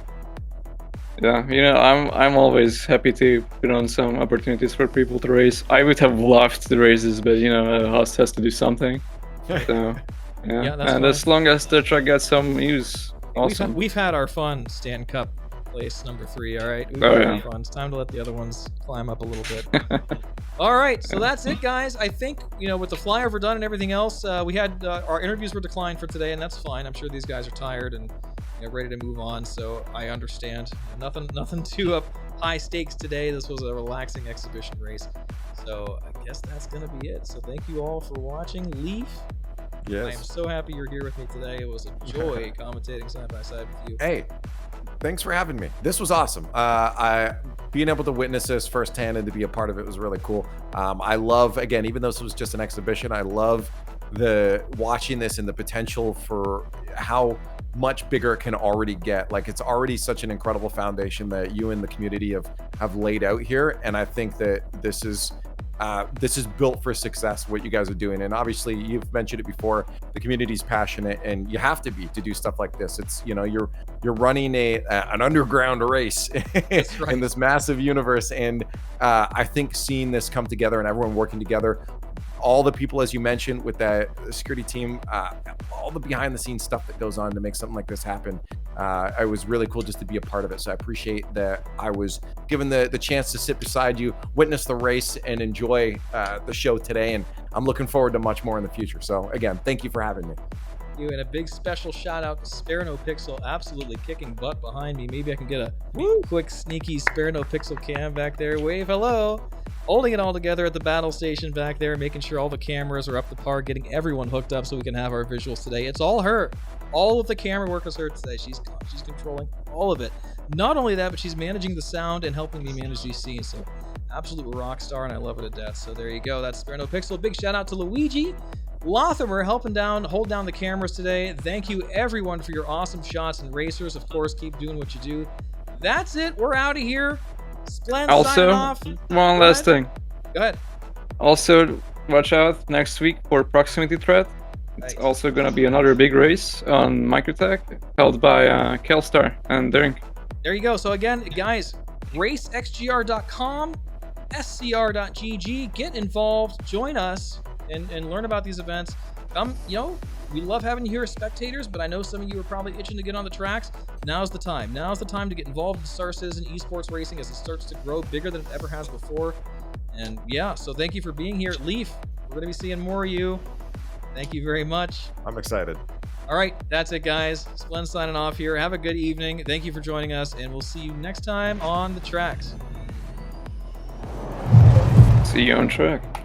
Yeah, you know, I'm always happy to put on some opportunities for people to race. I would have loved the races, but you know, a host has to do something. So yeah, and fine. As long as the track gets some use, awesome. We've had our fun. Stan Cup place number 3. All right, we've had our fun. It's time to let the other ones climb up a little bit. All right, so that's it, guys. I think, you know, with the flyover done and everything else, we had our interviews were declined for today, and that's fine. I'm sure these guys are tired and ready to move on, so I understand. Nothing too high stakes today. This was a relaxing exhibition race, so I guess that's gonna be it. So thank you all for watching. Leaf, yes, I am so happy you're here with me today. It was a joy commentating side by side with you. Hey, thanks for having me. This was awesome. Being able to witness this firsthand and to be a part of it was really cool. I love, again, even though this was just an exhibition, I love watching this and the potential for how much bigger it can already get. Like, it's already such an incredible foundation that you and the community have laid out here, and I think that this is built for success, what you guys are doing. And obviously, you've mentioned it before, the community's passionate, and you have to be to do stuff like this. It's, you know, you're running an underground race in this massive universe, and I think seeing this come together and everyone working together, all the people, as you mentioned, with that security team, all the behind the scenes stuff that goes on to make something like this happen. It was really cool just to be a part of it. So I appreciate that I was given the chance to sit beside you, witness the race, and enjoy the show today. And I'm looking forward to much more in the future. So again, thank you for having me. And a big special shout out to Spare No Pixel, absolutely kicking butt behind me. Maybe I can get a quick sneaky Spare No Pixel cam back there. Wave hello. Holding it all together at the battle station back there, making sure all the cameras are up to par, getting everyone hooked up so we can have our visuals today. It's all her. All of the camera work is her today. She's controlling all of it. Not only that, but she's managing the sound and helping me manage these scenes. So absolute rock star, and I love it to death. So there you go. That's Spare No Pixel. Big shout out to Luigi Lothamer helping hold down the cameras today. Thank you everyone for your awesome shots and racers. Of course, keep doing what you do. That's it. We're out of here. Splend also, off. One last thing. Go ahead. Also, watch out next week for Proximity Threat. It's also going to be another big race on Microtech held by Kelstar and Derink. There you go. So again, guys, racexgr.com, scr.gg. Get involved. Join us and learn about these events. Come, you know, we love having you here as spectators, but I know some of you are probably itching to get on the tracks. Now's the time. Now's the time to get involved in Star Citizen esports racing as it starts to grow bigger than it ever has before. And yeah, so thank you for being here. Leaf, we're going to be seeing more of you. Thank you very much. I'm excited. All right, that's it, guys. Splen signing off here. Have a good evening. Thank you for joining us, and we'll see you next time on the tracks. See you on track.